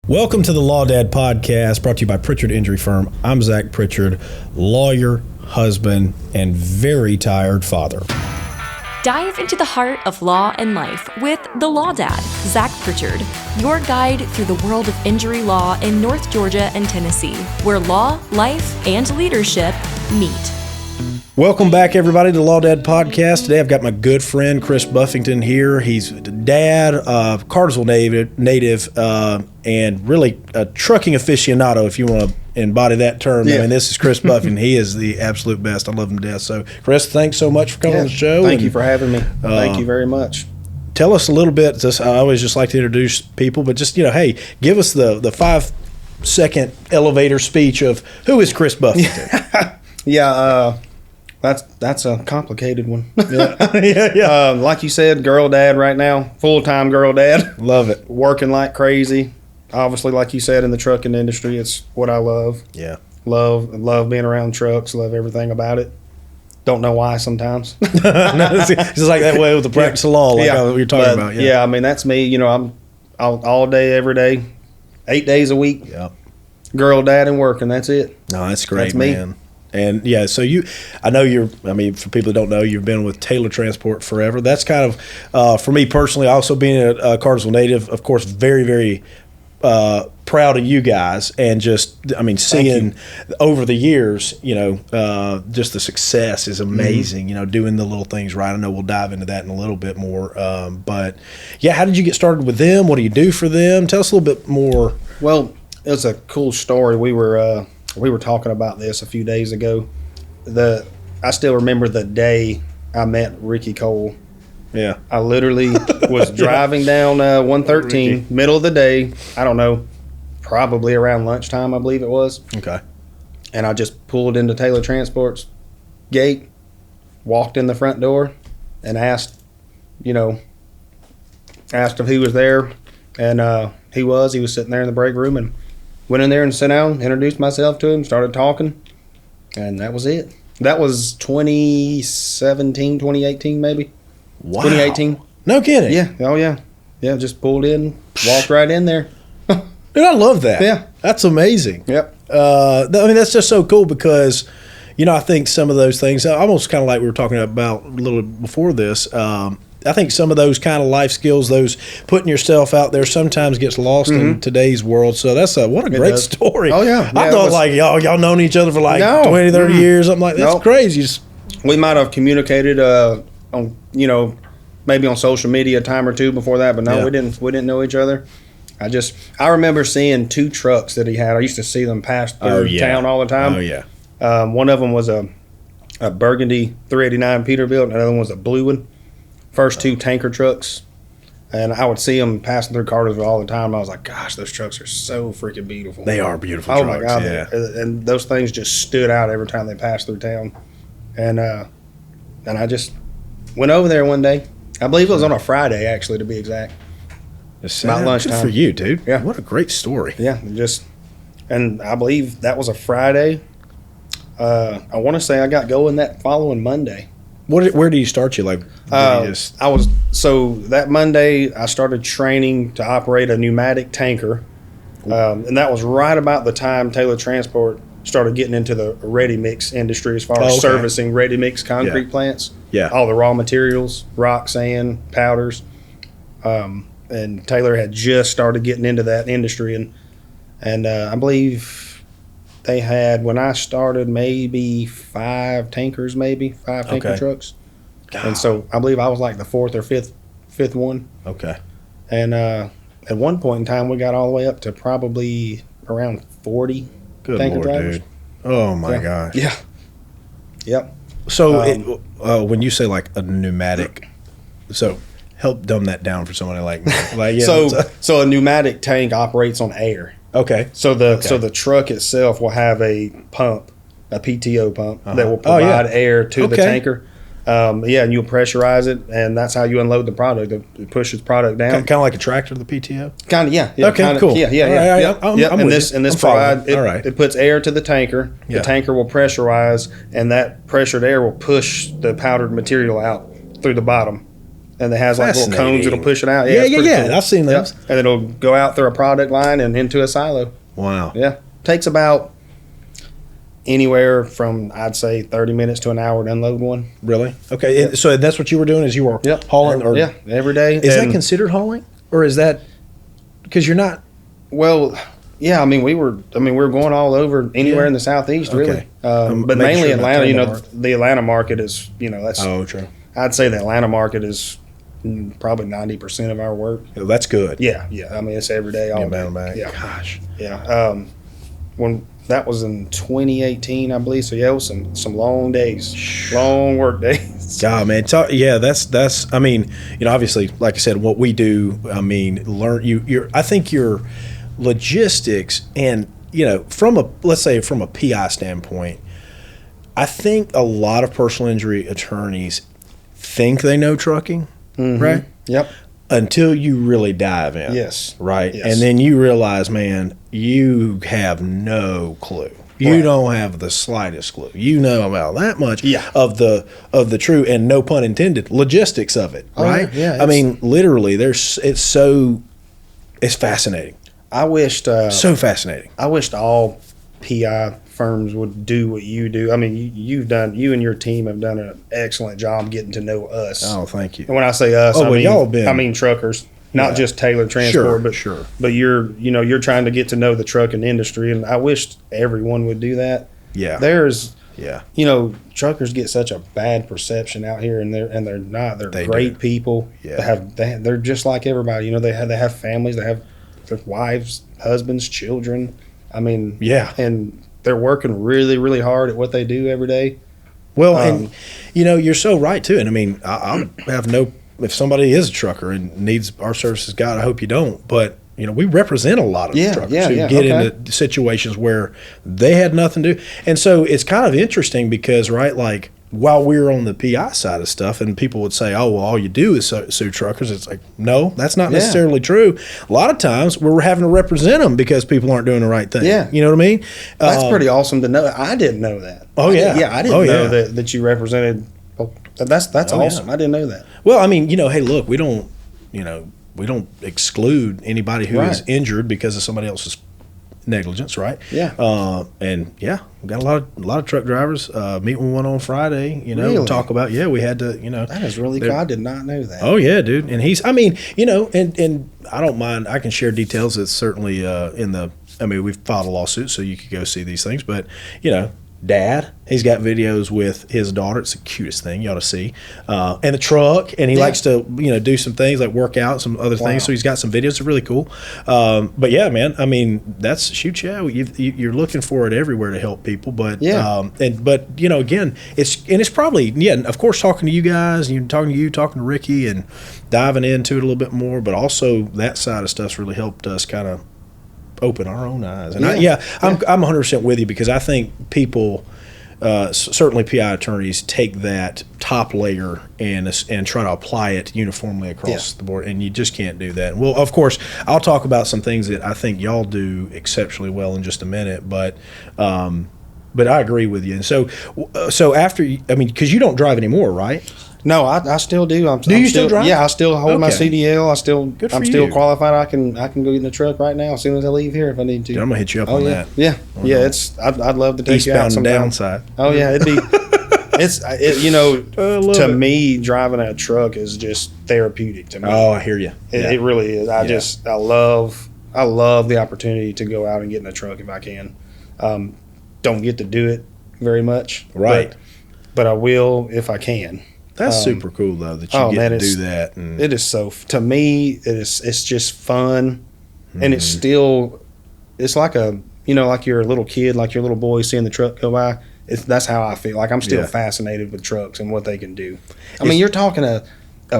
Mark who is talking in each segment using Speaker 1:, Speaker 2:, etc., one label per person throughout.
Speaker 1: Welcome to the Law Dad Podcast, brought to you by Pritchard Injury Firm. I'm Zach Pritchard, lawyer, husband, and very tired father.
Speaker 2: Dive into the heart of law and life with The Law Dad, Zach Pritchard, your guide through the world of injury law in North Georgia and Tennessee, where law, life, and leadership meet.
Speaker 1: Welcome back, everybody, to the Law Dad Podcast. Today I've got my good friend Chris Buffington here. He's the dad, Cartersville native, and really a trucking aficionado, if you want to embody that term.
Speaker 3: Yeah.
Speaker 1: I mean, this is Chris Buffington. He is the absolute best. I love him to death. So, Chris, thanks so much for coming on the show.
Speaker 3: Thank you for having me. Thank you very much.
Speaker 1: Tell us a little bit. I always just like to introduce people, but just, hey, give us the 5-second elevator speech of who is Chris Buffington?
Speaker 3: Yeah, that's a complicated one.
Speaker 1: Yeah.
Speaker 3: Like you said, girl dad right now, full-time girl dad.
Speaker 1: Love it.
Speaker 3: Working like crazy. Obviously, like you said, in the trucking industry, it's what I love.
Speaker 1: Yeah.
Speaker 3: Love being around trucks, love everything about it. Don't know why sometimes.
Speaker 1: No, it's just like that way with the practice of law, like what you're talking about.
Speaker 3: Yeah, I mean, that's me. I'm all day, every day, 8 days a week.
Speaker 1: Yeah.
Speaker 3: Girl dad and working, that's it.
Speaker 1: No, that's great,
Speaker 3: That's me.
Speaker 1: man. And yeah, so I know for people that don't know, you've been with Taylor Transport forever. That's kind of, for me personally, also being a Cartersville native, of course, very, very proud of you guys. And just, seeing over the years, just the success is amazing, doing the little things right. I know we'll dive into that in a little bit more. But yeah, how did you get started with them? What do you do for them? Tell us a little bit more.
Speaker 3: Well, it was a cool story. We were talking about this a few days ago. I still remember the day I met Ricky Cole.
Speaker 1: Yeah.
Speaker 3: I literally was driving down 113, middle of the day. I don't know, probably around lunchtime, I believe it was.
Speaker 1: Okay.
Speaker 3: And I just pulled into Taylor Transport's gate, walked in the front door, and asked if he was there. And he was sitting there in the break room, and went in there and sat down, introduced myself to him, started talking, and that was it. That was 2017, 2018 maybe.
Speaker 1: Wow.
Speaker 3: 2018.
Speaker 1: No kidding.
Speaker 3: Yeah. Oh, yeah. Yeah, just pulled in, walked right in there.
Speaker 1: Dude, I love that.
Speaker 3: Yeah.
Speaker 1: That's amazing.
Speaker 3: Yep.
Speaker 1: That's just so cool because, I think some of those things, almost kind of like we were talking about a little before this, I think some of those kind of life skills, those putting yourself out there, sometimes gets lost in today's world. So that's what a great story.
Speaker 3: Oh, yeah.
Speaker 1: I thought y'all known each other for 20, 30 years, something like that. That's crazy.
Speaker 3: We might have communicated on, maybe on social media a time or two before that, but no, we didn't know each other. I remember seeing two trucks that he had. I used to see them pass through town all the time.
Speaker 1: Oh, yeah.
Speaker 3: One of them was a burgundy 389 Peterbilt, and another one was a blue one. First two tanker trucks, and I would see them passing through Cartersville all the time. I was like, gosh, those trucks are so freaking beautiful.
Speaker 1: They are beautiful
Speaker 3: trucks.
Speaker 1: Oh, my
Speaker 3: God.
Speaker 1: Yeah.
Speaker 3: And those things just stood out every time they passed through town. And I just went over there one day. I believe it was on a Friday, actually, to be exact. About lunchtime.
Speaker 1: Good for you, dude.
Speaker 3: Yeah.
Speaker 1: What a great story.
Speaker 3: Yeah, and I believe that was a Friday. I want to say I got going that following Monday.
Speaker 1: Where do you start you?
Speaker 3: So that Monday I started training to operate a pneumatic tanker, and that was right about the time Taylor Transport started getting into the ready mix industry as far as servicing ready mix concrete plants.
Speaker 1: Yeah,
Speaker 3: all the raw materials, rock, sand, powders, and Taylor had just started getting into that industry, and I believe they had, when I started, maybe five tanker trucks. God. And so I believe I was like the fourth or fifth one.
Speaker 1: Okay.
Speaker 3: And at one point in time, we got all the way up to probably around 40 tanker drivers.
Speaker 1: Dude. Oh, my gosh.
Speaker 3: Yeah. Yep.
Speaker 1: So when you say like a pneumatic, so help dumb that down for somebody like me.
Speaker 3: So a pneumatic tank operates on air.
Speaker 1: Okay.
Speaker 3: So the truck itself will have a pump, a PTO pump, that will provide air to the tanker. And you'll pressurize it, and that's how you unload the product. It pushes product down.
Speaker 1: Kind of like a tractor, the PTO?
Speaker 3: Kind of, yeah.
Speaker 1: Okay, cool.
Speaker 3: Yeah.
Speaker 1: I'm with you.
Speaker 3: It puts air to the tanker. The tanker will pressurize, and that pressured air will push the powdered material out through the bottom. and it has like little cones that'll push it out.
Speaker 1: Yeah,
Speaker 3: it's pretty cool.
Speaker 1: I've seen those.
Speaker 3: Yep. And it'll go out through a product line and into a silo.
Speaker 1: Wow.
Speaker 3: Yeah. Takes about anywhere from, I'd say, 30 minutes to an hour to unload one.
Speaker 1: Really? Okay.
Speaker 3: Yep.
Speaker 1: So that's what you were doing, is you were hauling? Or
Speaker 3: every day.
Speaker 1: Is that considered hauling? Or is that, because you're not?
Speaker 3: Well, yeah, I mean, we were going all over anywhere in the Southeast, really. But mainly Atlanta, the Atlanta market is, that's.
Speaker 1: Oh, true.
Speaker 3: I'd say the Atlanta market is probably 90% of our work.
Speaker 1: Oh, that's good.
Speaker 3: Yeah. I mean, it's every day, all day.
Speaker 1: Back.
Speaker 3: Yeah.
Speaker 1: Gosh.
Speaker 3: Yeah. When that was in 2018, I believe. So yeah, it was some long days, long work days.
Speaker 1: God, man. That's. I mean, obviously, like I said, what we do. I mean, I think your logistics and from a PI standpoint, I think a lot of personal injury attorneys think they know trucking, right?
Speaker 3: Yep.
Speaker 1: Until you really dive in.
Speaker 3: Yes.
Speaker 1: Right?
Speaker 3: Yes.
Speaker 1: And then you realize, man, you have no clue. You don't have the slightest clue. You know about that much of the true, and no pun intended, logistics of it, right?
Speaker 3: Yeah.
Speaker 1: I mean, literally, it's fascinating.
Speaker 3: I wished
Speaker 1: so fascinating.
Speaker 3: I wished all PI firms would do what you do. I mean, you and your team have done an excellent job getting to know us.
Speaker 1: Oh, thank you.
Speaker 3: And when I say us, I mean truckers, not just Taylor Transport, but you're trying to get to know the trucking industry, and I wish everyone would do that.
Speaker 1: Yeah.
Speaker 3: Truckers get such a bad perception out here, and they're not. They're great people.
Speaker 1: Yeah.
Speaker 3: They're just like everybody. They have families. They have their wives, husbands, children. I mean, and they're working really, really hard at what they do every day.
Speaker 1: Well, and you're so right too. And I mean, I have if somebody is a trucker and needs our services, God, I hope you don't. But we represent a lot of truckers who get into situations where they had nothing to do. And so it's kind of interesting because, right, like while we're on the PI side of stuff, and people would say, oh, well, all you do is sue truckers. It's like, no, that's not necessarily true. A lot of times we're having to represent them because people aren't doing the right thing.
Speaker 3: Yeah.
Speaker 1: You know what I mean?
Speaker 3: That's pretty awesome to know. I didn't know that.
Speaker 1: Oh, yeah.
Speaker 3: I didn't know that you represented. That's awesome. I didn't know that.
Speaker 1: Well, I mean, hey, look, we don't exclude anybody who is injured because of somebody else's negligence, right?
Speaker 3: Yeah.
Speaker 1: And we got a lot of truck drivers. Meeting one on Friday,
Speaker 3: really?
Speaker 1: Talk about we had to,
Speaker 3: That is really cool. I did not know that.
Speaker 1: Oh yeah, dude. And he's, I mean, and I don't mind. I can share details. It's certainly we've filed a lawsuit, so you could go see these things. But Dad, he's got videos with his daughter. It's the cutest thing you ought to see. And the truck, and he likes to, do some things like work out, some other things. So he's got some videos. It's really cool. But yeah, man, I mean, you're looking for it everywhere to help people. But again, it's probably, of course, talking to you guys, and talking to Ricky, and diving into it a little bit more. But also that side of stuff's really helped us kind of open our own eyes. And I'm 100% with you, because I think people, certainly PI attorneys, take that top layer and try to apply it uniformly across the board, and you just can't do that. Well, of course, I'll talk about some things that I think y'all do exceptionally well in just a minute, but I agree with you. And so after, because you don't drive anymore, right?
Speaker 3: No, I still do.
Speaker 1: Do you still drive?
Speaker 3: Yeah, I still hold my CDL. I'm still
Speaker 1: you.
Speaker 3: qualified. I can go get in the truck right now as soon as I leave here if I need to.
Speaker 1: Dude, I'm gonna hit you up on that.
Speaker 3: Yeah, I'd love to take you out
Speaker 1: sometime. Eastbound and downside.
Speaker 3: Oh yeah, it'd be. To me, driving a truck is just therapeutic to me.
Speaker 1: Oh, I hear you.
Speaker 3: It really is. I love the opportunity to go out and get in a truck if I can. Don't get to do it very much,
Speaker 1: right?
Speaker 3: But I will if I can.
Speaker 1: That's super cool though that you get to do that. And
Speaker 3: it is to me it's just fun, and it's like like you're a little kid, like your little boy seeing the truck go by. That's how I feel. Like I'm still fascinated with trucks and what they can do. I mean, you're talking a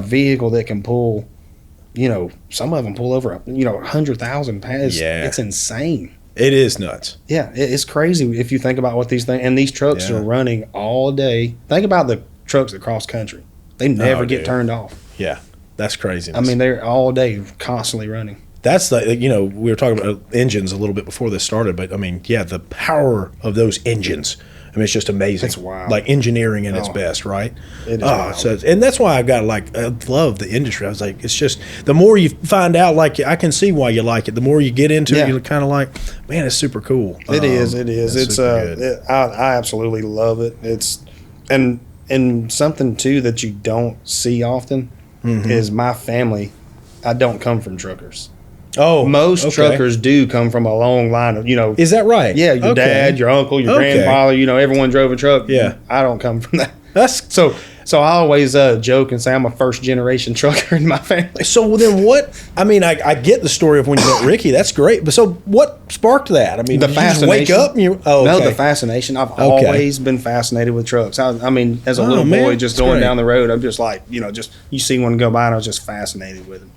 Speaker 3: vehicle that can pull, some of them pull over 100,000 pounds.
Speaker 1: Yeah,
Speaker 3: it's insane.
Speaker 1: It is nuts.
Speaker 3: Yeah, it's crazy if you think about what these things, and these trucks are running all day. Think about the trucks that cross country. They never get turned off.
Speaker 1: Yeah, that's crazy.
Speaker 3: I mean, they're all day constantly running.
Speaker 1: That's we were talking about engines a little bit before this started, but I mean, the power of those engines I mean, it's just amazing.
Speaker 3: It's wild.
Speaker 1: Like engineering at its best, right?
Speaker 3: It is wild.
Speaker 1: So, and that's why I love the industry. I was like, it's just, the more you find out, like, I can see why you like it. The more you get into it, you're kind of like, man, it's super cool.
Speaker 3: It is. It's I absolutely love it. It's, and something too that you don't see often is my family. I don't come from truckers.
Speaker 1: Oh,
Speaker 3: most truckers do come from a long line of,
Speaker 1: Is that right?
Speaker 3: Yeah, your dad, your uncle, your grandfather. Everyone drove a truck.
Speaker 1: Yeah,
Speaker 3: I don't come from that. So I always joke and say I'm a first generation trucker in my family.
Speaker 1: So then what? I mean, I get the story of when you met Ricky. That's great. But so what sparked that? I mean,
Speaker 3: the
Speaker 1: did you just wake up and you?
Speaker 3: No, the fascination. I've always been fascinated with trucks. I mean, as a little boy, just going down the road, I'm just like, just you see one go by, and I was just fascinated with it.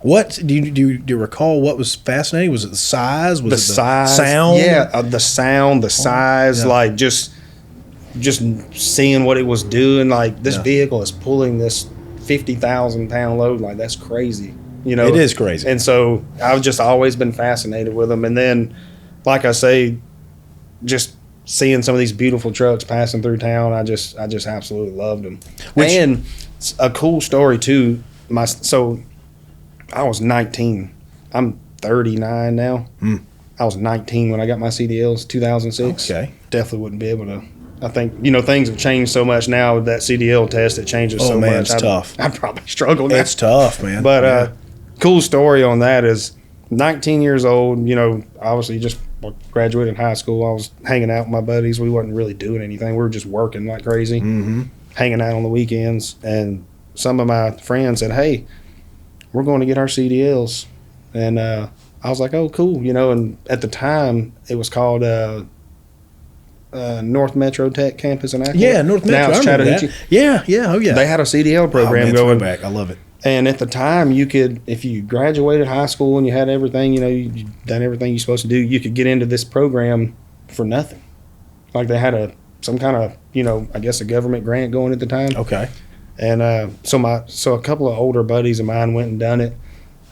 Speaker 1: What do you recall? What was fascinating? Was it the size? Was it the sound?
Speaker 3: Yeah, the sound, the size, like just seeing what it was doing. Like this vehicle is pulling this 50,000 pound load. Like that's crazy. It
Speaker 1: is crazy.
Speaker 3: And so I've just always been fascinated with them. And then, like I say, just seeing some of these beautiful trucks passing through town, I just absolutely loved them. And a cool story too. I was 19. I'm 39 now. I was 19 when I got my CDLs, 2006.
Speaker 1: Okay.
Speaker 3: Definitely wouldn't be able to. I think, things have changed so much now with that CDL test. It changes so much.
Speaker 1: It's tough.
Speaker 3: I'd probably struggle now.
Speaker 1: It's tough, man.
Speaker 3: But cool story on that is 19 years old, obviously just graduated high school. I was hanging out with my buddies. We wasn't really doing anything. We were just working like crazy, hanging out on the weekends. And some of my friends said, hey, we're going to get our CDLs. And I was like, oh, cool. And at the time, it was called North Metro Tech campus in Akron.
Speaker 1: Yeah, North Metro.
Speaker 3: Now it's Chattahoochee.
Speaker 1: Yeah, oh yeah.
Speaker 3: They had a CDL program going.
Speaker 1: Throwback. I love it.
Speaker 3: And at the time, you could, if you graduated high school and you had everything, you'd done everything you're supposed to do, you could get into this program for nothing. Like they had some kind of, I guess a government grant going at the time.
Speaker 1: Okay.
Speaker 3: And so a couple of older buddies of mine went and done it,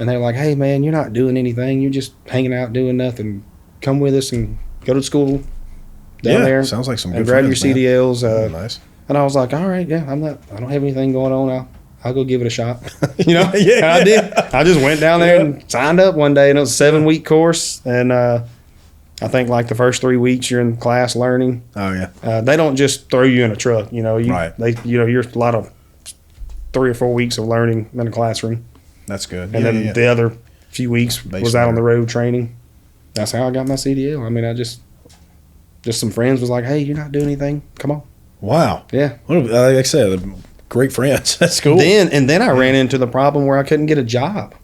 Speaker 3: and they were like, "Hey man, you're not doing anything. You're just hanging out doing nothing. Come with us and go to school down there.
Speaker 1: Sounds like some good
Speaker 3: and grab
Speaker 1: friends,
Speaker 3: your CDLs."
Speaker 1: Nice.
Speaker 3: And I was like, "All right, yeah, I don't have anything going on. I'll go give it a shot."
Speaker 1: Yeah.
Speaker 3: I did. I just went down there and signed up one day, and it was a 7-week course, and I think like the first 3 weeks you're in class learning.
Speaker 1: Oh yeah.
Speaker 3: They don't just throw you in a truck.
Speaker 1: Right.
Speaker 3: You're a lot of 3 or 4 weeks of learning in a classroom.
Speaker 1: That's good.
Speaker 3: And then the other few weeks was out on the road training. That's how I got my CDL. I mean, I just some friends was like, "Hey, you're not doing anything. Come on."
Speaker 1: Wow.
Speaker 3: Yeah.
Speaker 1: Like I said, great friends. That's cool.
Speaker 3: Then I ran into the problem where I couldn't get a job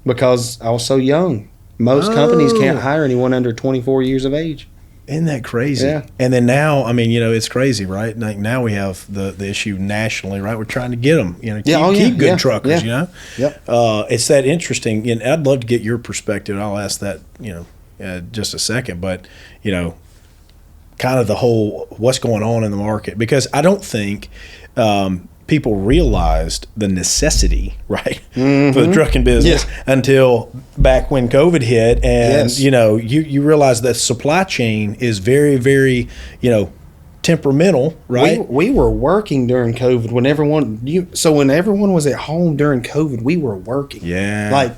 Speaker 3: because I was so young. Most companies can't hire anyone under 24 years of age.
Speaker 1: Isn't that crazy?
Speaker 3: Yeah.
Speaker 1: And then now, I mean, it's crazy, right? Like now we have the issue nationally, right? We're trying to get them, keep good truckers, Yep. It's that interesting, and I'd love to get your perspective. I'll ask that, just a second, but, kind of the whole what's going on in the market, because I don't think people realized the necessity, right, for the trucking business until back when COVID hit, and you realize that supply chain is very, very, temperamental, right?
Speaker 3: We were working during COVID when when everyone was at home during COVID, we were working.
Speaker 1: Yeah,
Speaker 3: like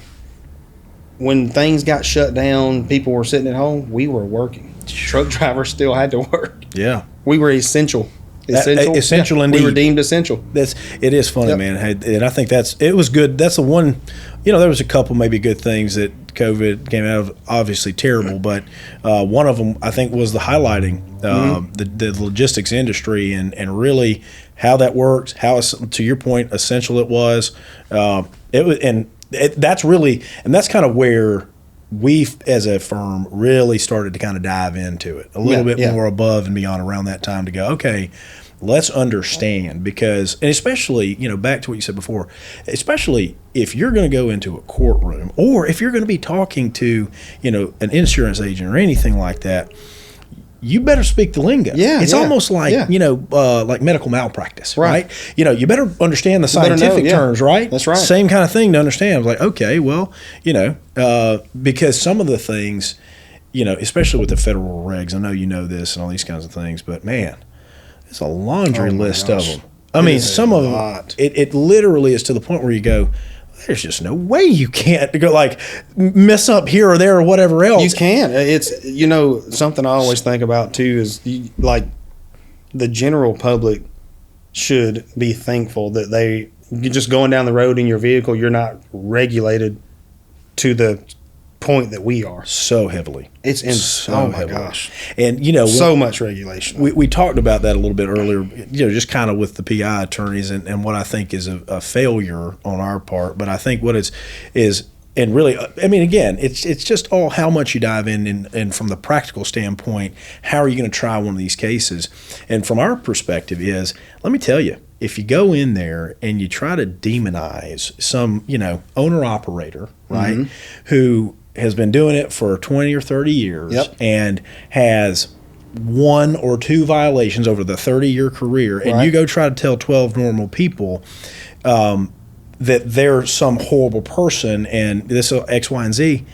Speaker 3: when things got shut down, people were sitting at home. We were working. Truck drivers still had to work.
Speaker 1: Yeah,
Speaker 3: we were essential.
Speaker 1: Essential indeed.
Speaker 3: We were deemed essential.
Speaker 1: It is funny, man. And I think it was good. That's the one, there was a couple maybe good things that COVID came out of, obviously terrible, but one of them I think was the highlighting the logistics industry and really how that works, how, to your point, essential it was. That's really, and that's kind of where we as a firm really started to kind of dive into it a little bit more above and beyond around that time to go, okay, let's understand, because, and especially, back to what you said before, especially if you're going to go into a courtroom or if you're going to be talking to, an insurance agent or anything like that, you better speak the lingo. It's almost like, like medical malpractice, right? You better understand the scientific terms, right?
Speaker 3: That's right.
Speaker 1: Same kind of thing to understand. I was like, okay, well, because some of the things, especially with the federal regs. I know you know this and all these kinds of things, but man, it's a laundry list of them. I mean, some of them, it literally is to the point where you go, there's just no way you can't go like mess up here or there or whatever else.
Speaker 3: You can. It's, something I always think about too is like the general public should be thankful that you're just going down the road in your vehicle, you're not regulated to the point that we are.
Speaker 1: So heavily.
Speaker 3: It's
Speaker 1: so
Speaker 3: my gosh.
Speaker 1: And,
Speaker 3: so much regulation.
Speaker 1: We talked about that a little bit earlier, just kind of with the PI attorneys and what I think is a failure on our part. But I think what is and really, I mean, again, it's just all how much you dive in and from the practical standpoint, how are you going to try one of these cases? And from our perspective is, let me tell you, if you go in there and you try to demonize some, owner-operator, right, who has been doing it for 20 or 30 years and has 1 or 2 violations over the 30-year career, and you go try to tell 12 normal people that they're some horrible person and this X, Y, and Z,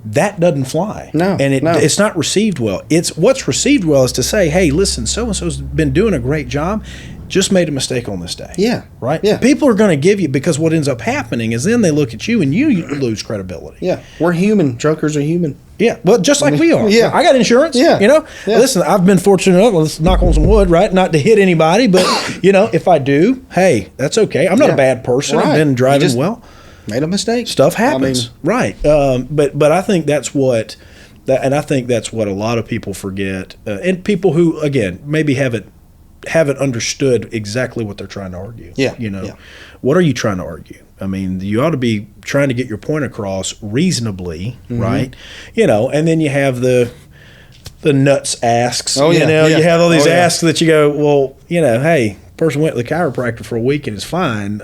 Speaker 1: that doesn't fly.
Speaker 3: No,
Speaker 1: and it's not received well. It's what's received well is to say, hey, listen, so-and-so's been doing a great job, just made a mistake on this day.
Speaker 3: Yeah.
Speaker 1: Right?
Speaker 3: Yeah.
Speaker 1: People are going to give you, because what ends up happening is then they look at you and you lose credibility.
Speaker 3: Yeah. We're human. Truckers are human.
Speaker 1: Yeah. Well, just like we are.
Speaker 3: Yeah.
Speaker 1: I got insurance.
Speaker 3: Yeah.
Speaker 1: Listen, I've been fortunate enough, let's knock on some wood, right? Not to hit anybody, but, if I do, hey, that's okay. I'm not a bad person.
Speaker 3: Right.
Speaker 1: I've been driving well.
Speaker 3: Made a mistake.
Speaker 1: Stuff happens. Right. But I think that's what, and I think that's what a lot of people forget. And people who, again, maybe haven't understood exactly what they're trying to argue.
Speaker 3: Yeah.
Speaker 1: What are you trying to argue? I mean, you ought to be trying to get your point across reasonably, right? And then you have the nuts asks.
Speaker 3: Oh,
Speaker 1: You have all these asks that you go, well, hey, person went to the chiropractor for a week and is fine.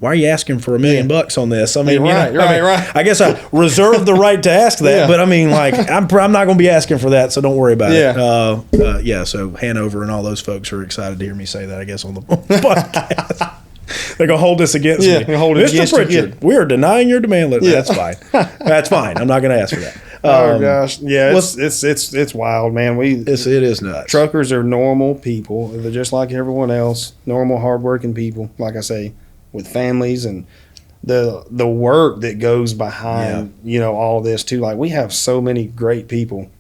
Speaker 1: Why are you asking for $1 million on this? I mean,
Speaker 3: right.
Speaker 1: I guess I reserve the right to ask that, but I mean, like, I'm not going to be asking for that, so don't worry about it. So Hanover and all those folks are excited to hear me say that, I guess, on the podcast. They're going to hold this against me. Mr. Pritchard, we are denying your demand letter. That's fine. That's fine. I'm not going to ask for that.
Speaker 3: Oh gosh, yeah, it's wild, man. It
Speaker 1: is nuts.
Speaker 3: Truckers are normal people. They're just like everyone else. Normal, hardworking people. Like I say, with families and the work that goes behind all this too. Like, we have so many great people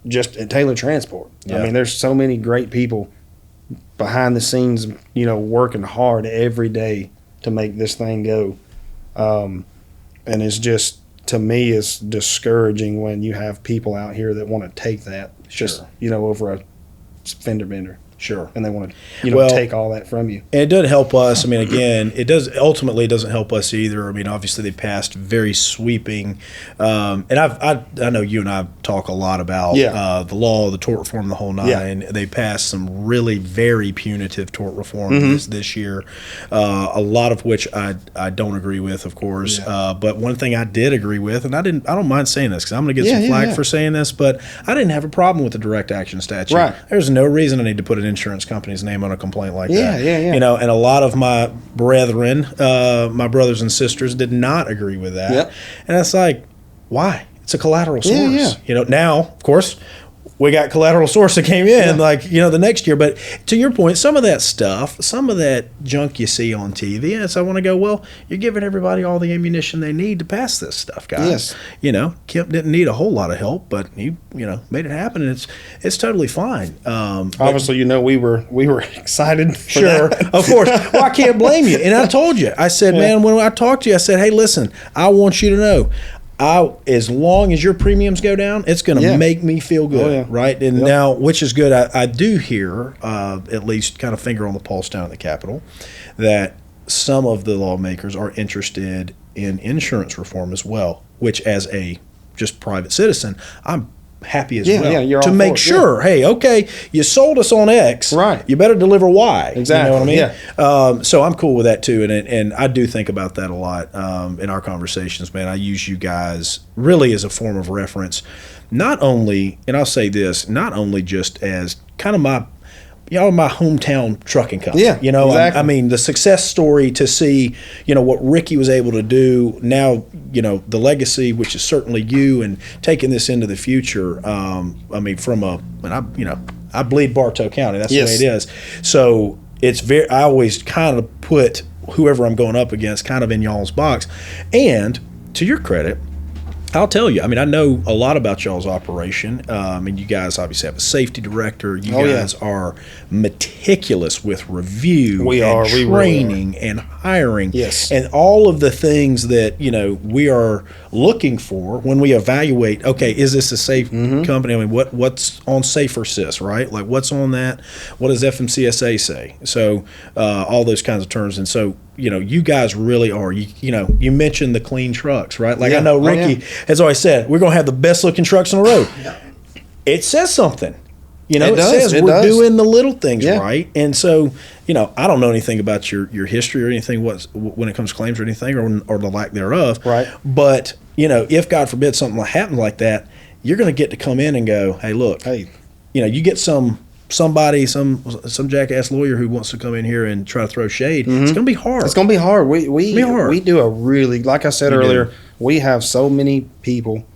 Speaker 3: just at Taylor Transport. I mean, there's so many great people behind the scenes, working hard every day to make this thing go. And it's just, to me, it's discouraging when you have people out here that want to take that just over a fender bender.
Speaker 1: Sure.
Speaker 3: And they want to, take all that from you.
Speaker 1: And it doesn't help us. I mean, again, it doesn't help us either. I mean, obviously they passed very sweeping, and I know you and I talk a lot about the law, the tort reform, the whole nine.
Speaker 3: Yeah.
Speaker 1: And they passed some really very punitive tort reform this year, a lot of which I don't agree with, of course. Yeah. But one thing I did agree with, and I don't mind saying this because I'm going to get some flack for saying this, but I didn't have a problem with the direct action statute.
Speaker 3: Right.
Speaker 1: There's no reason I need to put an insurance company's name on a complaint like that.
Speaker 3: Yeah.
Speaker 1: And a lot of my brethren, my brothers and sisters, did not agree with that.
Speaker 3: Yep.
Speaker 1: And it's like, why? It's a collateral source.
Speaker 3: Yeah.
Speaker 1: Now, of course, we got collateral source that came in the next year. But to your point, some of that stuff, some of that junk you see on TV, and so I want to go, well, you're giving everybody all the ammunition they need to pass this stuff, guys.
Speaker 3: Yes.
Speaker 1: Kemp didn't need a whole lot of help, but he, made it happen, and it's totally fine.
Speaker 3: Obviously, we were excited for that.
Speaker 1: Of course. Well, I can't blame you. And I told you, I said, man, when I talked to you, I said, hey, listen, I want you to know, as long as your premiums go down, it's going to make me feel good, right? And now, which is good, I do hear, at least kind of finger on the pulse down at the Capitol, that some of the lawmakers are interested in insurance reform as well, which as a just private citizen, I'm happy as well.
Speaker 3: You're
Speaker 1: to
Speaker 3: all
Speaker 1: make sure, hey, okay, you sold us on X,
Speaker 3: right?
Speaker 1: You better deliver Y.
Speaker 3: Exactly.
Speaker 1: You know what I mean? So I'm cool with that too, and I do think about that a lot in our conversations, man. I use you guys really as a form of reference, not only, and I'll say this, not only just as kind of y'all are my hometown trucking company.
Speaker 3: Yeah,
Speaker 1: you know,
Speaker 3: exactly.
Speaker 1: I mean, the success story to see, you know, what Ricky was able to do now, you know, the legacy, which is certainly you, and taking this into the future. I mean, I bleed Bartow County. That's
Speaker 3: Yes.
Speaker 1: the way it is. So I always kind of put whoever I'm going up against kind of in y'all's box. And to your credit, I'll tell you, I mean, I know a lot about y'all's operation. I mean, you guys obviously have a safety director. You guys are meticulous with review and training and hiring.
Speaker 3: Yes.
Speaker 1: And all of the things that, you know, we are looking for when we evaluate, okay, is this a safe company? I mean, what's on Safer Sys, right? Like, what's on that? What does FMCSA say? So all those kinds of terms. And so, you know, you guys really are. You know, you mentioned the clean trucks, right? Like, I know Ricky has always said, we're going to have the best looking trucks on the road. It says something. You know, it says we're doing the little things right. And so, you know, I don't know anything about your history or anything when it comes to claims or anything or the lack thereof.
Speaker 3: Right.
Speaker 1: But, you know, if God forbid something happens like that, you're going to get to come in and go, hey, look, you know, you get somebody, some jackass lawyer who wants to come in here and try to throw shade. It's going to be hard.
Speaker 3: It's going to be hard. We do a really, like I said earlier, we have so many people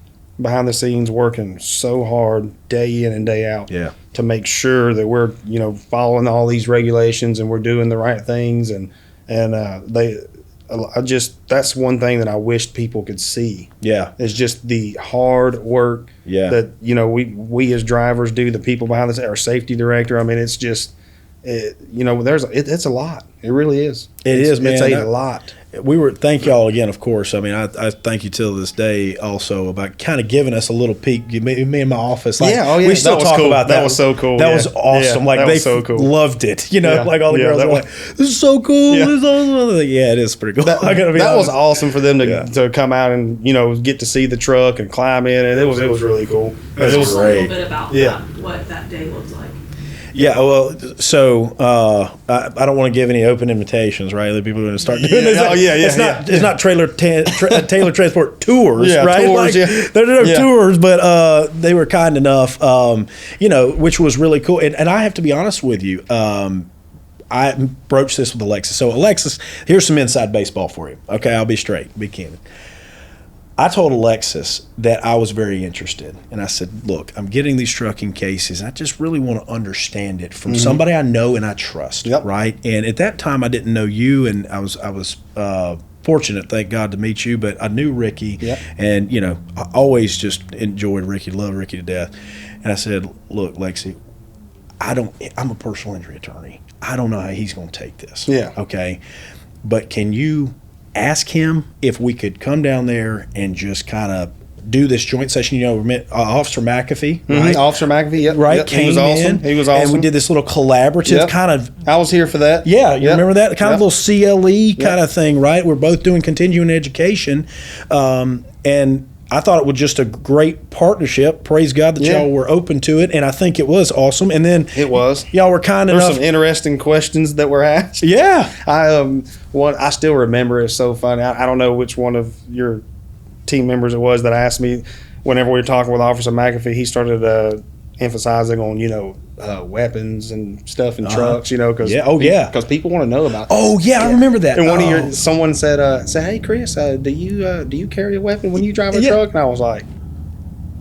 Speaker 3: behind the scenes working so hard day in and day out to make sure that we're, you know, following all these regulations and we're doing the right things. And that's one thing that I wish people could see. Yeah. It's just the hard work that, you know, we as drivers do, the people behind this, our safety director. I mean, it's just, you know, it's a lot. It really is. It is, man. It's a lot.
Speaker 1: Thank y'all again, of course. I mean, I thank you till this day also about kind of giving us a little peek. Me in my office. Like, we still talk about that.
Speaker 3: That was so cool.
Speaker 1: That was awesome. Like, they so cool. Loved it. You know, like all the girls were like, this is so cool. This is awesome. Like, it is pretty cool.
Speaker 3: That was awesome for them to come out and, you know, get to see the truck and climb in. And it was really cool.
Speaker 4: It was great. A little bit about what that day looks like.
Speaker 1: Yeah, well, so I don't want to give any open invitations, right? That people are going to start doing this. It's not Taylor Transport tours, right?
Speaker 3: Tours,
Speaker 1: There are no tours, but they were kind enough, you know, which was really cool. And I have to be honest with you, I broached this with Alexis. So, Alexis, here's some inside baseball for you. Okay, I'll be straight, be candid. I told Alexis that I was very interested. And I said, look, I'm getting these trucking cases. I just really want to understand it from somebody I know and I trust, right? And at that time, I didn't know you, and I was fortunate, thank God, to meet you. But I knew Ricky, and, you know, I always just enjoyed Ricky, loved Ricky to death. And I said, look, Lexi, I'm a personal injury attorney. I don't know how he's going to take this. Okay? But can you ask him if we could come down there and just kind of do this joint session? You know, we met Officer McAfee, right?
Speaker 3: Officer McAfee,
Speaker 1: right? Came
Speaker 3: he was awesome. He was awesome.
Speaker 1: And we did this little collaborative kind of.
Speaker 3: I was here for that.
Speaker 1: Yeah, you remember that kind of little CLE kind of thing, right? We're both doing continuing education, and I thought it was just a great partnership. Praise God that y'all were open to it, and I think it was awesome. And then y'all were kind enough.
Speaker 3: There's some interesting questions that were asked.
Speaker 1: Yeah,
Speaker 3: I still remember. It's so funny. I don't know which one of your team members it was that asked me whenever we were talking with Officer McAfee. He started emphasizing on, you know, weapons and stuff in trucks, you know, because because people want to know about that.
Speaker 1: I remember that.
Speaker 3: And someone said, "Hey Chris, do you carry a weapon when you drive a truck?" And I was like,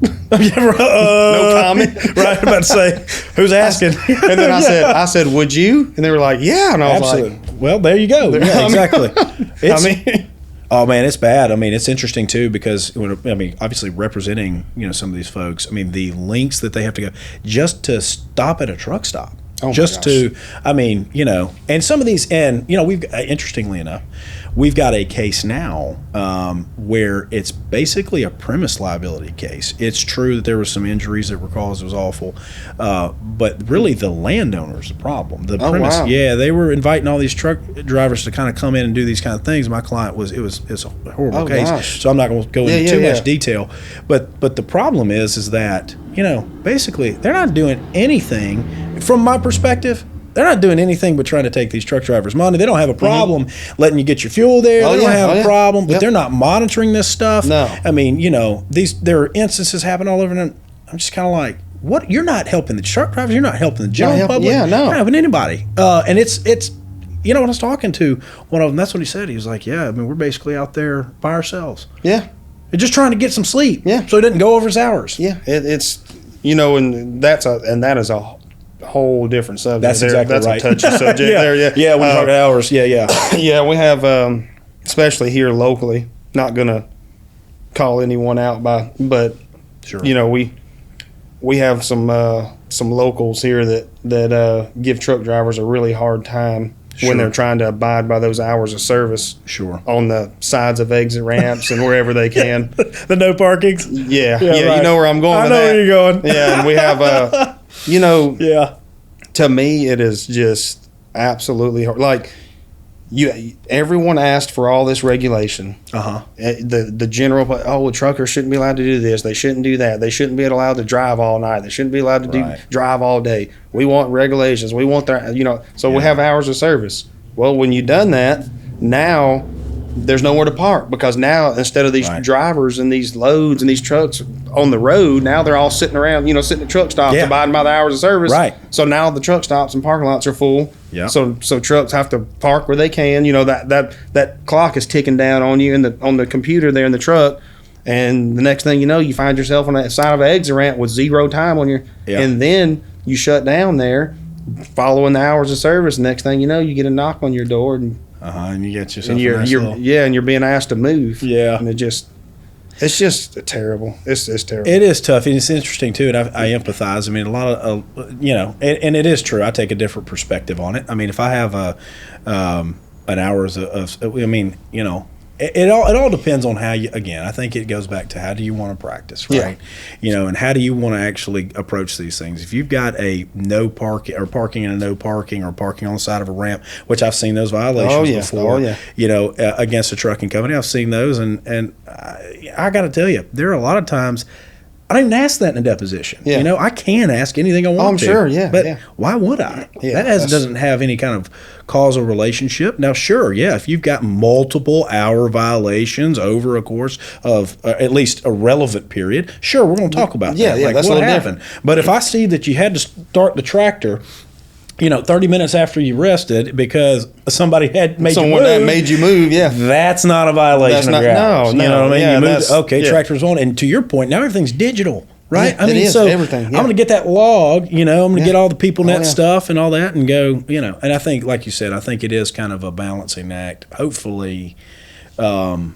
Speaker 3: no comment.
Speaker 1: Right, I'm about to say, who's asking?
Speaker 3: And then I said, would you? And they were like, yeah. And I was like,
Speaker 1: well, there you go. Yeah, exactly. Oh man, it's bad. I mean, it's interesting too because obviously representing, you know, some of these folks. I mean, the lengths that they have to go just to stop at a truck stop. You know, and some of these, and, you know, we've, interestingly enough, we've got a case now where it's basically a premise liability case. It's true that there were some injuries that were caused. It was awful. But really the landowner's the problem. The premise, they were inviting all these truck drivers to kind of come in and do these kind of things. My client it's a horrible case. So I'm not going to go into too much detail. But the problem is that, you know, basically they're not doing anything. From my perspective, they're not doing anything but trying to take these truck drivers' money. They don't have a problem letting you get your fuel there. They don't have a problem, but they're not monitoring this stuff.
Speaker 3: No.
Speaker 1: I mean, you know, there are instances happen all over, and I'm just kind of like, what? You're not helping the truck drivers. You're not helping the general public.
Speaker 3: Yeah, no.
Speaker 1: You're not helping anybody. And it's when I was talking to one of them, that's what he said. He was like, yeah, I mean, we're basically out there by ourselves.
Speaker 3: Yeah.
Speaker 1: We're just trying to get some sleep.
Speaker 3: Yeah.
Speaker 1: So he didn't go over his hours.
Speaker 3: Yeah. It's, and that is a whole different subject.
Speaker 1: That's exactly
Speaker 3: right.
Speaker 1: right.
Speaker 3: That's a touchy subject
Speaker 1: yeah.
Speaker 3: there. Yeah.
Speaker 1: Yeah. When you talk hours. Yeah. Yeah.
Speaker 3: Yeah. We have, especially here locally, not going to call anyone out but
Speaker 1: Sure.
Speaker 3: we have some locals here that give truck drivers a really hard time
Speaker 1: Sure.
Speaker 3: when they're trying to abide by those hours of service.
Speaker 1: Sure.
Speaker 3: On the sides of exit ramps and wherever they can.
Speaker 1: The no parkings.
Speaker 3: Yeah.
Speaker 1: Right.
Speaker 3: You know where I'm going.
Speaker 1: I know where you're going.
Speaker 3: Yeah, and we have
Speaker 1: Yeah.
Speaker 3: to me it is just absolutely hard. Like everyone asked for all this regulation. The general truckers shouldn't be allowed to do this, they shouldn't do that, they shouldn't be allowed to drive all night, they shouldn't be allowed to drive all day. We want regulations, we want that, so we have hours of service. Well, when you've done that, now there's nowhere to park, because now instead of these drivers and these loads and these trucks on the road, now they're all sitting around, sitting at truck stops abiding by the hours of service.
Speaker 1: Right.
Speaker 3: So now the truck stops and parking lots are full.
Speaker 1: Yeah.
Speaker 3: So trucks have to park where they can. That clock is ticking down on you on the computer there in the truck, and the next thing you know, you find yourself on that side of an exit ramp with zero time on your, and then you shut down there, following the hours of service. Next thing you know, you get a knock on your door and.
Speaker 1: And you get yourself.
Speaker 3: And you're being asked to move. Yeah. And it's just terrible. It's terrible.
Speaker 1: It is tough, and it's interesting too. And I empathize. I mean, a lot of and it is true. I take a different perspective on it. I mean, if I have an hours of it all depends on how you. Again, I think it goes back to how do you want to practice, right? And how do you want to actually approach these things? If you've got a no parking or parking in a no parking or parking on the side of a ramp, which I've seen those violations before. Against a trucking company, I've seen those, and I got to tell you, there are a lot of times. I didn't ask that in a deposition. Yeah. I can ask anything I want to.
Speaker 3: I'm sure, yeah.
Speaker 1: But why would I?
Speaker 3: Yeah,
Speaker 1: that doesn't have any kind of causal relationship. Now, sure, if you've got multiple hour violations over a course of at least a relevant period, sure, we're going to talk about that.
Speaker 3: Yeah, that's what happened.
Speaker 1: But if I see that you had to start the tractor 30 minutes after you rested because somebody had made
Speaker 3: someone that made you move,
Speaker 1: that's not a violation of your hours.
Speaker 3: No,
Speaker 1: you know what I mean?
Speaker 3: Yeah,
Speaker 1: you moved, tractor's on, and to your point, now everything's digital, right?
Speaker 3: Yeah, I mean, so everything. Yeah.
Speaker 1: I'm going to get that log. I'm going to get all the people net stuff and all that, and go. And I think, like you said, I think it is kind of a balancing act. Hopefully in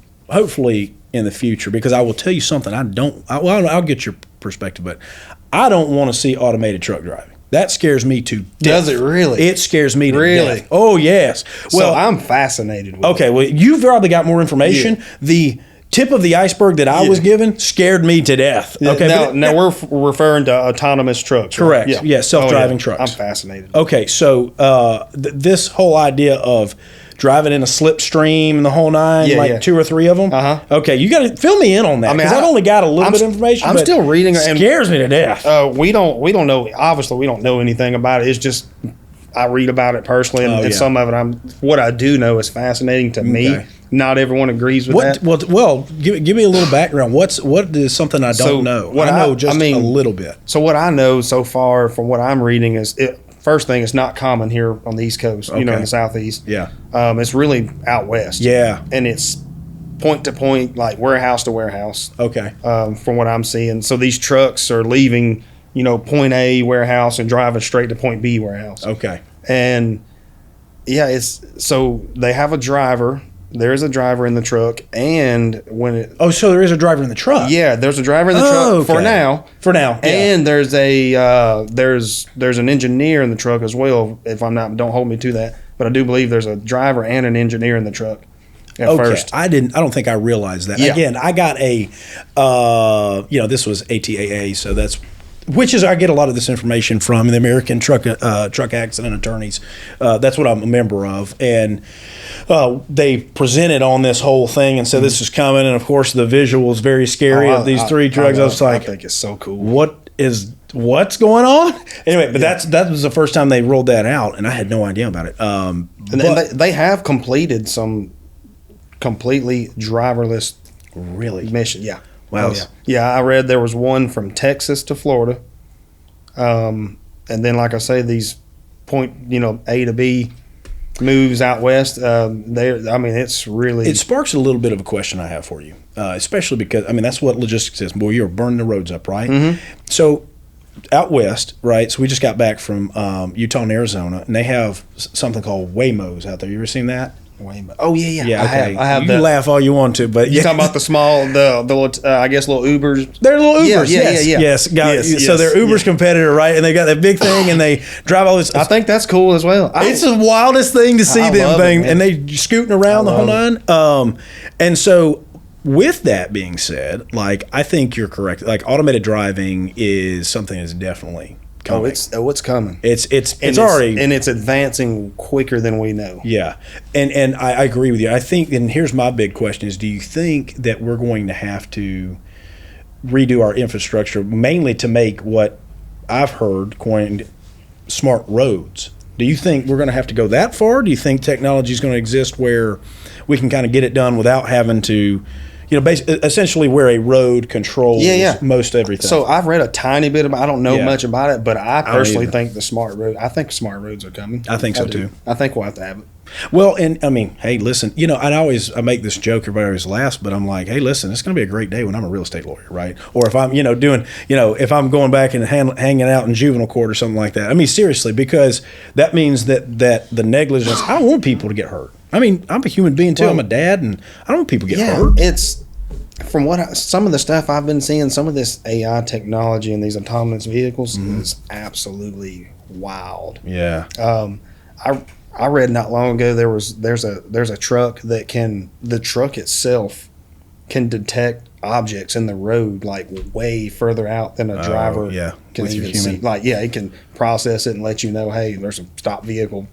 Speaker 1: the future, because I will tell you something. I'll get your perspective, but I don't want to see automated truck driving. That scares me to death.
Speaker 3: Does it really?
Speaker 1: It scares me to
Speaker 3: really?
Speaker 1: death. Oh, yes.
Speaker 3: Well, so I'm fascinated with
Speaker 1: it. Well, you've probably got more information. Yeah. The tip of the iceberg that I was given scared me to death.
Speaker 3: Yeah. Okay. Now we're referring to autonomous trucks.
Speaker 1: Correct.
Speaker 3: Right?
Speaker 1: Yeah, self-driving trucks.
Speaker 3: I'm fascinated.
Speaker 1: Okay, so this whole idea of driving in a slipstream and the whole nine, two or three of them. Okay, you got to fill me in on that, because I've only got a little bit of information.
Speaker 3: I'm still reading.
Speaker 1: It scares me to death.
Speaker 3: We don't know. Obviously, we don't know anything about it. It's just I read about it personally, and some of it what I do know is fascinating to me. Not everyone agrees with that.
Speaker 1: Well, give me a little background. What is something I don't know? I know just a little bit.
Speaker 3: So what I know so far from what I'm reading is first thing, it's not common here on the East Coast, in the Southeast.
Speaker 1: Yeah.
Speaker 3: It's really out West.
Speaker 1: Yeah.
Speaker 3: And it's point to point, like warehouse to warehouse.
Speaker 1: Okay.
Speaker 3: From what I'm seeing. So these trucks are leaving, point A warehouse and driving straight to point B warehouse.
Speaker 1: Okay.
Speaker 3: And so they have a driver. There's a driver in the truck, and
Speaker 1: so there is a driver in the truck.
Speaker 3: Yeah, there's a driver in the truck for now.
Speaker 1: For now,
Speaker 3: and there's there's an engineer in the truck as well. If I'm not, don't hold me to that, but I do believe there's a driver and an engineer in the truck. First,
Speaker 1: I don't think I realized that.
Speaker 3: Yeah.
Speaker 1: Again, I got a this was ATAA, so that's. Which is I get a lot of this information from the American Truck Accident Attorneys. That's what I'm a member of, and they presented on this whole thing and said this is coming, and of course the visual is very scary of these three trucks. I was like,
Speaker 3: I think it's so cool.
Speaker 1: What's going on? Anyway, but that was the first time they rolled that out, and I had no idea about it.
Speaker 3: And they have completed some completely driverless
Speaker 1: mission.
Speaker 3: Yeah.
Speaker 1: Wow.
Speaker 3: Yeah, I read there was one from Texas to Florida, And then, like I say, these A to B moves out west. It's really.
Speaker 1: It sparks a little bit of a question I have for you, especially because that's what logistics is. Boy, you're burning the roads up, right?
Speaker 3: Mm-hmm.
Speaker 1: So out west, right? So we just got back from Utah and Arizona, and they have something called Waymos out there. You ever seen that?
Speaker 3: Waymo. Oh yeah.
Speaker 1: Yeah, okay.
Speaker 3: I have
Speaker 1: you
Speaker 3: that.
Speaker 1: can laugh all you want to, but
Speaker 3: You talking about the small, the little, I guess little Ubers.
Speaker 1: They're little Ubers.
Speaker 3: Yeah.
Speaker 1: Yes.
Speaker 3: Yes,
Speaker 1: so they're Uber's competitor, right? And they got that big thing, and they drive all this.
Speaker 3: I think that's cool as well.
Speaker 1: It's the wildest thing to see
Speaker 3: I
Speaker 1: them
Speaker 3: love it,
Speaker 1: thing,
Speaker 3: man.
Speaker 1: and they scooting around the whole nine. And so, with that being said, like I think you're correct. Like automated driving is something that's definitely coming.
Speaker 3: It's coming.
Speaker 1: It's already
Speaker 3: and it's advancing quicker than we know.
Speaker 1: Yeah, and I agree with you. I think, and here's my big question: is do you think that we're going to have to redo our infrastructure mainly to make what I've heard coined smart roads? Do you think we're going to have to go that far? Do you think technology is going to exist where we can kind of get it done without having to, essentially where a road controls most everything?
Speaker 3: So I've read a tiny bit about. I don't know
Speaker 1: Yeah.
Speaker 3: much about it, but I
Speaker 1: don't
Speaker 3: personally
Speaker 1: either.
Speaker 3: think smart roads are coming.
Speaker 1: I think so,
Speaker 3: do.
Speaker 1: too.
Speaker 3: I think we'll have to have it.
Speaker 1: Well, and hey, listen, I make this joke, everybody always laughs, but I'm like, hey, listen, it's going to be a great day when I'm a real estate lawyer, right? Or if I'm, if I'm going back and hanging out in juvenile court or something like that. I mean, seriously, because that means that the negligence, I don't want people to get hurt. I mean, I'm a human being too.
Speaker 3: Well,
Speaker 1: I'm a dad, and I don't want people to get
Speaker 3: Yeah,
Speaker 1: hurt.
Speaker 3: it's from some of the stuff I've been seeing. Some of this AI technology and these autonomous vehicles is absolutely wild.
Speaker 1: Yeah.
Speaker 3: I read not long ago there's a truck that the truck itself can detect objects in the road like way further out than a driver can
Speaker 1: with your
Speaker 3: even see.
Speaker 1: human.
Speaker 3: Like it can process it and let you know, hey, there's a stop vehicle,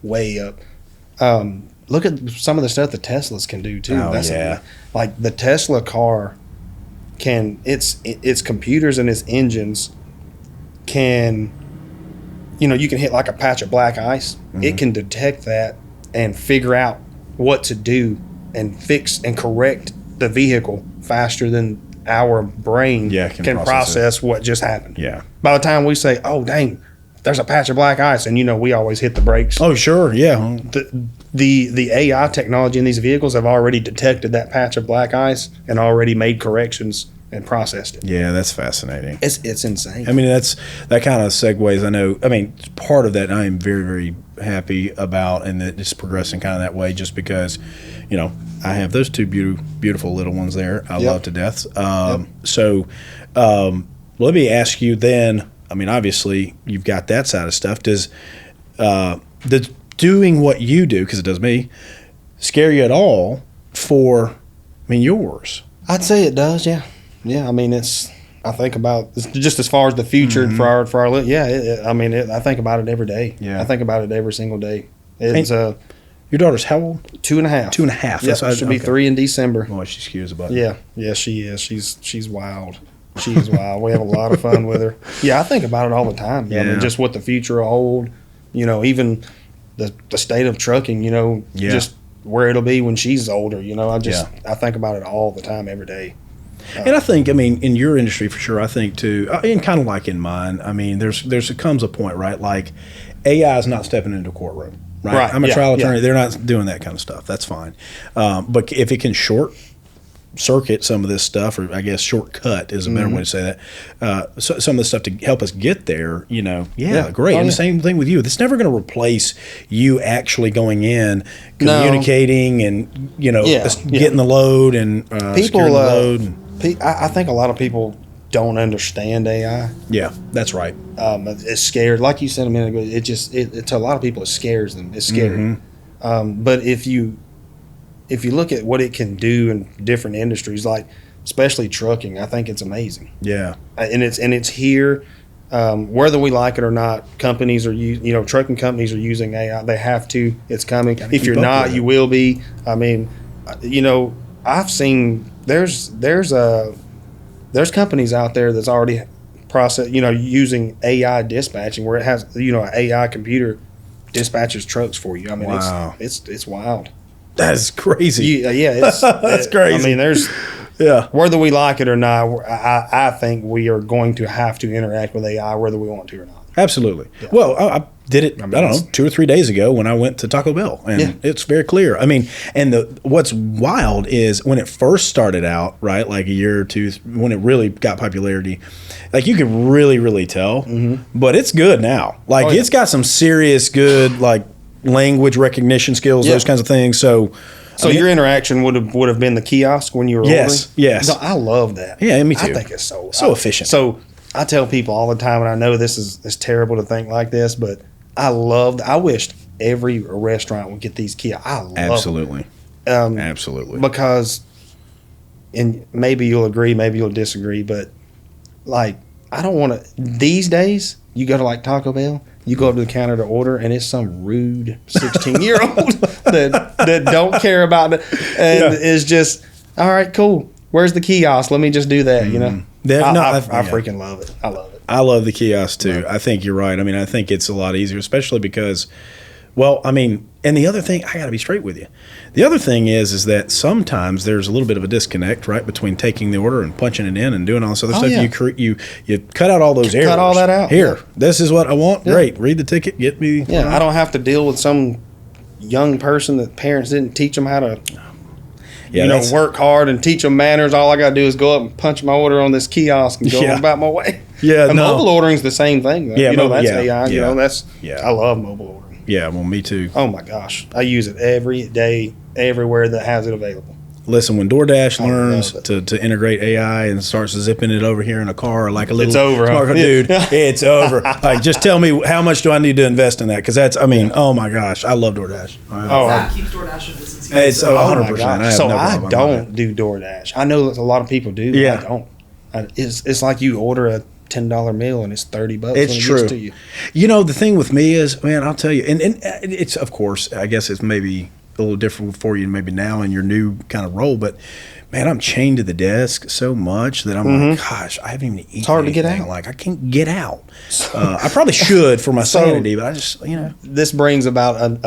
Speaker 3: way up. Look at some of the stuff the Teslas can do too. Like the Tesla car its computers and its engines can. You can hit like a patch of black ice. Mm-hmm. It can detect that and figure out what to do and fix and correct the vehicle faster than our brain can process what just happened.
Speaker 1: Yeah.
Speaker 3: By the time we say, oh, dang, there's a patch of black ice, and we always hit the brakes.
Speaker 1: Oh, sure, yeah.
Speaker 3: The AI technology in these vehicles have already detected that patch of black ice and already made corrections and processed it.
Speaker 1: Yeah, that's fascinating.
Speaker 3: It's insane.
Speaker 1: I mean, that kind of segues. I know. I mean, part of that I am very, very happy about, and that it's progressing kind of that way. Just because, I have those two beautiful little ones there. I love to death. So, let me ask you then. I mean, obviously, you've got that side of stuff. Does doing what you do, because it does me, scare you at all for yours?
Speaker 3: I'd say it does. Yeah. Yeah, I mean, I think about just as far as the future for our I think about it every day.
Speaker 1: Yeah,
Speaker 3: I think about it every single day. It's
Speaker 1: your daughter's how old?
Speaker 3: 2.5.
Speaker 1: 2.5.
Speaker 3: Yeah, she'll be 3 in December.
Speaker 1: Boy, she's cute about it.
Speaker 3: Yeah, she is. She's wild. She's wild. We have a lot of fun with her. Yeah, I think about it all the time.
Speaker 1: Yeah.
Speaker 3: I mean, just what the future will hold. Even the state of trucking. Just where it'll be when she's older. I think about it all the time, every day.
Speaker 1: And I think, in your industry for sure, I think too, and kind of like in mine, comes a point, right? Like AI is not stepping into a courtroom, right? I'm a trial attorney. Yeah. They're not doing that kind of stuff. That's fine. But if it can short circuit some of this stuff, or I guess shortcut is a better way to say that, some of the stuff to help us get there, great. And the same thing with you. It's never going to replace you actually going in, communicating, and, getting the load and securing the load.
Speaker 3: I think a lot of people don't understand AI.
Speaker 1: Yeah, that's right.
Speaker 3: It's scared, like you said a minute ago. It to a lot of people, it scares them. It's scary. But if you look at what it can do in different industries, like especially trucking, I think it's amazing.
Speaker 1: Yeah,
Speaker 3: and it's here, whether we like it or not. Companies are trucking companies are using AI. They have to. It's coming. If you're not, you will be. I mean, I've seen. There's companies out there that's already using AI dispatching where it has an AI computer dispatches trucks for you. I mean,
Speaker 1: wow.
Speaker 3: it's wild.
Speaker 1: That is crazy.
Speaker 3: Yeah, it's
Speaker 1: that's crazy.
Speaker 3: I mean,
Speaker 1: Yeah.
Speaker 3: Whether we like it or not, I think we are going to have to interact with AI whether we want to or not.
Speaker 1: Absolutely. Yeah. Well, I did it, I don't know, 2 or 3 days ago when I went to Taco Bell, and it's very clear. I mean, and what's wild is when it first started out, right, like a year or two, when it really got popularity, like you could really, really tell, but it's good now. Like it's got some serious good, like language recognition skills, those kinds of things. So I mean,
Speaker 3: your interaction would have been the kiosk when you were ordering?
Speaker 1: Yes.
Speaker 3: No, I love that.
Speaker 1: Yeah, me too.
Speaker 3: I think it's so
Speaker 1: efficient.
Speaker 3: So I tell people all the time, and I know this is terrible to think like this, but I wished every restaurant would get these kiosks. I love
Speaker 1: Absolutely.
Speaker 3: them.
Speaker 1: Absolutely.
Speaker 3: Because, and maybe you'll agree, maybe you'll disagree, but like, I don't want to, these days, you go to like Taco Bell, you go up to the counter to order, and it's some rude 16-year-old that don't care about it, and is just, all right, cool. Where's the kiosk? Let me just do that, you know? I freaking love it. I love it.
Speaker 1: I love the kiosk too. I think you're right. I mean, I think it's a lot easier, especially because, well, I mean, and the other thing, I got to be straight with you. The other thing is that sometimes there's a little bit of a disconnect, right, between taking the order and punching it in and doing all this other stuff.
Speaker 3: Yeah.
Speaker 1: You cut out all those errors.
Speaker 3: Cut all that out.
Speaker 1: Here, this is what I want. Yeah. Great. Read the ticket. Get me.
Speaker 3: Yeah, I don't have to deal with some young person that parents didn't teach them how to work hard and teach them manners. All I got to do is go up and punch my order on this kiosk and go about my way.
Speaker 1: Yeah,
Speaker 3: mobile ordering is the same thing. Though.
Speaker 1: Yeah,
Speaker 3: that's AI. I love mobile ordering.
Speaker 1: Yeah, well, me too.
Speaker 3: Oh my gosh, I use it every day, everywhere that has it available.
Speaker 1: Listen, when DoorDash learns to integrate AI and starts zipping it over here in a car like a little smart dude, it's over. Like, just tell me how much do I need to invest in that? Because that's, I mean, oh my gosh, I love DoorDash.
Speaker 4: That keeps DoorDash in business.
Speaker 1: It's 100%.
Speaker 3: So I don't do DoorDash. I know that a lot of people do. But I don't. It's like you order a $10 meal and it's $30 when it gets to you.
Speaker 1: You know, the thing with me is, man, I'll tell you, and it's, of course, I guess it's maybe a little different for you maybe now in your new kind of role, but man, I'm chained to the desk so much that I'm like, gosh, I haven't even eaten.
Speaker 3: It's hard to get out.
Speaker 1: Like, I can't get out. I probably should for my sanity, but I just,
Speaker 3: This brings about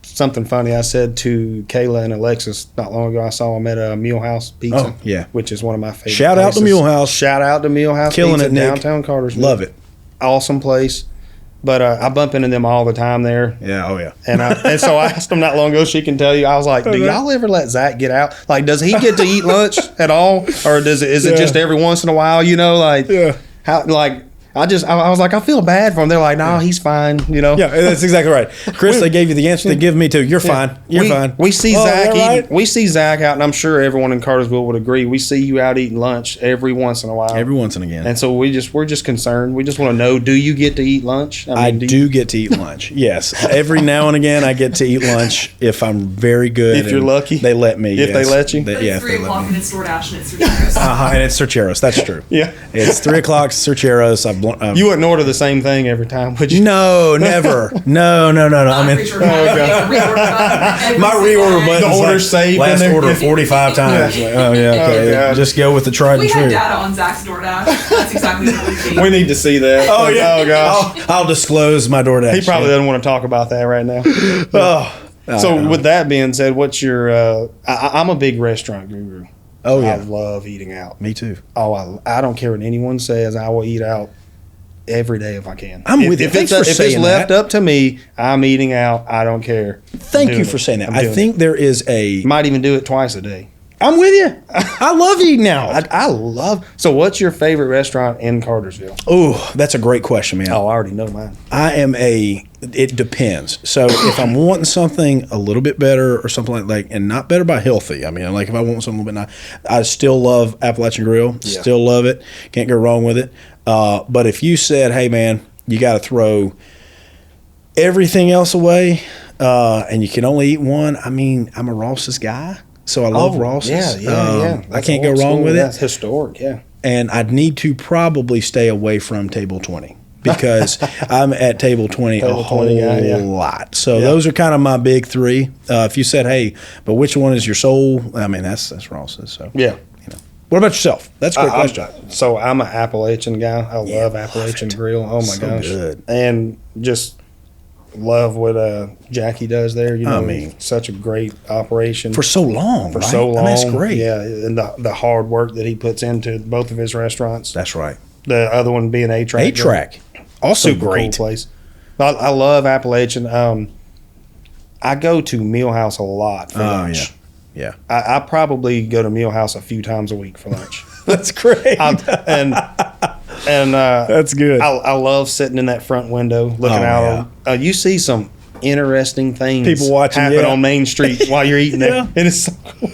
Speaker 3: something funny I said to Kayla and Alexis not long ago. I saw them at a Mule House Pizza, which is one of my favorite
Speaker 1: Shout
Speaker 3: places.
Speaker 1: out to Mule House.
Speaker 3: Shout out to Mule House
Speaker 1: Killing
Speaker 3: Pizza
Speaker 1: it, Nick.
Speaker 3: downtown Cartersville.
Speaker 1: Love it.
Speaker 3: Awesome place. But I bump into them all the time there.
Speaker 1: Yeah, oh yeah.
Speaker 3: And so I asked them not long ago, she can tell you, I was like, do y'all ever let Zach get out? Like, does he get to eat lunch at all? Or is it just every once in a while, I was like, I feel bad for him. They're like, no, he's fine,
Speaker 1: Yeah, that's exactly right. Chris, they gave you the answer they give me too. You're fine. You're fine.
Speaker 3: We see Zach eating, we see Zach out, and I'm sure everyone in Cartersville would agree. We see you out eating lunch every once in a while.
Speaker 1: Every once and again.
Speaker 3: And so we're just concerned. We just want to know, do you get to eat lunch?
Speaker 1: I do get to eat lunch. Yes. Every now and again I get to eat lunch if I'm very good.
Speaker 3: If you're lucky.
Speaker 1: They let me.
Speaker 3: If they let you.
Speaker 4: It's 3 o'clock and it's DoorDash and it's Cercheros.
Speaker 1: And it's Cercheros. That's true.
Speaker 3: Yeah.
Speaker 1: It's 3 o'clock, Cercheros.
Speaker 3: You wouldn't order the same thing every time, would you?
Speaker 1: No, never. No. I mean, my reorder button.
Speaker 3: The order saved.
Speaker 1: Last order 45 times.
Speaker 3: Yeah.
Speaker 1: Like, oh yeah, okay. Just go with the tried and true.
Speaker 4: We have data on Zach's DoorDash. That's exactly what we see.
Speaker 3: We need to see that.
Speaker 1: Oh yeah.
Speaker 3: Oh gosh.
Speaker 1: I'll disclose my DoorDash.
Speaker 3: He probably doesn't want to talk about that right now. So with that being said, what's your? I'm a big restaurant guru.
Speaker 1: Oh yeah.
Speaker 3: I love eating out.
Speaker 1: Me too.
Speaker 3: Oh, I don't care what anyone says. I will eat out every day if I can.
Speaker 1: I'm with you.
Speaker 3: If it's left up to me, I'm eating out. I don't care.
Speaker 1: Thank you for saying that. I think there is
Speaker 3: might even do it twice a day.
Speaker 1: I'm with you. I love eating out.
Speaker 3: I love. So, what's your favorite restaurant in Cartersville?
Speaker 1: Oh, that's a great question, man.
Speaker 3: Oh, I already know mine.
Speaker 1: It depends. So, if I'm wanting something a little bit better or something like, and not better by healthy. I mean, like if I want something a little bit I still love Appalachian Grill. Yeah. Still love it. Can't go wrong with it. But if you said, hey man, you got to throw everything else away, and you can only eat one. I mean, I'm a Ross's guy. So I love Ross's.
Speaker 3: Yeah.
Speaker 1: I can't go wrong with it.
Speaker 3: That's historic, yeah.
Speaker 1: And I'd need to probably stay away from Table 20 because I'm at Table 20 a whole lot. So those are kind of my big three. If you said, hey, but which one is your soul? I mean, that's Ross's. So
Speaker 3: yeah.
Speaker 1: What about yourself? That's a great question.
Speaker 3: So I'm an Appalachian guy. I love Appalachian Grill. Oh my gosh.
Speaker 1: Good.
Speaker 3: And just love what Jackie does there. You know,
Speaker 1: I mean,
Speaker 3: such a great operation
Speaker 1: for so long.
Speaker 3: For
Speaker 1: right?
Speaker 3: so long,
Speaker 1: that's great.
Speaker 3: Yeah, and the hard work that he puts into both of his restaurants.
Speaker 1: That's right.
Speaker 3: The other one being A-Track.
Speaker 1: A-Track, also
Speaker 3: Super
Speaker 1: great
Speaker 3: cool place. I love Appalachian. I go to Meal House a lot for lunch.
Speaker 1: Yeah.
Speaker 3: I probably go to Meal House a few times a week for lunch.
Speaker 1: That's great.
Speaker 3: and
Speaker 1: that's good.
Speaker 3: I love sitting in that front window looking out. You see some interesting things
Speaker 1: people watching
Speaker 3: happen on Main Street while you're eating there. And it's so cool.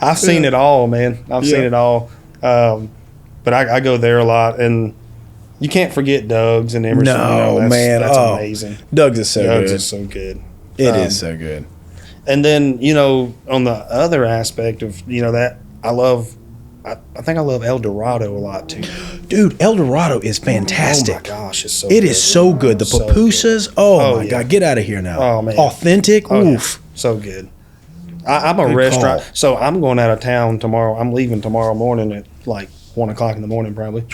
Speaker 3: I've seen it all, man. I've seen it all. But I go there a lot, and you can't forget Doug's and Emerson.
Speaker 1: No,
Speaker 3: man. That's amazing.
Speaker 1: Doug's is so good.
Speaker 3: Doug's is so good.
Speaker 1: It is so good.
Speaker 3: And then, on the other aspect of, that I think I love El Dorado a lot too.
Speaker 1: Dude, El Dorado is fantastic.
Speaker 3: Oh my gosh, it's so
Speaker 1: good. It
Speaker 3: good.
Speaker 1: is so good. The pupusas, my God, get out of here now.
Speaker 3: Oh, man.
Speaker 1: Authentic, oof.
Speaker 3: Yeah. So good. I'm a restaurant, so I'm going out of town tomorrow. I'm leaving tomorrow morning at like 1 o'clock in the morning probably.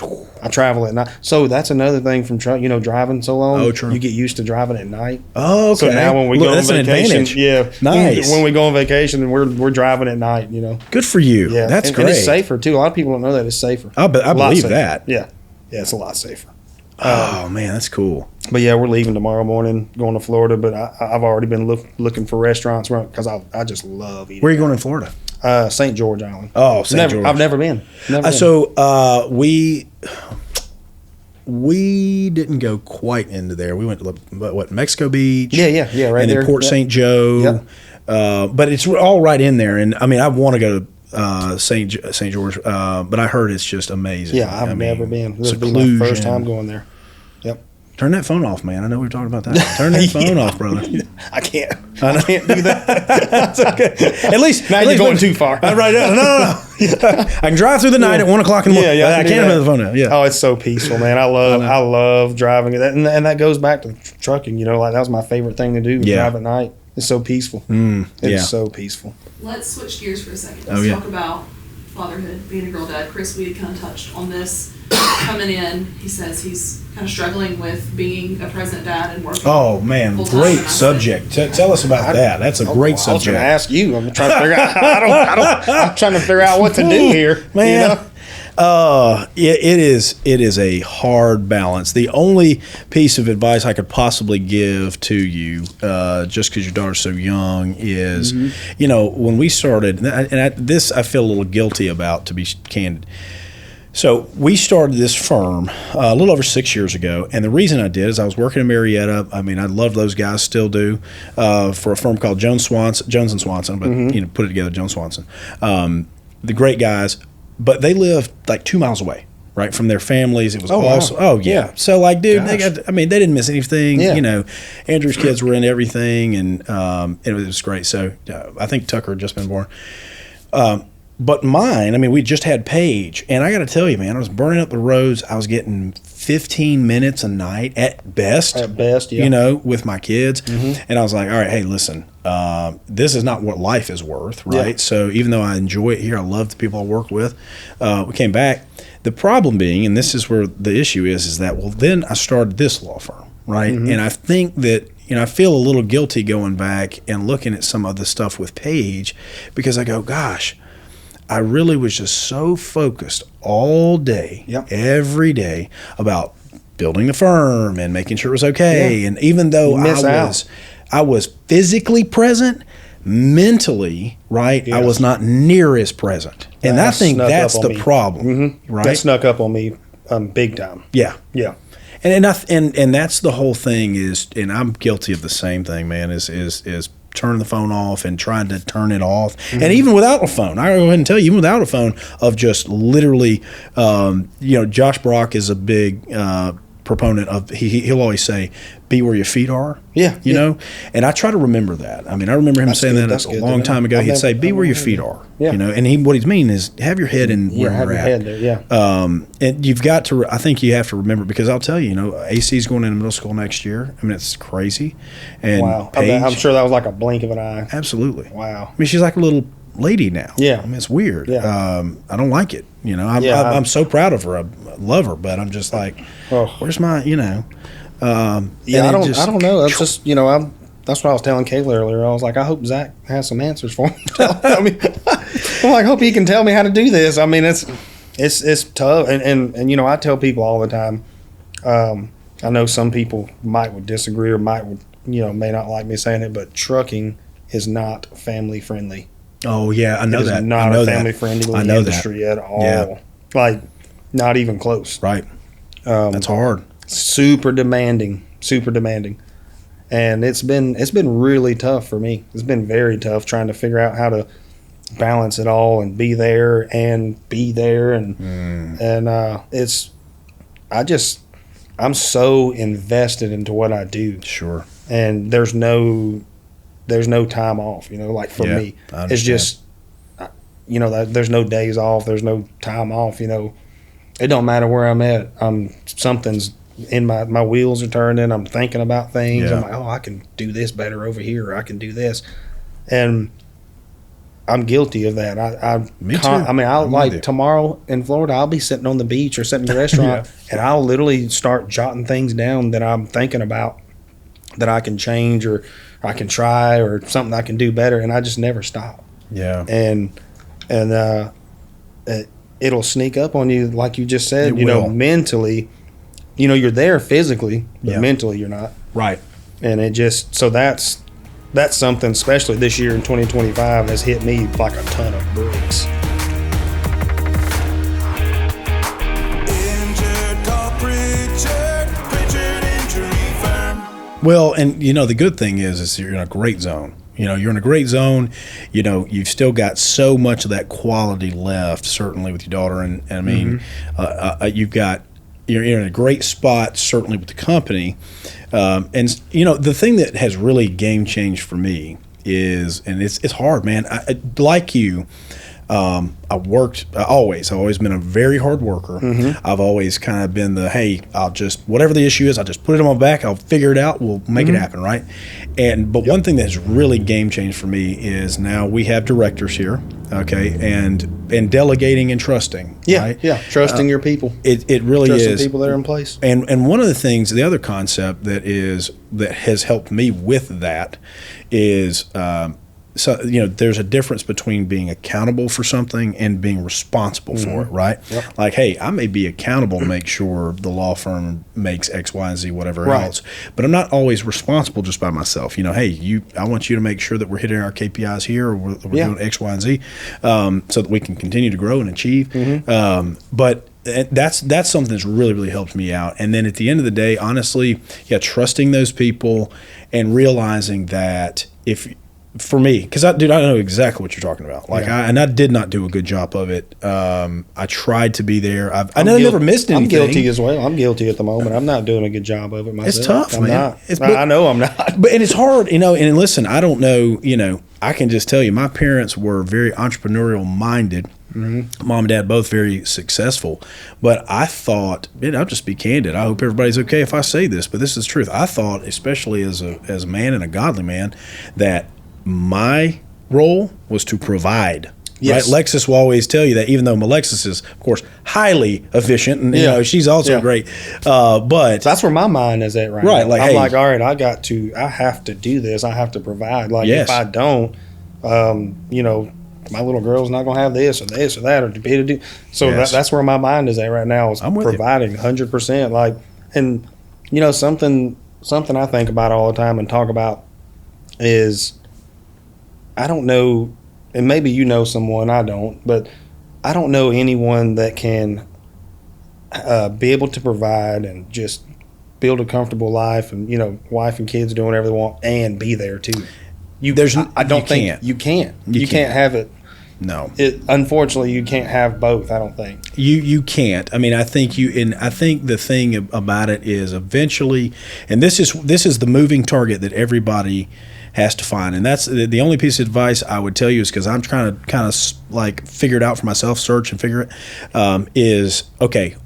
Speaker 3: I travel at night. So that's another thing from driving so long.
Speaker 1: Oh, true.
Speaker 3: You get used to driving at night.
Speaker 1: Oh, okay.
Speaker 3: So now when we go on vacation,
Speaker 1: an advantage.
Speaker 3: Yeah,
Speaker 1: nice.
Speaker 3: When we go on vacation, we're driving at night.
Speaker 1: Good for you.
Speaker 3: Yeah,
Speaker 1: that's great.
Speaker 3: And it's safer too. A lot of people don't know that it's safer.
Speaker 1: I believe that.
Speaker 3: Yeah, it's a lot safer.
Speaker 1: Oh man, that's cool.
Speaker 3: But yeah, we're leaving tomorrow morning, going to Florida. But I've already been looking for restaurants because I just love eating.
Speaker 1: Where are you going in Florida?
Speaker 3: St. George Island.
Speaker 1: Oh, St. George.
Speaker 3: I've never been.
Speaker 1: So we didn't go quite into there. We went to Mexico Beach.
Speaker 3: Yeah, right
Speaker 1: and
Speaker 3: there.
Speaker 1: And then Port St. Joe. Yep. But it's all right in there. And I mean, I want to go to St. George, but I heard it's just amazing.
Speaker 3: Yeah, I've never been. This will be my first time going there. Yep.
Speaker 1: Turn that phone off, man. I know we were talking about that. Turn that phone off, brother.
Speaker 3: I can't do that.
Speaker 1: That's okay. At least
Speaker 3: now you're going too far.
Speaker 1: Right. No. I can drive through the night at 1 o'clock in the morning. I can't have the phone out. Yeah.
Speaker 3: Oh, it's so peaceful, man. I love driving. And that goes back to trucking. Like that was my favorite thing to do. Drive at night. It's so peaceful. It's so peaceful.
Speaker 4: Let's switch gears for a second. Let's talk about fatherhood, being a girl dad. Chris, we had kind of touched on this coming in. He says he's kind of struggling with being a present dad and working.
Speaker 1: Oh man, great subject. Tell us about that. That's a great subject. I was
Speaker 3: going to ask you. I'm trying to figure out. I'm trying to figure out what to do here,
Speaker 1: man. It is a hard balance. The only piece of advice I could possibly give to you, just because your daughter's so young, is when we started, and this I feel a little guilty about, to be candid. So we started this firm a little over 6 years ago, and the reason I did is I was working in Marietta. I mean, I love those guys, still do, for a firm called Jones and Swanson, but put it together, Jones Swanson. The great guys, but they lived like 2 miles away, right, from their families. It was awesome. Wow. Oh yeah. So like, dude, they didn't miss anything. Yeah. Andrew's kids were in everything, and it was great. So I think Tucker had just been born. But mine, I mean, we just had Paige, and I got to tell you, man, I was burning up the roads. I was getting 15 minutes a night at best.
Speaker 3: At best, yeah.
Speaker 1: With my kids. And I was like, all right, hey, listen, this is not what life is worth, right? Yeah. So even though I enjoy it here, I love the people I work with. We came back. The problem being, and this is where the issue is that, well, then I started this law firm, right? And I think that, I feel a little guilty going back and looking at some of the stuff with Paige, because I go, gosh, I really was just so focused all day, every day, about building the firm and making sure it was okay. And even though I was physically present, mentally, right, I was not near as present. And I think that's the problem, right?
Speaker 3: That snuck up on me big time.
Speaker 1: Yeah.
Speaker 3: Yeah.
Speaker 1: And that's the whole thing is, and I'm guilty of the same thing, man, is turn the phone off and trying to turn it off. And even without a phone, I go ahead and tell you, even without a phone, of just literally, Josh Brock is a big proponent of, he'll always say, be where your feet are.
Speaker 3: Yeah.
Speaker 1: You know? And I try to remember that. I mean, I remember him saying that a long time ago. He'd say, be where your feet are.
Speaker 3: Yeah.
Speaker 1: And what he's meaning is have your head in where
Speaker 3: have
Speaker 1: you're
Speaker 3: your
Speaker 1: at.
Speaker 3: head there, yeah.
Speaker 1: And you've got to, I think you have to remember, because I'll tell you, AC's going into middle school next year. I mean, it's crazy. And
Speaker 3: wow.
Speaker 1: Paige,
Speaker 3: I'm sure that was like a blink of an eye.
Speaker 1: Absolutely.
Speaker 3: Wow.
Speaker 1: I mean, she's like a little lady now.
Speaker 3: Yeah.
Speaker 1: I mean, it's weird.
Speaker 3: Yeah.
Speaker 1: I don't like it. I'm so proud of her. I love her, but I'm just like, where's my,
Speaker 3: Yeah, I don't know. That's just, that's what I was telling Kayla earlier. I was like, I hope Zach has some answers for me. I mean, I'm like, hope he can tell me how to do this. I mean, it's tough. And I tell people all the time, I know some people would disagree or may not like me saying it, but trucking is not family friendly.
Speaker 1: Oh yeah, I know that.
Speaker 3: It's not a family friendly industry at all. Yeah. Like, not even close.
Speaker 1: Right. That's hard.
Speaker 3: Super demanding. And it's been really tough for me. It's been very tough trying to figure out how to balance it all and be there and I'm so invested into what I do.
Speaker 1: Sure.
Speaker 3: And there's no time off, like for me. It's just there's no days off, there's no time off, It don't matter where I'm at. Something's in my wheels are turning. I'm thinking about things. I'm like, oh, I can do this better over here. Or I can do this, and I'm guilty of that.
Speaker 1: Me too.
Speaker 3: I mean, I'll like tomorrow in Florida, I'll be sitting on the beach or sitting in a restaurant, and I'll literally start jotting things down that I'm thinking about that I can change or I can try or something I can do better, and I just never stop.
Speaker 1: Yeah,
Speaker 3: and it'll sneak up on you, like you just said. Mentally. You're there physically, but mentally you're not.
Speaker 1: Right.
Speaker 3: And it just, so that's something, especially this year in 2025, has hit me like a ton of bricks.
Speaker 1: Well, and the good thing is you're in a great zone. You're in a great zone. You've still got so much of that quality left, certainly with your daughter. And I mean, you're in a great spot, certainly with the company. And the thing that has really game changed for me is, and it's hard, man. Like you, I've always been a very hard worker. Mm-hmm. I've always kind of been I'll just, whatever the issue is, I'll just put it on my back. I'll figure it out. We'll make it happen. Right. But one thing that's really game changed for me is now we have directors here. Okay. And delegating and trusting.
Speaker 3: Yeah.
Speaker 1: Right?
Speaker 3: Yeah. Trusting your people.
Speaker 1: It really
Speaker 3: Trusting
Speaker 1: is.
Speaker 3: people that are in place.
Speaker 1: And one of the things, the other concept that has helped me with that is, there's a difference between being accountable for something and being responsible for it, right? Yep. Like, hey, I may be accountable to make sure the law firm makes X, Y, and Z, whatever else, but I'm not always responsible just by myself. Hey, I want you to make sure that we're hitting our KPIs here, or we're doing X, Y, and Z, so that we can continue to grow and achieve. But that's something that's really, really helped me out. And then at the end of the day, honestly, trusting those people and realizing that for me, because I know exactly what you're talking about. I did not do a good job of it. I tried to be there. I never missed anything.
Speaker 3: I'm guilty as well. I'm guilty at the moment. I'm not doing a good job of it myself.
Speaker 1: It's tough, man.
Speaker 3: I know I'm not.
Speaker 1: And it's hard, And listen, I don't know. I can just tell you, my parents were very entrepreneurial minded. Mm-hmm. Mom and dad both very successful, but I thought, I'll just be candid. I hope everybody's okay if I say this, but this is the truth. I thought, especially as a man and a godly man, that my role was to provide. Yes. Right? Lexus will always tell you that, even though Alexis is, of course, highly efficient, and she's also great. But
Speaker 3: that's where my mind is at right now. I'm like, all right, I have to do this. I have to provide. If I don't, my little girl's not going to have this or that or to be able to do. So that's where my mind is at right now, is providing 100%. And something I think about all the time and talk about is, I don't know, and maybe you know someone, I don't, but I don't know anyone that can be able to provide and just build a comfortable life and, wife and kids doing whatever they want and be there too. You can't have it.
Speaker 1: No.
Speaker 3: Unfortunately, you can't have both, I don't think.
Speaker 1: You can't. I mean, I think the thing about it is eventually, and this is the moving target that everybody has to find, and that's the only piece of advice I would tell you, is because I'm trying to kind of figure it out for myself, search and figure it, is, okay,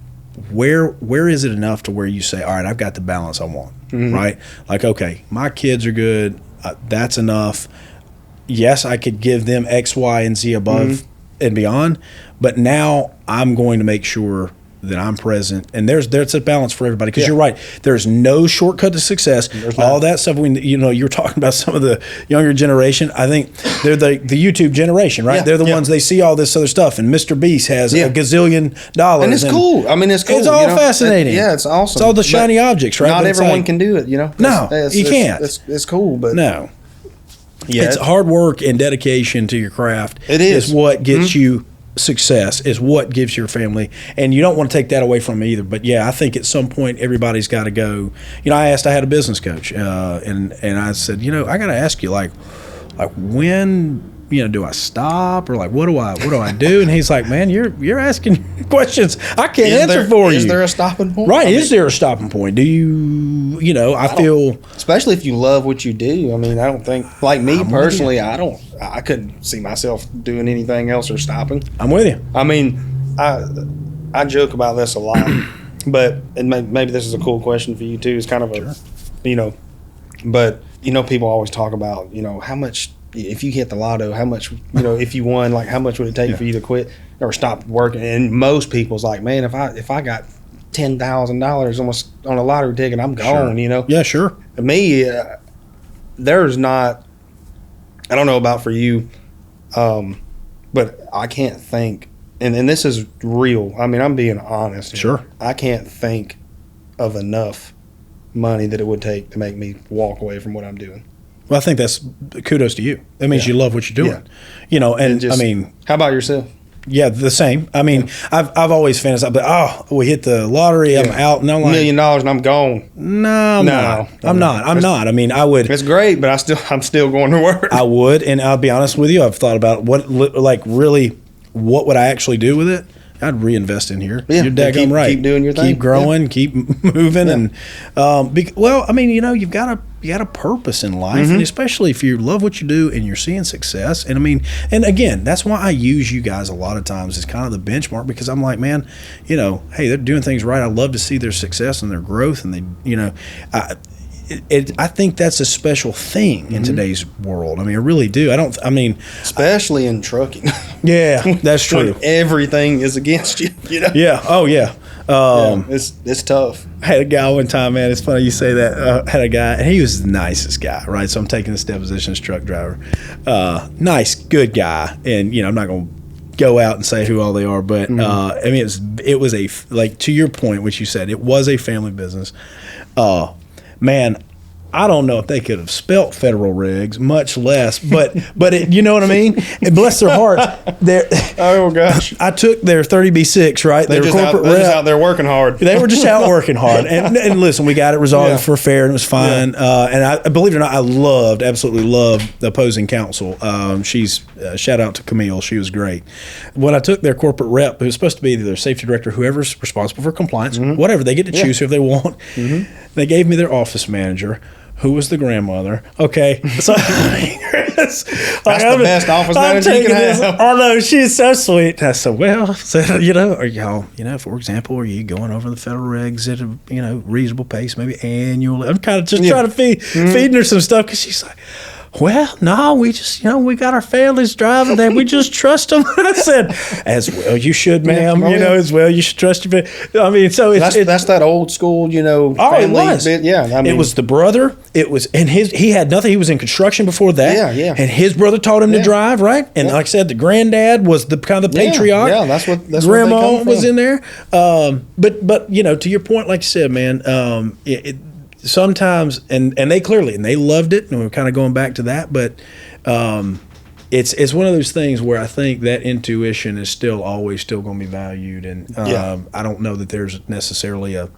Speaker 1: where is it enough to where you say, all right, I've got the balance I want, right? Like, okay, my kids are good, that's enough. Yes, I could give them X, Y, and Z above and beyond, but now I'm going to make sure that I'm present, and there's a balance for everybody, because you're right. There's no shortcut to success. All that stuff. When you're talking about some of the younger generation, I think they're the YouTube generation, right? They're the ones, they see all this other stuff, and Mr. Beast has a gazillion dollars,
Speaker 3: and it's cool. I mean, it's cool.
Speaker 1: It's all fascinating.
Speaker 3: It's awesome.
Speaker 1: It's all the shiny objects, right?
Speaker 3: Not everyone can do it.
Speaker 1: You can't.
Speaker 3: It's cool, but
Speaker 1: no. Yeah, it's hard work and dedication to your craft.
Speaker 3: It is
Speaker 1: what gets you success, is what gives your family, and you don't want to take that away from them either. But yeah, I think at some point everybody's got to go. I had a business coach, and I said, I got to ask you, like when, do I stop, or like what do I do? And he's like, man, you're asking questions I can't answer for you.
Speaker 3: Is there a stopping point?
Speaker 1: Right? Is there a stopping point? Do you? I feel,
Speaker 3: especially if you love what you do. I mean, I don't think, like me personally, I couldn't see myself doing anything else or stopping.
Speaker 1: I'm with you.
Speaker 3: I mean, I joke about this a lot, but maybe this is a cool question for you too. It's kind of but people always talk about how much, if you hit the lotto, how much, if you won, like how much would it take for you to quit or stop working? And most people's like, man, if I got $10,000 almost on a lottery ticket, I'm gone.
Speaker 1: Yeah, sure.
Speaker 3: To me, there's not. I don't know about for you, but I can't think, and this is real. I mean, I'm being honest.
Speaker 1: Sure.
Speaker 3: I can't think of enough money that it would take to make me walk away from what I'm doing.
Speaker 1: Well, I think that's kudos to you. That means you love what you're doing. And
Speaker 3: just,
Speaker 1: I mean,
Speaker 3: how about yourself?
Speaker 1: Yeah, the same. I mean, I've always fantasized, but we hit the lottery, I'm out, and I'm like,
Speaker 3: $1 million and I'm gone.
Speaker 1: No, I'm not. I mean, I would.
Speaker 3: It's great, but I'm still going to work.
Speaker 1: I would, and I'll be honest with you. I've thought about what would I actually do with it. I'd reinvest in here.
Speaker 3: Yeah,
Speaker 1: you're daggone right.
Speaker 3: Keep doing your thing.
Speaker 1: Keep growing. Keep moving. Yeah. And I mean, you've got a purpose in life, and especially if you love what you do and you're seeing success. And I mean, and again, that's why I use you guys a lot of times as kind of the benchmark, because I'm like, man, hey, they're doing things right. I love to see their success and their growth, and they, I think that's a special thing in today's world. I mean, I really do.
Speaker 3: Especially in trucking.
Speaker 1: Yeah, that's true.
Speaker 3: When everything is against you.
Speaker 1: Yeah. Oh, yeah.
Speaker 3: It's tough.
Speaker 1: I had a guy one time, man. It's funny you say that. Had a guy, and he was the nicest guy, right? So I'm taking this deposition as truck driver. Nice, good guy, and I'm not going to go out and say who all they are, but I mean, it was to your point, which you said, it was a family business. Man, I don't know if they could have spelt federal regs, much less, but you know what I mean? And bless their hearts.
Speaker 3: Oh, gosh.
Speaker 1: I took their 30B6, right?
Speaker 3: They're just out there working hard.
Speaker 1: They were just out working hard. And listen, we got it resolved for fair, and it was fine. Yeah. And I believe it or not, I absolutely loved the opposing counsel. She's, shout out to Camille. She was great. When I took their corporate rep, who was supposed to be their safety director, whoever's responsible for compliance, whatever, they get to choose who they want. They gave me their office manager, who was the grandmother. Okay. So that's
Speaker 3: the best office manager you can have.
Speaker 1: Oh, no, she's so sweet. I said, well, are y'all, for example, are you going over the federal regs at a, reasonable pace, maybe annually? I'm kind of just trying to feeding her some stuff, because she's like, well, no, we just, we got our families driving there. We just trust them. I said, as well you should, ma'am. As well you should trust your family. I mean, so
Speaker 3: that's that old school, family.
Speaker 1: It was.
Speaker 3: Yeah, I mean,
Speaker 1: it was the brother. It was, and he had nothing. He was in construction before that.
Speaker 3: Yeah.
Speaker 1: And his brother taught him to drive, right? And like I said, the granddad was the kind of the patriarch.
Speaker 3: Yeah, that's
Speaker 1: Grandma
Speaker 3: what they come
Speaker 1: was in there. But to your point, like you said, man, sometimes, and they loved it, and we're kind of going back to that, but it's one of those things where I think that intuition is always still going to be valued, and I don't know that there's necessarily I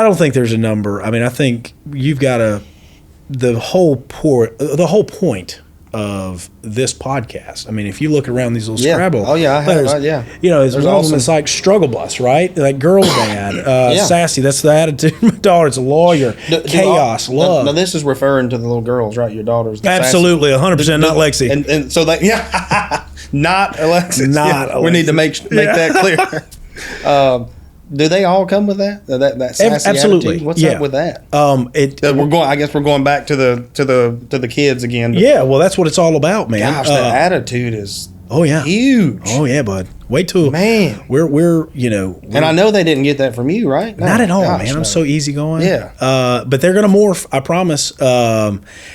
Speaker 1: don't think there's a number. I mean, I think you've got the whole point of this podcast. I mean, if you look around these little Scrabble letters, it's one of them is like struggle bus, right? Like girl dad, sassy, that's the attitude. My daughter's a lawyer, chaos, love.
Speaker 3: Now this is referring to the little girls, right? Your daughters.
Speaker 1: Absolutely, 100%, not Lexi.
Speaker 3: And so not Alexis.
Speaker 1: Not Alexis.
Speaker 3: We need to make that clear. Do they all come with that sassy
Speaker 1: absolutely
Speaker 3: attitude? What's up with that? I guess we're going back to the kids again.
Speaker 1: Yeah, well, that's what it's all about, man.
Speaker 3: Gosh, that attitude is
Speaker 1: huge.
Speaker 3: Oh yeah,
Speaker 1: bud. Wait till we're
Speaker 3: and I know they didn't get that from you, right?
Speaker 1: No, not at all, man. I'm so easygoing.
Speaker 3: Yeah.
Speaker 1: But they're gonna morph. I promise.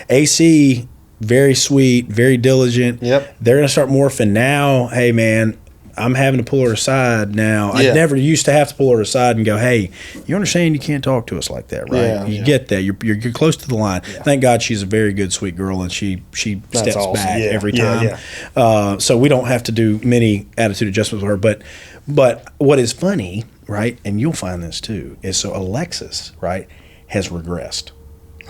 Speaker 1: AC, very sweet, very diligent.
Speaker 3: Yep.
Speaker 1: They're gonna start morphing now. Hey, man, I'm having to pull her aside now. I never used to have to pull her aside and go, hey, you understand you can't talk to us like that, right?
Speaker 3: Yeah,
Speaker 1: you get that. You're close to the line. Yeah. Thank God she's a very good, sweet girl, and she steps awesome. Back every time. Yeah. So we don't have to do many attitude adjustments with her. But what is funny, right, and you'll find this too, is so Alexis, right, has regressed.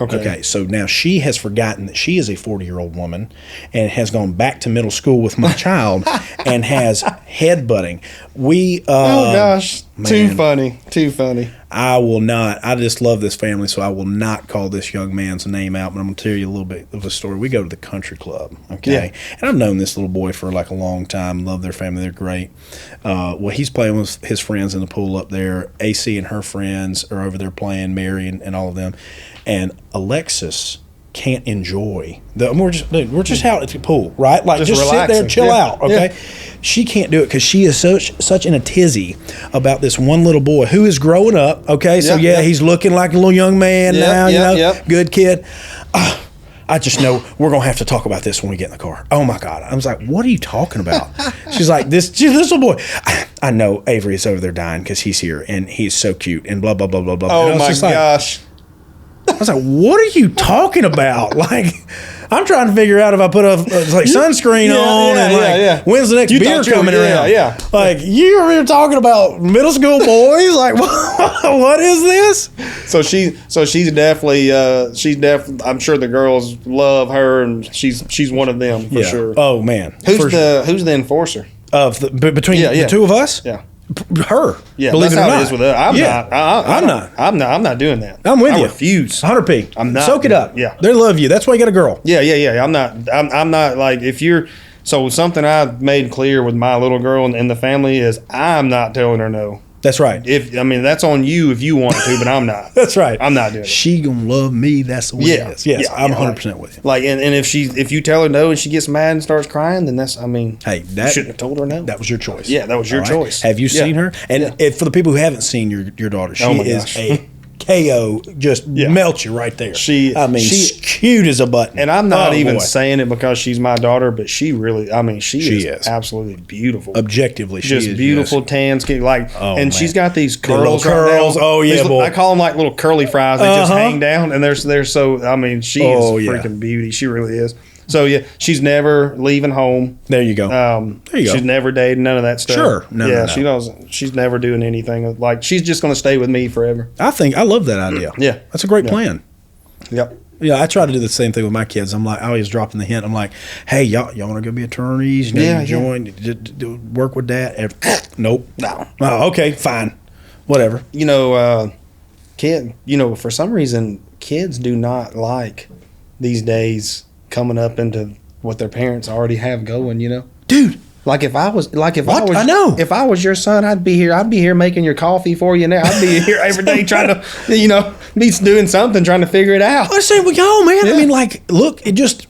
Speaker 1: Okay, so now she has forgotten that she is a 40-year-old woman and has gone back to middle school with my child and has headbutting.
Speaker 3: Oh gosh, man, too funny.
Speaker 1: I will not. I just love this family, so I will not call this young man's name out. But I'm going to tell you a little bit of a story. We go to the country club, okay? Yeah. And I've known this little boy for like a long time. Love their family. They're great. Well, he's playing with his friends in the pool up there. AC and her friends are over there playing, Mary and all of them. And Alexis can't enjoy we're just out at the pool, right? Like just sit there, chill out, okay? Yeah. She can't do it because she is such in a tizzy about this one little boy who is growing up, okay? So he's looking like a little young man now, good kid. I just know we're gonna have to talk about this when we get in the car. Oh my God! I was like, "What are you talking about?" She's like, "This little boy." I know Avery is over there dying because he's here and he's so cute and blah blah blah blah blah.
Speaker 3: Oh my gosh!
Speaker 1: I was like, "What are you talking about?" Like, I'm trying to figure out if I put sunscreen on and when's the next beer coming around? Yeah. Like, you were here talking about middle school boys? Like, what is this?
Speaker 3: So she's definitely I'm sure the girls love her and she's one of them for sure.
Speaker 1: Oh man.
Speaker 3: Who's the enforcer?
Speaker 1: Between the two of us?
Speaker 3: Yeah.
Speaker 1: Her.
Speaker 3: Yeah, believe that's it or how not. It is with her. I'm not doing that.
Speaker 1: I'm with you.
Speaker 3: I refuse.
Speaker 1: 100p.
Speaker 3: I'm not.
Speaker 1: Soak it up.
Speaker 3: Yeah.
Speaker 1: They love you. That's why you got a girl.
Speaker 3: Yeah. I'm not like if you're. So something I've made clear with my little girl and the family is I'm not telling her no.
Speaker 1: That's right.
Speaker 3: That's on you if you want to, but I'm not.
Speaker 1: That's right.
Speaker 3: I'm not doing it.
Speaker 1: She gonna love me. That's the way it is. Yes, I'm 100% with you.
Speaker 3: Like, and if you tell her no and she gets mad and starts crying, then that's,
Speaker 1: hey,
Speaker 3: you shouldn't have told her no.
Speaker 1: That was your choice.
Speaker 3: Yeah, that was your choice.
Speaker 1: Have you seen her? And for the people who haven't seen your daughter, she is a KO, just melts you right there. She's cute as a button.
Speaker 3: And I'm not even saying it because she's my daughter, but she really, she is absolutely beautiful.
Speaker 1: Objectively, she
Speaker 3: just
Speaker 1: is
Speaker 3: beautiful tan skin, she's got these curls.
Speaker 1: Curls. Oh yeah, boy.
Speaker 3: I call them like little curly fries. They just hang down, and they're so. She is freaking beauty. She really is. So she's never leaving home.
Speaker 1: There you go.
Speaker 3: There you go. She's never dating, none of that stuff.
Speaker 1: Sure. No.
Speaker 3: She doesn't. She's never doing anything. Like she's just going to stay with me forever.
Speaker 1: I love that idea.
Speaker 3: Yeah,
Speaker 1: that's a great plan.
Speaker 3: Yep.
Speaker 1: Yeah, I try to do the same thing with my kids. I'm like, I always drop in the hint. I'm like, hey, y'all want to go be attorneys? Join, work with Dad? Nope.
Speaker 3: No.
Speaker 1: Oh, okay, fine, whatever.
Speaker 3: For some reason, kids do not like these days coming up into what their parents already have going,
Speaker 1: Dude.
Speaker 3: If I was
Speaker 1: I know.
Speaker 3: If I was your son, I'd be here making your coffee for you now. I'd be here every day trying to, be doing something, trying to figure it out.
Speaker 1: I say, well, yo, man. Yeah. Look, it just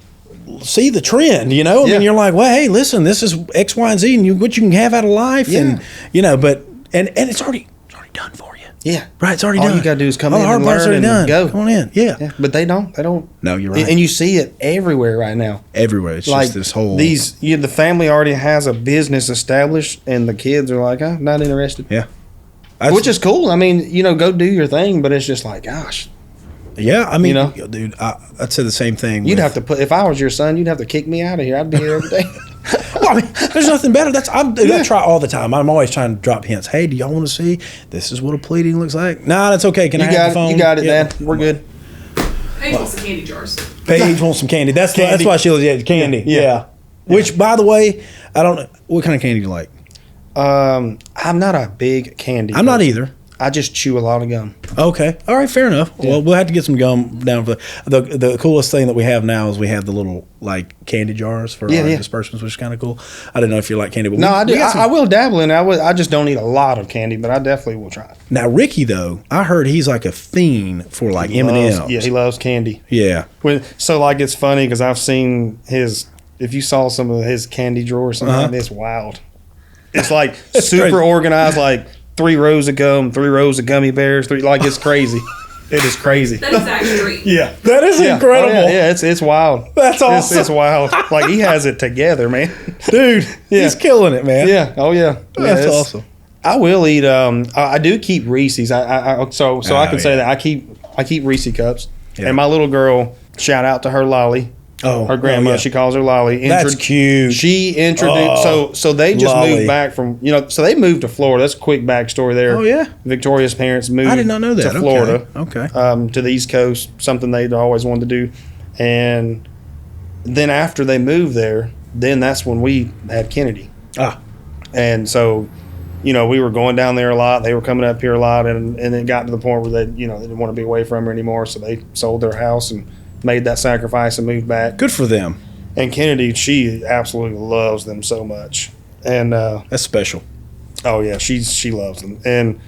Speaker 1: see the trend, I mean, you're like, well, hey, listen, this is X, Y, and Z, and what you can have out of life, and but it's already done for you.
Speaker 3: Yeah.
Speaker 1: Right, it's already done.
Speaker 3: All you got to do is come in and learn and go.
Speaker 1: Come on in. Yeah.
Speaker 3: But they don't.
Speaker 1: No, you're right.
Speaker 3: And you see it everywhere right now.
Speaker 1: Everywhere. It's just this whole...
Speaker 3: the family already has a business established, and the kids are like, not interested.
Speaker 1: Yeah.
Speaker 3: Which is cool. I mean, go do your thing, but it's just like, gosh.
Speaker 1: Yeah, I mean, dude, I'd say the same thing.
Speaker 3: You'd have to if I was your son, you'd have to kick me out of here. I'd be here every day.
Speaker 1: Well, I mean, there's nothing better. I try all the time. I'm always trying to drop hints. Hey, do y'all want to see? This is what a pleading looks like. Nah, that's okay. Can I have the phone?
Speaker 3: You got it, Dad. We're good.
Speaker 4: Paige wants some candy jars.
Speaker 1: Paige wants some candy. That's why she was candy. Yeah. Which, by the way, I don't know. What kind of candy do you like?
Speaker 3: I'm not a big candy
Speaker 1: I'm not either.
Speaker 3: I just chew a lot of gum.
Speaker 1: Okay. All right. Fair enough. Yeah. Well, we'll have to get some gum down for the coolest thing that we have now is we have the little candy jars for our disbursements, which is kind of cool. I didn't know if you like candy, but
Speaker 3: no, I do. I will dabble in it. I just don't eat a lot of candy, but I definitely will try it.
Speaker 1: Now, Ricky, though, I heard he's like a fiend for M&Ms.
Speaker 3: Yeah, he loves candy.
Speaker 1: Yeah.
Speaker 3: It's funny because I've seen his. If you saw some of his candy drawer, it's wild. It's like super
Speaker 1: crazy.
Speaker 3: organized, like 3 rows of gum, 3 rows of gummy bears, like it's crazy. It is crazy.
Speaker 4: That is actually
Speaker 3: Yeah.
Speaker 1: That is incredible.
Speaker 3: Oh, yeah, it's wild.
Speaker 1: That's awesome.
Speaker 3: It's wild. Like he has it together, man.
Speaker 1: Dude, he's killing it, man.
Speaker 3: Yeah. Oh yeah.
Speaker 1: That's awesome.
Speaker 3: I will eat. I do keep Reese's. So I can say that I keep Reese cups.
Speaker 1: Yeah.
Speaker 3: And my little girl, shout out to her Lolly.
Speaker 1: Oh,
Speaker 3: her grandma.
Speaker 1: yeah.
Speaker 3: She calls her Lolly.
Speaker 1: That's cute.
Speaker 3: She introduced. So they just
Speaker 1: Lolly.
Speaker 3: moved back from So they moved to Florida. That's a quick backstory there.
Speaker 1: Oh, yeah?
Speaker 3: Victoria's parents moved.
Speaker 1: I did not know that.
Speaker 3: To Florida.
Speaker 1: Okay.
Speaker 3: To the East Coast. Something they'd always wanted to do, and then after they moved there, then that's when we had Kennedy. And so, we were going down there a lot. They were coming up here a lot, and it got to the point where they didn't want to be away from her anymore. So they sold their house and made that sacrifice and moved back.
Speaker 1: Good for them.
Speaker 3: And Kennedy, she absolutely loves them so much. And
Speaker 1: that's special.
Speaker 3: Oh yeah, she loves them. And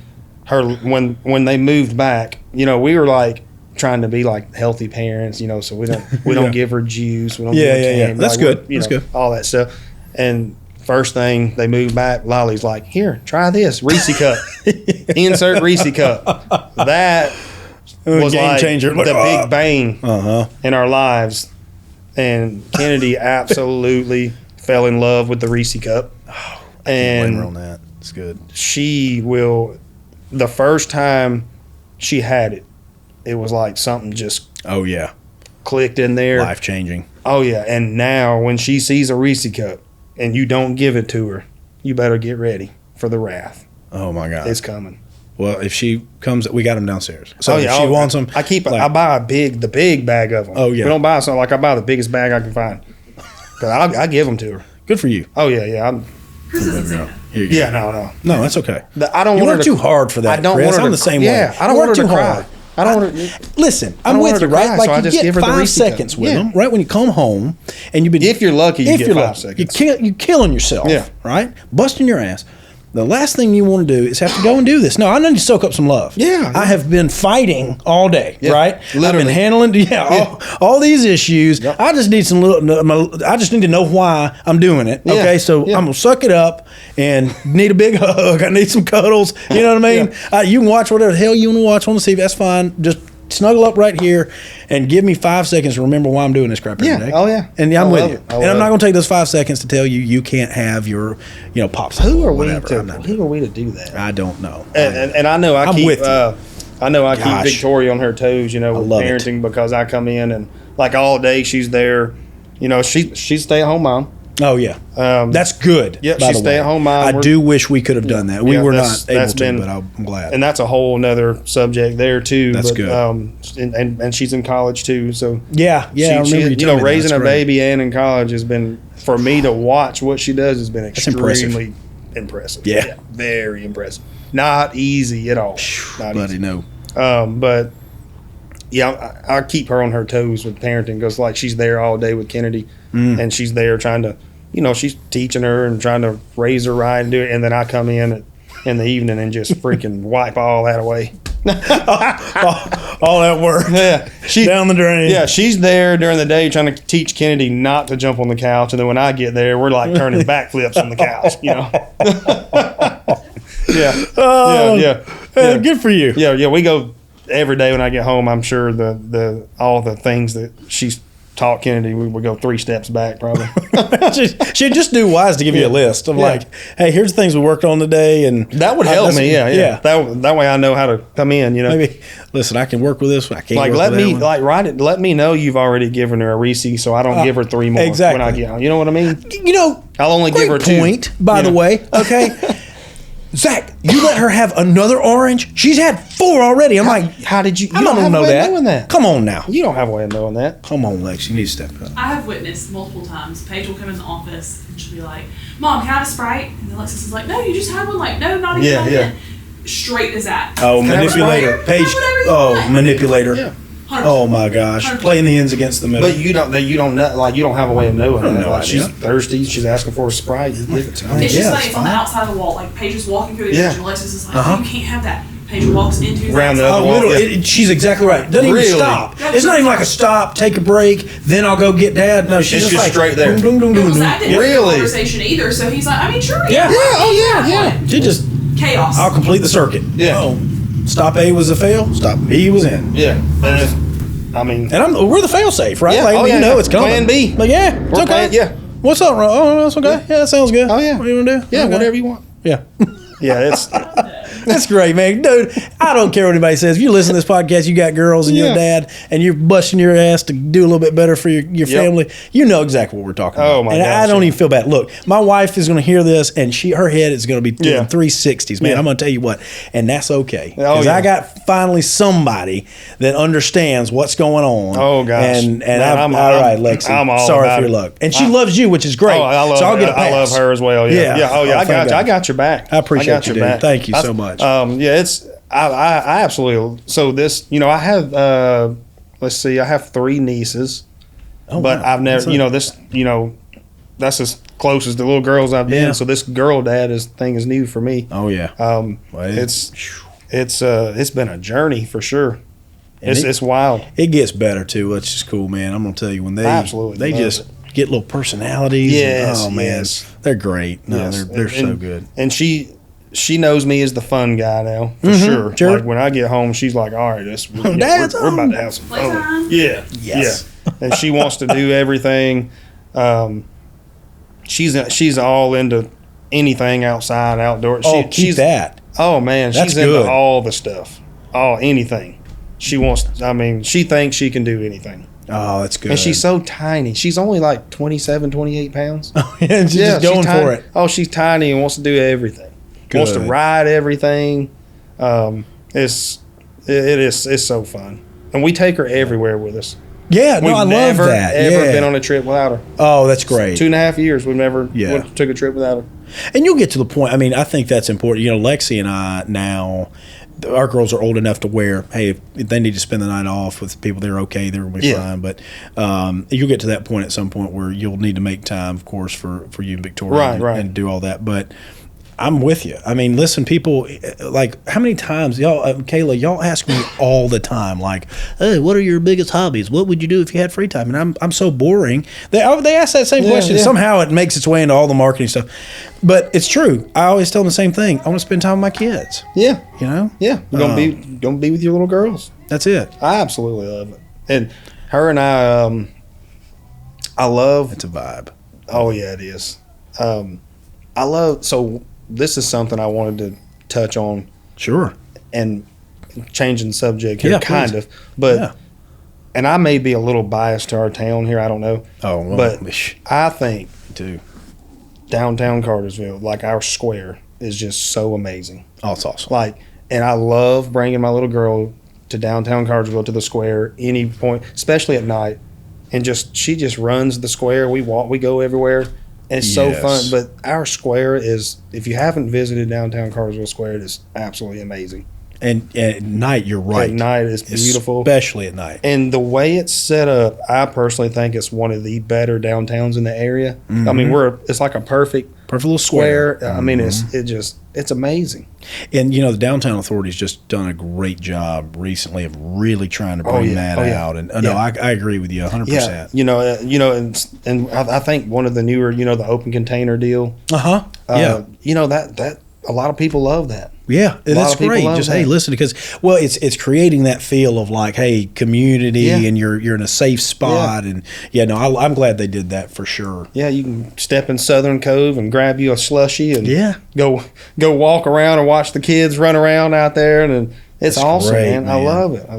Speaker 3: her when they moved back, we were like trying to be like healthy parents, so we don't give her juice, we don't give her candy.
Speaker 1: That's good. That's good.
Speaker 3: All that stuff. And first thing they moved back, Lolly's like, "Here, try this Reese cup. Insert Reese cup." That was
Speaker 1: game
Speaker 3: like
Speaker 1: changer.
Speaker 3: the big bang
Speaker 1: Uh-huh.
Speaker 3: in our lives. And Kennedy absolutely fell in love with the Reese cup.
Speaker 1: Blame her on that. It's good.
Speaker 3: She will. The first time she had it, it was like something just clicked in there.
Speaker 1: Life changing.
Speaker 3: Oh yeah, and now when she sees a Reese cup and you don't give it to her, you better get ready for the wrath.
Speaker 1: Oh my God,
Speaker 3: it's coming.
Speaker 1: Well, if she comes, we got them downstairs. So
Speaker 3: if
Speaker 1: she wants them.
Speaker 3: I buy the big bag of them.
Speaker 1: Oh yeah,
Speaker 3: we don't buy something I buy the biggest bag I can find. Cause I give them to her.
Speaker 1: Good for you.
Speaker 3: Oh yeah.
Speaker 4: Chris doesn't say that.
Speaker 3: Yeah, no.
Speaker 1: No, that's okay.
Speaker 3: I don't
Speaker 1: you
Speaker 3: want
Speaker 1: work too hard for that.
Speaker 3: I don't
Speaker 1: Chris.
Speaker 3: want her
Speaker 1: I'm the same way.
Speaker 3: Yeah, I don't want her to cry.
Speaker 1: Hard.
Speaker 3: I don't want her.
Speaker 1: Listen, I'm with you, right? Like you get 5 seconds with them, right? When you come home, and you've been,
Speaker 3: if you're lucky, you get 5 seconds.
Speaker 1: You're killing yourself, right? Busting your ass. The last thing you want to do is have to go and do this. No, I need to soak up some love.
Speaker 3: Yeah.
Speaker 1: I have been fighting all day, right?
Speaker 3: Literally.
Speaker 1: I've been handling, all these issues.
Speaker 3: Yep.
Speaker 1: I just need I just need to know why I'm doing it. Okay, so I'm going to suck it up and need a big hug. I need some cuddles. You know what I mean? You can watch whatever the hell you want to watch on the TV. That's fine. Just snuggle up right here and give me 5 seconds to remember why I'm doing this crap every day.
Speaker 3: Oh yeah.
Speaker 1: And I'm with you. And I'm not going to take those 5 seconds to tell you can't have your, pops.
Speaker 3: Who are we to do that?
Speaker 1: I don't know.
Speaker 3: And I know
Speaker 1: I'm
Speaker 3: keep
Speaker 1: with you.
Speaker 3: I know I keep Victoria on her toes, with parenting because I come in and like all day she's there. She's stay at home mom.
Speaker 1: Oh yeah, that's good.
Speaker 3: Yeah, she's stay at home mom.
Speaker 1: I do wish we could have done that. We were not able to, but I'm glad.
Speaker 3: And that's a whole nother subject there too.
Speaker 1: That's good.
Speaker 3: And she's in college too. So
Speaker 1: yeah. I remember you
Speaker 3: raising a baby and in college has been, for me to watch what she does has been extremely impressive.
Speaker 1: Yeah,
Speaker 3: very impressive. Not easy at all. Not
Speaker 1: easy. No.
Speaker 3: But yeah, I keep her on her toes with parenting because like she's there all day with Kennedy, and she's there trying to, she's teaching her and trying to raise her right and do it, and then I come in the evening and just freaking wipe all that away.
Speaker 1: all that work, down the drain.
Speaker 3: Yeah, she's there during the day trying to teach Kennedy not to jump on the couch, and then when I get there, we're like turning backflips on the couch. Yeah.
Speaker 1: Good for you.
Speaker 3: Yeah. We go every day when I get home. I'm sure all the things that she's taught Kennedy, we would go 3 steps back probably.
Speaker 1: She'd just do wise to give you a list of like, hey, here's the things we worked on today, and
Speaker 3: that would help me. Yeah. That way I know how to come in.
Speaker 1: Maybe listen, I can work with this. I can't.
Speaker 3: Like
Speaker 1: work
Speaker 3: let me
Speaker 1: with that one.
Speaker 3: write it. Let me know you've already given her a Reese, so I don't give her 3 more when I get home. You know what I mean? I'll only give her 2.
Speaker 1: Point, by the way. Okay. Zach, you let her have another orange? She's had 4 already. I'm like,
Speaker 3: how did you?
Speaker 1: I don't know that. Come on now.
Speaker 3: You don't have a way of knowing that.
Speaker 1: Come on, Lex. You need to step up.
Speaker 4: I have witnessed multiple times. Paige will come in the office and she'll be like, "Mom, can I have a Sprite?" And then Alexis is like, "No, you just had one." Like, "No, not even that." Straight as that.
Speaker 1: Oh, manipulator. Paige. Oh, manipulator.
Speaker 3: Yeah.
Speaker 4: 100%.
Speaker 1: Oh my gosh,
Speaker 4: 100%.
Speaker 1: playing the ends against the middle.
Speaker 3: But you don't know, like you don't have a way of knowing that.
Speaker 1: No
Speaker 3: Like
Speaker 1: idea.
Speaker 3: she's thirsty. She's asking for a Sprite. You give it to her.
Speaker 4: It's
Speaker 1: Yeah,
Speaker 4: just like
Speaker 1: it's
Speaker 4: it's on the
Speaker 1: fine.
Speaker 4: outside of the wall. Like Paige is walking through the
Speaker 3: Yeah.
Speaker 4: kitchen. Alexis is like,
Speaker 1: Uh-huh.
Speaker 4: "You can't have that." Paige walks into
Speaker 3: Around
Speaker 4: Zach's
Speaker 3: the other
Speaker 4: office.
Speaker 3: wall.
Speaker 1: Literally, she's exactly right. Doesn't
Speaker 3: Really?
Speaker 1: even stop. It's not even like a stop, take a break, then I'll go get Dad. No, she's
Speaker 3: It's
Speaker 1: just
Speaker 3: just
Speaker 1: like
Speaker 3: straight there.
Speaker 1: Boom, boom, boom,
Speaker 4: Well,
Speaker 1: boom,
Speaker 4: Zach
Speaker 1: boom.
Speaker 4: didn't have a
Speaker 3: Really?
Speaker 4: conversation either, so he's like, I mean, sure.
Speaker 1: Yeah.
Speaker 3: Yeah.
Speaker 1: She just,
Speaker 4: Chaos.
Speaker 1: I'll complete the circuit.
Speaker 3: Yeah.
Speaker 1: Oh, stop A was a fail. Stop B was in.
Speaker 3: Yeah. And
Speaker 1: we're the fail safe, right?
Speaker 3: Yeah.
Speaker 1: Like,
Speaker 3: Oh, yeah,
Speaker 1: you know
Speaker 3: yeah.
Speaker 1: it's coming.
Speaker 3: Plan B.
Speaker 1: Like, yeah, it's
Speaker 3: We're
Speaker 1: okay.
Speaker 3: plan- yeah.
Speaker 1: What's up, Ron? Oh, that's okay. Yeah, that sounds good.
Speaker 3: Oh, yeah.
Speaker 1: What do you want to do?
Speaker 3: yeah,
Speaker 1: Okay.
Speaker 3: whatever you want.
Speaker 1: Yeah.
Speaker 3: Yeah, it's
Speaker 1: That's great, man. Dude, I don't care what anybody says. If you listen to this podcast, you got girls and you're a
Speaker 3: Yeah.
Speaker 1: dad, and you're busting your ass to do a little bit better for your family, you know exactly what we're talking about.
Speaker 3: Oh, my
Speaker 1: and I
Speaker 3: gosh,
Speaker 1: don't
Speaker 3: yeah.
Speaker 1: even feel bad. Look, my wife is going to hear this, and her head is going to be doing
Speaker 3: Yeah.
Speaker 1: 360s, man.
Speaker 3: Yeah.
Speaker 1: I'm going to tell you what, and that's okay.
Speaker 3: Oh,
Speaker 1: Because
Speaker 3: yeah.
Speaker 1: I got finally somebody that understands what's going on.
Speaker 3: Oh, gosh.
Speaker 1: And
Speaker 3: Man,
Speaker 1: all right, Lexi.
Speaker 3: I'm all
Speaker 1: sorry
Speaker 3: about
Speaker 1: for your
Speaker 3: it.
Speaker 1: luck. And she loves you, which is great.
Speaker 3: Oh, I love
Speaker 1: so I'll get a
Speaker 3: I love
Speaker 1: pass.
Speaker 3: her as well. Yeah.
Speaker 1: Yeah.
Speaker 3: Oh, yeah.
Speaker 1: Oh,
Speaker 3: I
Speaker 1: thank
Speaker 3: got you.
Speaker 1: God.
Speaker 3: I got your back.
Speaker 1: I appreciate
Speaker 3: got
Speaker 1: you,
Speaker 3: your
Speaker 1: dude.
Speaker 3: back.
Speaker 1: Thank you so much.
Speaker 3: Yeah, it's I absolutely. So this, I have let's see, I have 3 nieces,
Speaker 1: Oh,
Speaker 3: but
Speaker 1: wow.
Speaker 3: I've never,
Speaker 1: That's
Speaker 3: that's as close as the little girls I've been.
Speaker 1: Yeah.
Speaker 3: So this girl dad thing is new for me.
Speaker 1: Oh, yeah. Well,
Speaker 3: It's been a journey for sure.
Speaker 1: And
Speaker 3: It's wild.
Speaker 1: It gets better too, which is cool, man. I'm gonna tell you when they
Speaker 3: Absolutely
Speaker 1: they
Speaker 3: love
Speaker 1: just get little personalities.
Speaker 3: Yes,
Speaker 1: and, oh man,
Speaker 3: yes.
Speaker 1: they're great. No,
Speaker 3: Yes.
Speaker 1: they're so good.
Speaker 3: And she knows me as the fun guy now, for sure.
Speaker 1: Mm-hmm. Sure.
Speaker 3: Like when I get home, she's like, "All right, we're
Speaker 1: Dad's
Speaker 3: about
Speaker 1: home.
Speaker 3: to have some fun."
Speaker 4: Playtime.
Speaker 3: Yeah,
Speaker 1: Yes.
Speaker 3: yeah. And she wants to do everything. She's all into anything outside, outdoor.
Speaker 1: Keep
Speaker 3: she's
Speaker 1: that.
Speaker 3: Oh man,
Speaker 1: That's
Speaker 3: she's
Speaker 1: good.
Speaker 3: into all the stuff, anything. She wants. I mean, she thinks she can do anything.
Speaker 1: Oh, that's good.
Speaker 3: And she's so tiny. She's only like 27, 28 pounds.
Speaker 1: and she's just going
Speaker 3: tiny.
Speaker 1: for it.
Speaker 3: Oh, she's tiny and wants to do everything.
Speaker 1: Good.
Speaker 3: Wants to ride everything. It's so fun, and we take her everywhere with us.
Speaker 1: Yeah, no,
Speaker 3: We've
Speaker 1: I love
Speaker 3: never
Speaker 1: that.
Speaker 3: ever
Speaker 1: Yeah.
Speaker 3: been on a trip without her.
Speaker 1: Oh, that's great.
Speaker 3: 2.5 years, we've never
Speaker 1: Yeah.
Speaker 3: took a trip without her.
Speaker 1: And you'll get to the point. I mean, I think that's important. Lexi and I now, our girls are old enough to where, hey, if they need to spend the night off with people, they're okay. They're going to be
Speaker 3: Yeah.
Speaker 1: fine. But you'll get to that point at some point where you'll need to make time, of course, for you and Victoria
Speaker 3: Right.
Speaker 1: and do all that. But I'm with you. I mean, listen, people, like, how many times, y'all, Kayla, y'all ask me all the time, like, hey, what are your biggest hobbies? What would you do if you had free time? And I'm so boring. They ask that same question.
Speaker 3: yeah.
Speaker 1: Somehow it makes its way into all the marketing stuff. But it's true. I always tell them the same thing. I want to spend time with my kids.
Speaker 3: Yeah,
Speaker 1: Yeah.
Speaker 3: you're gonna be with your little girls.
Speaker 1: That's it.
Speaker 3: I absolutely love it, and her and I love.
Speaker 1: It's a vibe.
Speaker 3: Oh yeah, it is. I love. So this is something I wanted to touch on,
Speaker 1: Sure.
Speaker 3: and changing the subject here,
Speaker 1: Yeah,
Speaker 3: kind
Speaker 1: please.
Speaker 3: of, but.
Speaker 1: Yeah.
Speaker 3: And I may be a little biased to our town here. I don't know.
Speaker 1: Oh, well,
Speaker 3: but
Speaker 1: ish.
Speaker 3: I think
Speaker 1: Too.
Speaker 3: downtown Cartersville, like our square, is just so amazing.
Speaker 1: Oh, it's awesome.
Speaker 3: Like, and I love bringing my little girl to downtown Cartersville, to the square, any point, especially at night. And she just runs the square. We walk, we go everywhere. And it's so
Speaker 1: Yes.
Speaker 3: fun. But our square is, if you haven't visited downtown Cartersville Square, it is absolutely amazing.
Speaker 1: And at night, you're right.
Speaker 3: At night, it's beautiful.
Speaker 1: Especially at night.
Speaker 3: And the way it's set up, I personally think it's one of the better downtowns in the area. I mean, it's like a perfect
Speaker 1: little
Speaker 3: square.
Speaker 1: square.
Speaker 3: I mean, it's amazing.
Speaker 1: And the downtown authority's just done a great job recently of really trying to bring that out. And no, I agree with you 100%.
Speaker 3: Yeah, and I think one of the newer, the open container deal.
Speaker 1: Yeah.
Speaker 3: That a lot of people love that.
Speaker 1: Yeah, that's
Speaker 3: of people
Speaker 1: great.
Speaker 3: love
Speaker 1: Just
Speaker 3: that.
Speaker 1: hey, listen, because it's creating that feel of like, hey, community,
Speaker 3: Yeah.
Speaker 1: and you're in a safe spot, and I'm glad they did that for sure.
Speaker 3: Yeah, you can step in Southern Cove and grab you a slushie and
Speaker 1: Yeah.
Speaker 3: go walk around and watch the kids run around out there, and it's
Speaker 1: That's
Speaker 3: awesome,
Speaker 1: great,
Speaker 3: man. I
Speaker 1: man.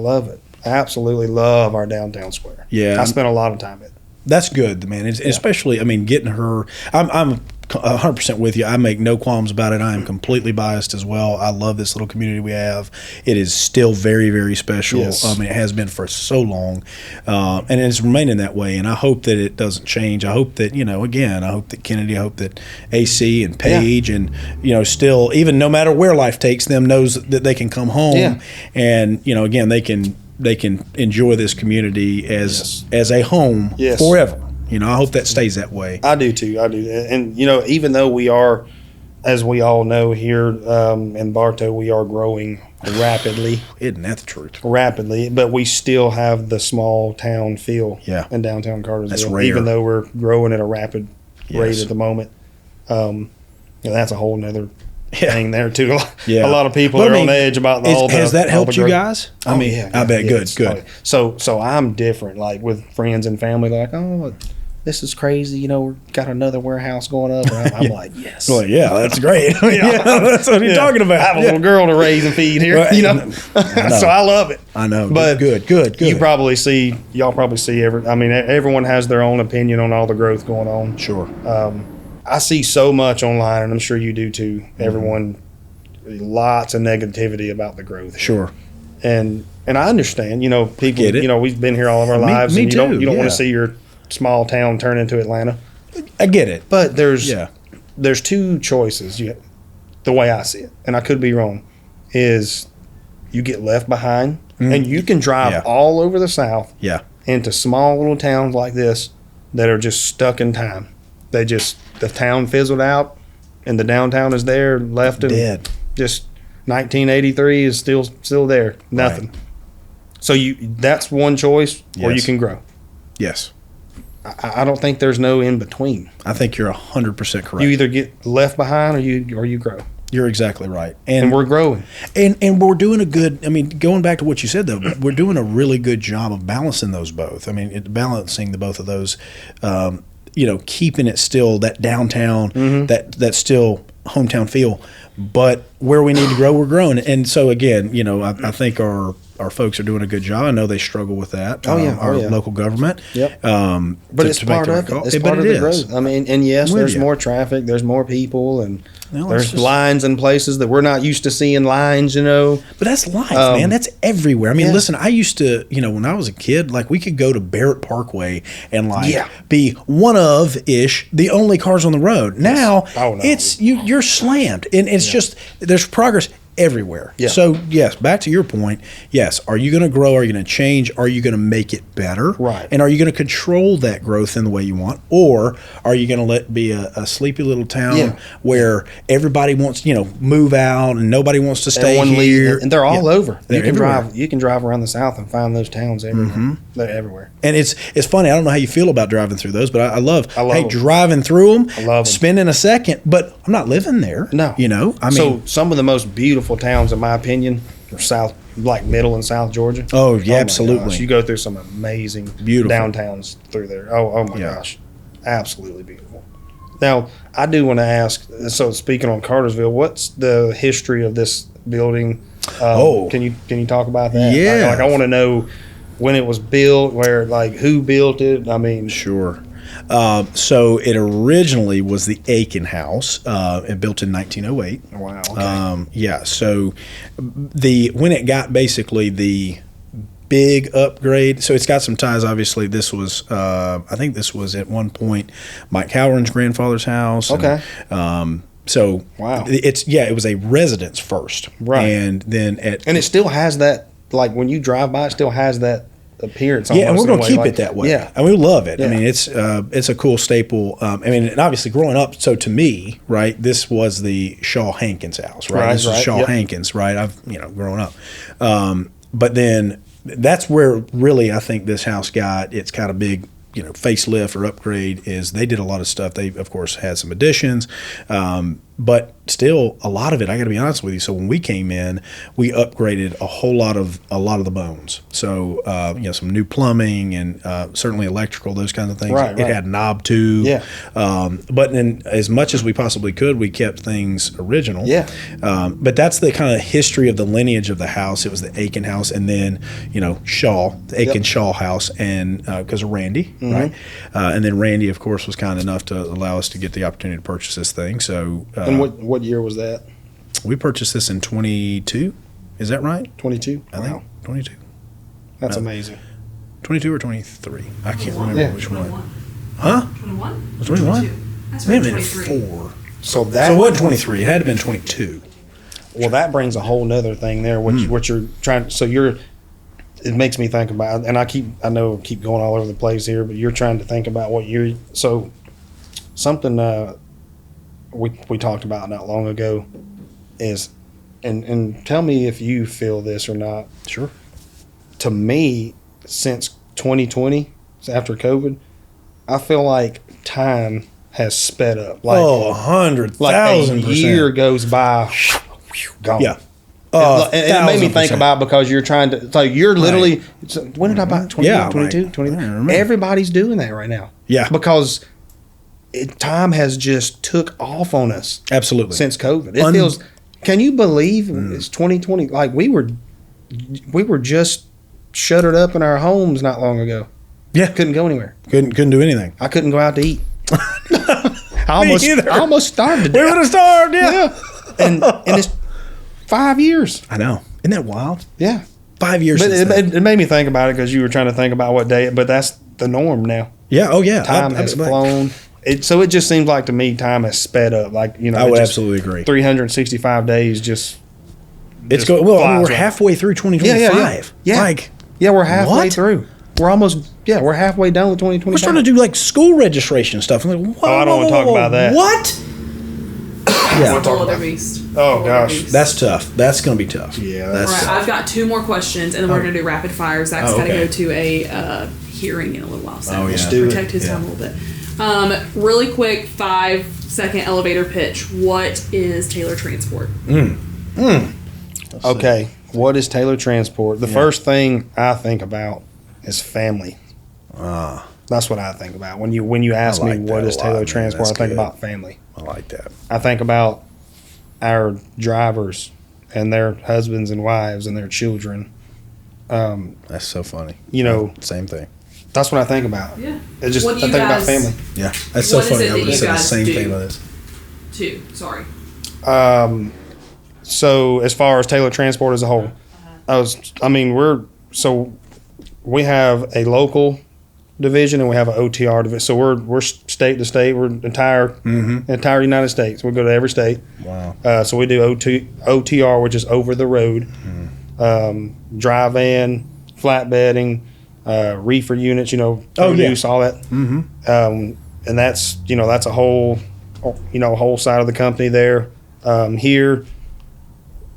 Speaker 3: love it. I absolutely love our downtown square.
Speaker 1: Yeah.
Speaker 3: I spent a lot of time at it.
Speaker 1: That's good, man. Especially, I mean, getting her. I'm 100% with you. I make no qualms about it. I am completely biased as well. I love this little community we have. It is still very, very special.
Speaker 3: Yes.
Speaker 1: I mean, it has been for so long, and it's remaining that way. And I hope that it doesn't change. I hope that again, I hope that Kennedy, I hope that AC and Paige, and still, even no matter where life takes them, knows that they can come home,
Speaker 3: Yeah.
Speaker 1: and again, they can enjoy this community as a home
Speaker 3: Yes.
Speaker 1: forever. I hope that stays that way.
Speaker 3: I do too. I do. And even though we are, as we all know here in Bartow, we are growing rapidly.
Speaker 1: Isn't that the truth?
Speaker 3: Rapidly, but we still have the small town feel in downtown Cartersville.
Speaker 1: That's rare.
Speaker 3: Even though we're growing at a rapid rate at the moment. That's a whole nother thing there too. A lot of people are on edge about the whole.
Speaker 1: Has that helped you guys? I bet. Good.
Speaker 3: So I'm different. Like with friends and family, they're like, oh, this is crazy. You know, we've got another warehouse going up. And I'm like, yes.
Speaker 1: Well, yeah, that's great. That's what you're talking about.
Speaker 3: I have a little girl to raise and feed here.
Speaker 1: Well,
Speaker 3: you know, so I love it.
Speaker 1: I know.
Speaker 3: But
Speaker 1: good.
Speaker 3: Y'all probably see everyone has their own opinion on all the growth going on.
Speaker 1: Sure.
Speaker 3: I see so much online, and I'm sure you do too. Everyone, lots of negativity about the growth.
Speaker 1: Sure.
Speaker 3: And I understand. You know, people. You know, we've been here all of our lives.
Speaker 1: Me
Speaker 3: and you
Speaker 1: too.
Speaker 3: You don't want to see your small town turn into Atlanta.
Speaker 1: I get it.
Speaker 3: But there's two choices. The way I see it, and I could be wrong, is you get left behind, and you can drive all over the South. Into small little towns like this that are just stuck in time. The town fizzled out, and the downtown is there, left and
Speaker 1: dead.
Speaker 3: Just 1983 is still there, nothing. Right. So that's one choice, or you can grow.
Speaker 1: Yes.
Speaker 3: I don't think there's no in between.
Speaker 1: I think you're 100% correct.
Speaker 3: You either get left behind or you grow.
Speaker 1: You're exactly right.
Speaker 3: And we're growing.
Speaker 1: And we're doing going back to what you said, though, we're doing a really good job of balancing those both. I mean, balancing the both of those, keeping it still that downtown, that still hometown feel. But where we need to grow, we're growing. And so, again, I think our folks are doing a good job. I know they struggle with that. Our local government.
Speaker 3: Yep. But it's part of it. It's part of the growth. I mean, and yes, there's more traffic. There's more people, and there's lines in places that we're not used to seeing lines. But
Speaker 1: that's life, man. That's everywhere. I mean, listen. I used to, when I was a kid, like we could go to Barrett Parkway and be one of the only cars on the road. Now it's you're slammed, and it's just there's progress everywhere. So yes, back to your point. Yes, are you going to grow? Are you going to change? Are you going to make it better?
Speaker 3: Right.
Speaker 1: And are you going to control that growth in the way you want, or are you going to let it be a sleepy little town where everybody wants move out and nobody wants to stay here?
Speaker 3: And they're all over.
Speaker 1: They're
Speaker 3: you can drive around the South and find those towns everywhere. They're everywhere.
Speaker 1: And it's funny. I don't know how you feel about driving through those, but I love
Speaker 3: them.
Speaker 1: Driving through them.
Speaker 3: I love them.
Speaker 1: Spending a second, but I'm not living there.
Speaker 3: No. So some of the most beautiful towns, in my opinion, are south, like middle and South Georgia.
Speaker 1: Oh yeah, absolutely.
Speaker 3: Gosh. You go through some amazing, beautiful downtowns through there. Oh my gosh, absolutely beautiful. Now I do want to ask. So speaking on Cartersville, what's the history of this building? Can you talk about that?
Speaker 1: Yeah.
Speaker 3: Like I want to know when it was built, who built it. I mean,
Speaker 1: sure. So it originally was the Aiken House, it built in 1908.
Speaker 3: Wow. Okay.
Speaker 1: So when it got basically the big upgrade, so it's got some ties. Obviously, this was I think this was at one point Mike Halloran's grandfather's house.
Speaker 3: Okay.
Speaker 1: So
Speaker 3: wow.
Speaker 1: It was a residence first,
Speaker 3: right?
Speaker 1: And then
Speaker 3: and it still has that. Like when you drive by, it still has that appearance.
Speaker 1: Yeah, and we're going to keep it that way.
Speaker 3: Yeah,
Speaker 1: and we love it.
Speaker 3: Yeah.
Speaker 1: I mean, it's a cool staple. And obviously growing up, so to me, right, this was the Shaw Hankins house, right? This is Shaw Hankins, right? I've growing up, but then that's where really I think this house got its kind of big facelift or upgrade. Is they did a lot of stuff. They of course had some additions, but still a lot of it, I got to be honest with you. So when we came in, we upgraded a lot of the bones. So some new plumbing and certainly electrical, those kinds of things.
Speaker 3: Right.
Speaker 1: It had knob tube.
Speaker 3: Yeah.
Speaker 1: But then as much as we possibly could, we kept things original.
Speaker 3: Yeah.
Speaker 1: But that's the kind of history of the lineage of the house. It was the Aiken house, and then Shaw, the Aiken Shaw house, and because of Randy, right? And then Randy, of course, was kind enough to allow us to get the opportunity to purchase this thing. So.
Speaker 3: And what year was that?
Speaker 1: We purchased this in 22. Is that right?
Speaker 3: 22.
Speaker 1: I think 22.
Speaker 3: That's amazing.
Speaker 1: 22 or 23. I can't remember which
Speaker 4: 21.
Speaker 1: one. Huh?
Speaker 4: 21?
Speaker 1: 21?
Speaker 4: That's
Speaker 1: Maybe
Speaker 4: right,
Speaker 1: 4.
Speaker 3: So
Speaker 1: it wasn't 23. It had to have been 22.
Speaker 3: Well, that brings a whole nother thing there. What you're trying. So it makes me think about, and I keep going all over the place here, but you're trying to think about something we talked about not long ago is and tell me if you feel this or not.
Speaker 1: Sure.
Speaker 3: To me, since 2020, after COVID, I feel like time has sped up. Like,
Speaker 1: 100,000%.
Speaker 3: like a year goes by, gone.
Speaker 1: Yeah.
Speaker 3: And it made me think
Speaker 1: 1,000%.
Speaker 3: about, because you're trying to, like, you're literally, when did I buy it? 21,
Speaker 1: Yeah,
Speaker 3: 22,
Speaker 1: like,
Speaker 3: 20?
Speaker 1: I don't remember.
Speaker 3: Everybody's doing that right now.
Speaker 1: Yeah.
Speaker 3: Because time has just took off on us
Speaker 1: Absolutely.
Speaker 3: since COVID. It feels, can you believe it's 2020? Like, we were just shuttered up in our homes not long ago.
Speaker 1: Yeah.
Speaker 3: Couldn't go anywhere.
Speaker 1: Couldn't do anything.
Speaker 3: I couldn't go out to eat.
Speaker 1: either.
Speaker 3: I almost starved to
Speaker 1: We
Speaker 3: death.
Speaker 1: would have starved, yeah.
Speaker 3: Yeah. And it's 5 years.
Speaker 1: I know. Isn't that wild?
Speaker 3: Yeah.
Speaker 1: 5 years
Speaker 3: But
Speaker 1: since then.
Speaker 3: it made me think about it, because you were trying to think about what day, but that's the norm now.
Speaker 1: Yeah. Oh, yeah.
Speaker 3: Time has flown. So it just seems like, to me, time has sped up. Like,
Speaker 1: I would absolutely agree.
Speaker 3: 365 days just.
Speaker 1: It's
Speaker 3: just
Speaker 1: going. Well, I mean,
Speaker 3: flies
Speaker 1: we're
Speaker 3: by.
Speaker 1: halfway through 2025.
Speaker 3: Yeah.
Speaker 1: Like,
Speaker 3: Yeah, we're halfway
Speaker 1: What?
Speaker 3: through. We're almost. Yeah, we're halfway done with 2025.
Speaker 1: we're starting to do like school registration stuff. I'm like, whoa,
Speaker 3: I don't wanna talk about that.
Speaker 1: What?
Speaker 4: That's
Speaker 1: Yeah.
Speaker 4: a whole other beast.
Speaker 3: Oh,
Speaker 4: Whole other
Speaker 3: gosh.
Speaker 4: beast.
Speaker 1: That's tough. That's going to be tough.
Speaker 3: Yeah,
Speaker 1: That's
Speaker 4: All right,
Speaker 1: tough.
Speaker 4: I've got 2 more questions, and then we're going to do rapid fire. Zach's got to
Speaker 1: okay.
Speaker 4: go to a hearing in a little while, so
Speaker 1: Oh, yeah.
Speaker 3: Let's do it.
Speaker 4: protect his
Speaker 1: Yeah.
Speaker 4: time a little bit. Really quick, 5-second elevator pitch. What is Taylor Transport?
Speaker 3: Okay, what is Taylor Transport? The first thing I think about is family. That's what I think about when you ask
Speaker 1: like
Speaker 3: me what
Speaker 1: that
Speaker 3: is
Speaker 1: a lot,
Speaker 3: Taylor
Speaker 1: man.
Speaker 3: Transport. I
Speaker 1: That's
Speaker 3: think
Speaker 1: good.
Speaker 3: about family.
Speaker 1: I like that.
Speaker 3: I think about our drivers and their husbands and wives and their children.
Speaker 1: That's so funny.
Speaker 3: You know,
Speaker 1: Same thing.
Speaker 3: that's what I think about.
Speaker 4: Yeah.
Speaker 3: It just
Speaker 4: What
Speaker 3: I
Speaker 4: do you
Speaker 3: think about
Speaker 4: guys-
Speaker 3: family.
Speaker 1: Yeah. That's so
Speaker 4: What is
Speaker 1: funny.
Speaker 4: it
Speaker 1: I
Speaker 4: that
Speaker 1: would have
Speaker 4: you
Speaker 1: said the
Speaker 4: guys
Speaker 1: same
Speaker 4: do?
Speaker 1: thing with this.
Speaker 4: 2. Sorry.
Speaker 3: So as far as Taylor Transport as a whole, we have a local division and we have an OTR division. So we're state to state. We're entire United States. We go to every state.
Speaker 1: Wow.
Speaker 3: So we do OTR, which is over the road, dry van, flatbedding, reefer units. Produce all that. And that's that's a whole side of the company there. Here,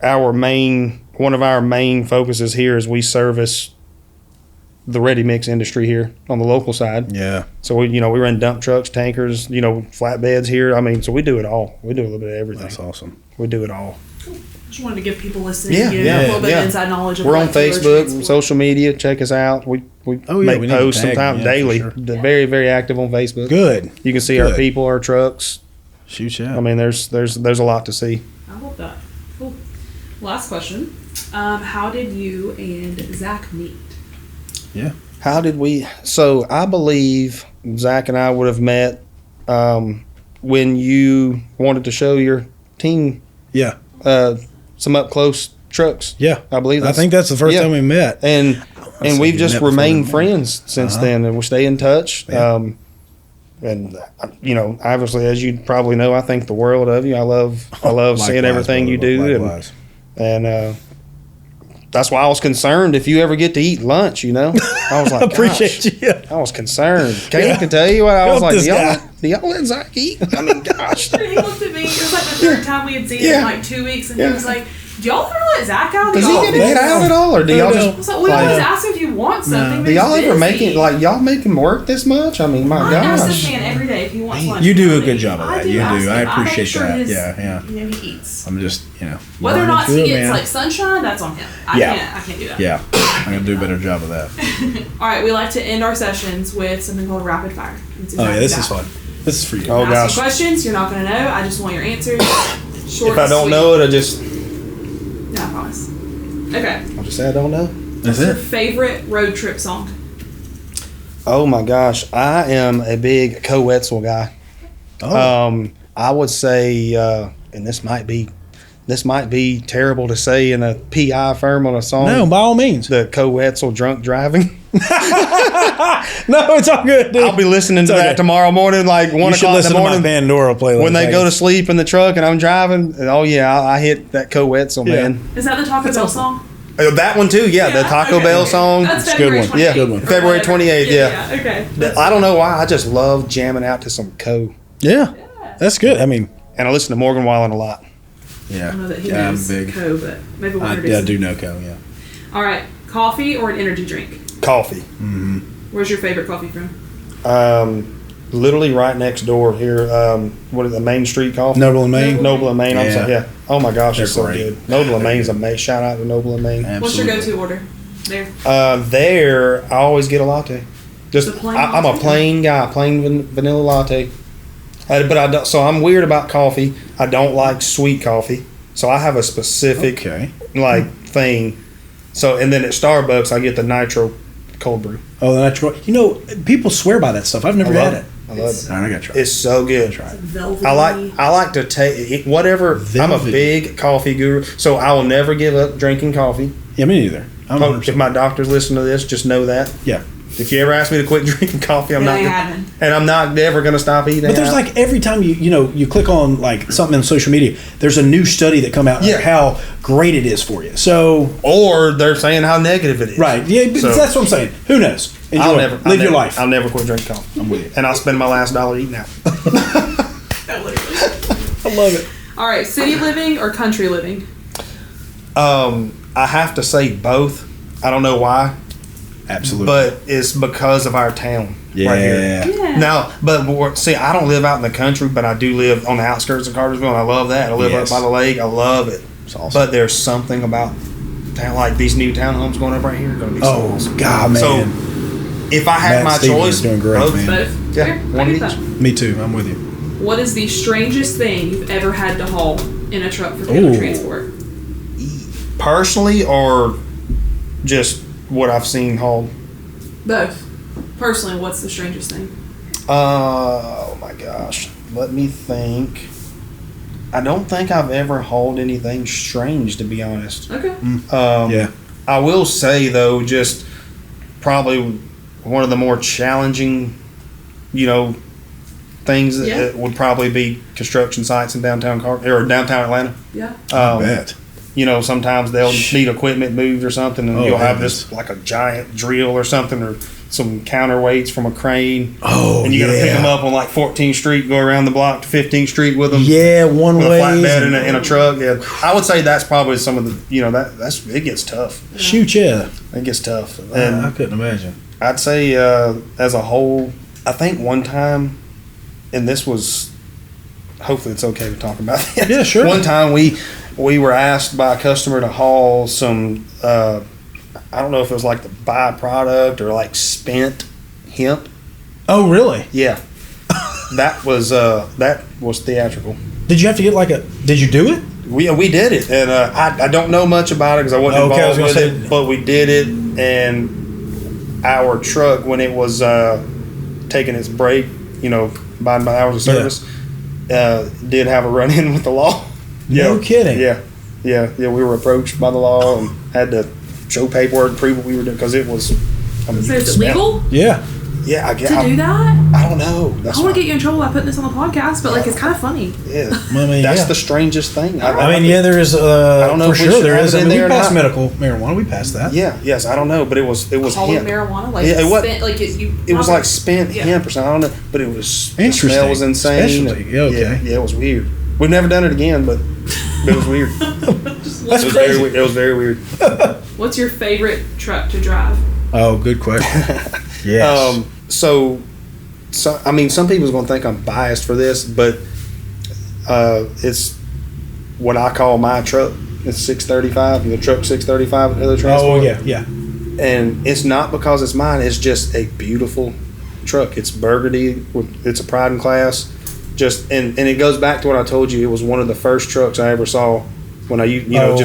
Speaker 3: one of our main focuses here is we service the ready mix industry here on the local side.
Speaker 1: Yeah.
Speaker 3: So we run dump trucks, tankers, flatbeds here. So we do it all. We do a little bit of everything.
Speaker 1: That's awesome.
Speaker 3: We do it all.
Speaker 4: Just wanted to give people listening
Speaker 3: Yeah,
Speaker 4: a little bit of inside knowledge of
Speaker 3: We're on
Speaker 4: what Taylor
Speaker 3: Facebook,
Speaker 4: Transport.
Speaker 3: social media. Check us out. We make
Speaker 1: we need to
Speaker 3: posts
Speaker 1: tag
Speaker 3: sometimes
Speaker 1: them, yeah,
Speaker 3: daily.
Speaker 1: for sure.
Speaker 3: They're very, very active on Facebook.
Speaker 1: Good.
Speaker 3: You can see our
Speaker 1: Good.
Speaker 3: people, our trucks.
Speaker 1: Shoot, yeah.
Speaker 3: There's a lot to see.
Speaker 4: I love that. Cool. Last question. How did you and Zach meet?
Speaker 1: Yeah.
Speaker 3: How did we? So I believe Zach and I would have met when you wanted to show your team
Speaker 1: Yeah.
Speaker 3: some up close trucks.
Speaker 1: Yeah.
Speaker 3: I believe.
Speaker 1: I think that's the first time we met.
Speaker 3: And
Speaker 1: say
Speaker 3: we've
Speaker 1: we
Speaker 3: just
Speaker 1: met before
Speaker 3: remained
Speaker 1: we met.
Speaker 3: friends since then, and we stay in touch.
Speaker 1: Yeah.
Speaker 3: And obviously, as you probably know, I think the world of you. I love seeing
Speaker 1: Likewise,
Speaker 3: everything you
Speaker 1: brother.
Speaker 3: do,
Speaker 1: Likewise.
Speaker 3: and that's why I was concerned if you ever get to eat lunch. I was like,
Speaker 1: Appreciate
Speaker 3: gosh,
Speaker 1: you.
Speaker 3: I was concerned. Caleb
Speaker 1: Yeah.
Speaker 3: can tell you what I was
Speaker 1: Help
Speaker 3: like.
Speaker 1: this
Speaker 3: Do y'all,
Speaker 1: guy.
Speaker 3: do y'all let Zach eat? Gosh.
Speaker 4: He looked at me. It was like the third time we had seen him in like 2 weeks, and
Speaker 3: Yeah.
Speaker 4: he was like, "Do y'all ever let Zach out?"
Speaker 3: Does he get to
Speaker 1: man.
Speaker 3: get out at all, or do y'all
Speaker 1: No.
Speaker 4: I
Speaker 3: just?
Speaker 4: was like, "We always ask him if you want something."
Speaker 3: Do y'all ever make it y'all make him work this much? My
Speaker 4: I ask this
Speaker 3: gosh.
Speaker 4: man every day if he wants lunch.
Speaker 1: You do a good job of
Speaker 4: I
Speaker 1: that.
Speaker 4: do
Speaker 1: You
Speaker 4: ask
Speaker 1: do.
Speaker 4: him.
Speaker 1: I
Speaker 4: make
Speaker 1: appreciate
Speaker 4: sure
Speaker 1: that.
Speaker 4: his-
Speaker 1: Yeah.
Speaker 4: He eats.
Speaker 1: I'm just,
Speaker 4: Whether or
Speaker 1: learning
Speaker 4: not
Speaker 1: through
Speaker 4: he
Speaker 1: it,
Speaker 4: gets
Speaker 1: man.
Speaker 4: like sunshine, that's on him. I
Speaker 1: Yeah.
Speaker 4: can't do that.
Speaker 1: Yeah. I'm going to do a better job of that.
Speaker 4: All right, we like to end our sessions with something called rapid fire. It's
Speaker 1: Oh, yeah.
Speaker 4: exactly
Speaker 1: This
Speaker 4: that.
Speaker 1: is fun. This is for you.
Speaker 3: Oh,
Speaker 4: Ask
Speaker 3: gosh.
Speaker 4: you questions you're not going to know. I just want your answers. Short
Speaker 3: If I
Speaker 4: and
Speaker 3: don't
Speaker 4: sweet.
Speaker 3: know it, I just
Speaker 4: No, I promise. Okay.
Speaker 3: I'll just say I don't know.
Speaker 1: That's
Speaker 4: Your
Speaker 1: it.
Speaker 4: favorite road trip song?
Speaker 3: Oh my gosh, I am a big Co-Wetzel guy.
Speaker 1: Oh.
Speaker 3: I would say, and this might be terrible to say in a PI firm on a song.
Speaker 1: No, by all means.
Speaker 3: The Co-Wetzel drunk driving.
Speaker 1: No, it's all good, dude.
Speaker 3: I'll be listening to
Speaker 1: It's
Speaker 3: that
Speaker 1: okay.
Speaker 3: tomorrow morning, like 1
Speaker 1: You should
Speaker 3: o'clock in
Speaker 1: listen
Speaker 3: the
Speaker 1: to my
Speaker 3: morning.
Speaker 1: Pandora playlist.
Speaker 3: When they
Speaker 1: Like,
Speaker 3: go to sleep in the truck and I'm driving, and oh yeah, I hit that Co-Wetzel,
Speaker 1: Yeah.
Speaker 3: man.
Speaker 4: Is that the Taco Bell song?
Speaker 3: That one too, yeah, the Taco
Speaker 4: okay.
Speaker 3: Bell song.
Speaker 4: That's
Speaker 1: It's a good
Speaker 4: February
Speaker 1: one.
Speaker 4: 28th.
Speaker 3: Yeah,
Speaker 1: good one.
Speaker 4: or
Speaker 3: February
Speaker 4: whatever.
Speaker 3: 28th, yeah.
Speaker 4: Okay.
Speaker 3: I don't know why, I just love jamming out to some Co.
Speaker 1: Yeah. That's good. I mean,
Speaker 3: And I listen to Morgan Wallen a lot.
Speaker 1: Yeah.
Speaker 4: I don't know that he
Speaker 1: I'm
Speaker 4: knows
Speaker 1: big.
Speaker 4: Co, but maybe we'll
Speaker 1: I
Speaker 4: introduce
Speaker 1: do
Speaker 4: him.
Speaker 1: know Cal, yeah.
Speaker 4: All right, coffee or an energy drink?
Speaker 3: Coffee.
Speaker 4: Where's your favorite coffee from?
Speaker 3: Literally right next door here. What is the Main Street Coffee?
Speaker 1: Noble and Maine?
Speaker 3: Noble and Maine. I'm
Speaker 1: Yeah.
Speaker 3: sorry. Yeah. Oh my gosh,
Speaker 1: They're
Speaker 3: it's so
Speaker 1: great.
Speaker 3: good. Noble and Maine's amazing. Shout out to Noble and Maine.
Speaker 4: What's your
Speaker 1: Absolutely.
Speaker 4: go-to order there?
Speaker 3: There, I always get a latte. Just
Speaker 4: The plain
Speaker 3: I'm a
Speaker 4: latte?
Speaker 3: plain guy, plain vanilla latte. But I don't, so I'm weird about coffee. I don't like sweet coffee. So I have a specific
Speaker 1: Okay.
Speaker 3: thing. So and then at Starbucks I get the nitro cold brew.
Speaker 1: Oh, the natural. You know, people swear by that stuff. I've never had it.
Speaker 3: I love
Speaker 4: It's-
Speaker 3: it.
Speaker 1: All right, I gotta try it.
Speaker 3: It's so good.
Speaker 1: Try it.
Speaker 4: Velvety.
Speaker 3: I like to take it, whatever. I'm a
Speaker 1: Velvety.
Speaker 3: big coffee guru, so I will never give up drinking coffee.
Speaker 1: Yeah, me neither. I'm
Speaker 3: If
Speaker 1: 100%.
Speaker 3: my doctors listen to this, just know that.
Speaker 1: Yeah.
Speaker 3: If you ever ask me to quit drinking coffee, I'm
Speaker 4: It
Speaker 3: not.
Speaker 4: ain't
Speaker 3: Gonna,
Speaker 4: happening.
Speaker 3: and I'm not ever going to stop eating.
Speaker 1: But there's
Speaker 3: out.
Speaker 1: like every time you click on like something on social media, there's a new study that come out
Speaker 3: Yeah.
Speaker 1: like how great it is for you. So
Speaker 3: or they're saying how negative it is.
Speaker 1: right, yeah, but
Speaker 3: So-
Speaker 1: that's what I'm saying. Who knows? Enjoy. Live your life.
Speaker 3: I'll never quit drinking coffee.
Speaker 1: I'm with you.
Speaker 3: And I'll spend my last dollar eating out.
Speaker 4: That literally.
Speaker 1: I love it.
Speaker 4: All right, city living or country living?
Speaker 3: I have to say both. I don't know why,
Speaker 1: Absolutely.
Speaker 3: but it's because of our town right here.
Speaker 1: yeah.
Speaker 3: Now, see, I don't live out in the country, but I do live on the outskirts of Cartersville, and I love that. I live
Speaker 1: Yes.
Speaker 3: up by the lake. I love it.
Speaker 1: It's awesome.
Speaker 3: But there's something about town, like these new townhomes going up right here, are going to be so
Speaker 1: Oh
Speaker 3: awesome.
Speaker 1: God, man.
Speaker 3: So if I had
Speaker 1: Matt
Speaker 3: my
Speaker 1: Stevens
Speaker 3: choice,
Speaker 1: is doing great,
Speaker 3: both.
Speaker 1: man.
Speaker 4: Both?
Speaker 3: Yeah,
Speaker 4: Fair.
Speaker 3: one
Speaker 4: I
Speaker 3: of
Speaker 4: get
Speaker 3: each.
Speaker 4: that.
Speaker 1: Me too. I'm with you.
Speaker 4: What is the strangest thing you've ever had to haul in a truck for trailer
Speaker 1: Ooh.
Speaker 4: transport?
Speaker 3: Personally, or just what I've seen hauled.
Speaker 4: Both. Personally, what's the strangest thing?
Speaker 3: Oh my gosh. Let me think. I don't think I've ever hauled anything strange, to be honest.
Speaker 4: Okay.
Speaker 1: Yeah.
Speaker 3: I will say though, just probably one of the more challenging, things that,
Speaker 4: Yeah.
Speaker 3: that would probably be construction sites in downtown downtown Atlanta.
Speaker 4: Yeah.
Speaker 1: I bet.
Speaker 3: Sometimes they'll need equipment moved or something, and
Speaker 1: Oh,
Speaker 3: you'll have
Speaker 1: heavens.
Speaker 3: this like a giant drill or something, or some counterweights from a crane.
Speaker 1: Oh,
Speaker 3: And you got to pick
Speaker 1: yeah.
Speaker 3: them up on like 14th Street, go around the block to 15th Street with them.
Speaker 1: Yeah, one
Speaker 3: With a
Speaker 1: way.
Speaker 3: flatbed in a truck. Yeah, I would say that's probably some of the that's it gets tough.
Speaker 1: Shoot, yeah.
Speaker 3: It gets tough,
Speaker 1: I
Speaker 3: and
Speaker 1: couldn't imagine.
Speaker 3: I'd say as a whole, I think one time, and this was, hopefully it's okay to talk about this.
Speaker 1: Yeah, sure.
Speaker 3: One time we were asked by a customer to haul some, I don't know if it was like the byproduct or like spent hemp.
Speaker 1: Oh, really?
Speaker 3: Yeah, that was theatrical.
Speaker 1: Did you have to get did you do it?
Speaker 3: We did it, and I don't know much about it because I wasn't
Speaker 1: Okay, I was
Speaker 3: involved
Speaker 1: gonna
Speaker 3: with
Speaker 1: say-
Speaker 3: it. But we did it, and our truck, when it was taking its break, abiding by hours of service, did have a run in with the law.
Speaker 1: No kidding.
Speaker 3: Yeah. We were approached by the law and had to show paperwork, prove what we were doing because it was. I mean,
Speaker 4: So
Speaker 3: you
Speaker 4: is it
Speaker 3: could smell-
Speaker 4: legal
Speaker 1: Yeah.
Speaker 3: Yeah, I guess.
Speaker 4: to do that?
Speaker 3: I don't know. That's
Speaker 4: I want
Speaker 3: why-
Speaker 4: to get you in trouble by putting this on the podcast, but it's kind of funny.
Speaker 3: Yeah,
Speaker 1: I mean,
Speaker 3: that's
Speaker 1: yeah.
Speaker 3: the strangest thing.
Speaker 1: I mean, yeah, there is. I
Speaker 3: don't know
Speaker 1: for
Speaker 3: if we
Speaker 1: sure
Speaker 3: should
Speaker 1: there
Speaker 3: have
Speaker 1: is.
Speaker 3: it
Speaker 1: I
Speaker 3: in
Speaker 1: mean, we
Speaker 3: there or
Speaker 1: passed
Speaker 3: not.
Speaker 1: medical marijuana. We passed that.
Speaker 3: Yeah, yes, I don't know, but it was
Speaker 4: Call it
Speaker 3: hemp.
Speaker 4: marijuana, like
Speaker 3: Yeah, it
Speaker 4: it's
Speaker 3: was-
Speaker 4: spent, like you.
Speaker 3: It was like spent
Speaker 4: Yeah.
Speaker 3: hemp or something. I don't know, but it was the
Speaker 1: Interesting.
Speaker 3: smell was insane.
Speaker 1: Especially, yeah, okay.
Speaker 3: Yeah, it was weird. We've never done it again, but it was weird.
Speaker 1: That's
Speaker 3: It was
Speaker 1: crazy.
Speaker 3: It was very weird.
Speaker 4: What's your favorite truck to drive?
Speaker 1: Oh, good question. Yes.
Speaker 3: So I mean, some people's gonna think I'm biased for this, but it's what I call my truck. It's 635. The truck 635 other transport.
Speaker 1: Oh, yeah, yeah.
Speaker 3: And it's not because it's mine. It's just a beautiful truck. It's burgundy. It's a pride in class. And it goes back to what I told you. It was one of the first trucks I ever saw when I
Speaker 1: yeah.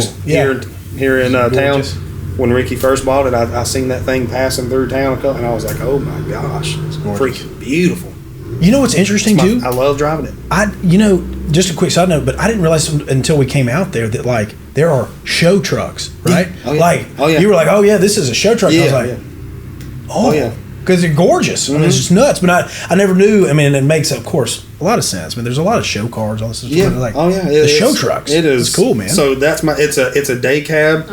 Speaker 3: here in town.
Speaker 1: Gorgeous.
Speaker 3: When Ricky first bought it, I seen that thing passing through town, and I was like, "Oh my gosh, it's
Speaker 1: gorgeous.
Speaker 3: freaking beautiful."
Speaker 1: You know what's interesting too?
Speaker 3: I love driving it.
Speaker 1: Just a quick side note, but I didn't realize until we came out there that there are show trucks, right?
Speaker 3: Oh, yeah. Oh, yeah.
Speaker 1: You were like, oh yeah, this is a show truck. And I was like,
Speaker 3: yeah.
Speaker 1: oh
Speaker 3: yeah.
Speaker 1: because they're gorgeous. I mean, it's just nuts. But I never knew. I mean, it makes of course a lot of sense. I mean, there's a lot of show cars, all this stuff.
Speaker 3: Yeah.
Speaker 1: Like,
Speaker 3: the
Speaker 1: the show trucks.
Speaker 3: It is.
Speaker 1: It's cool, man.
Speaker 3: So that's it's a day cab.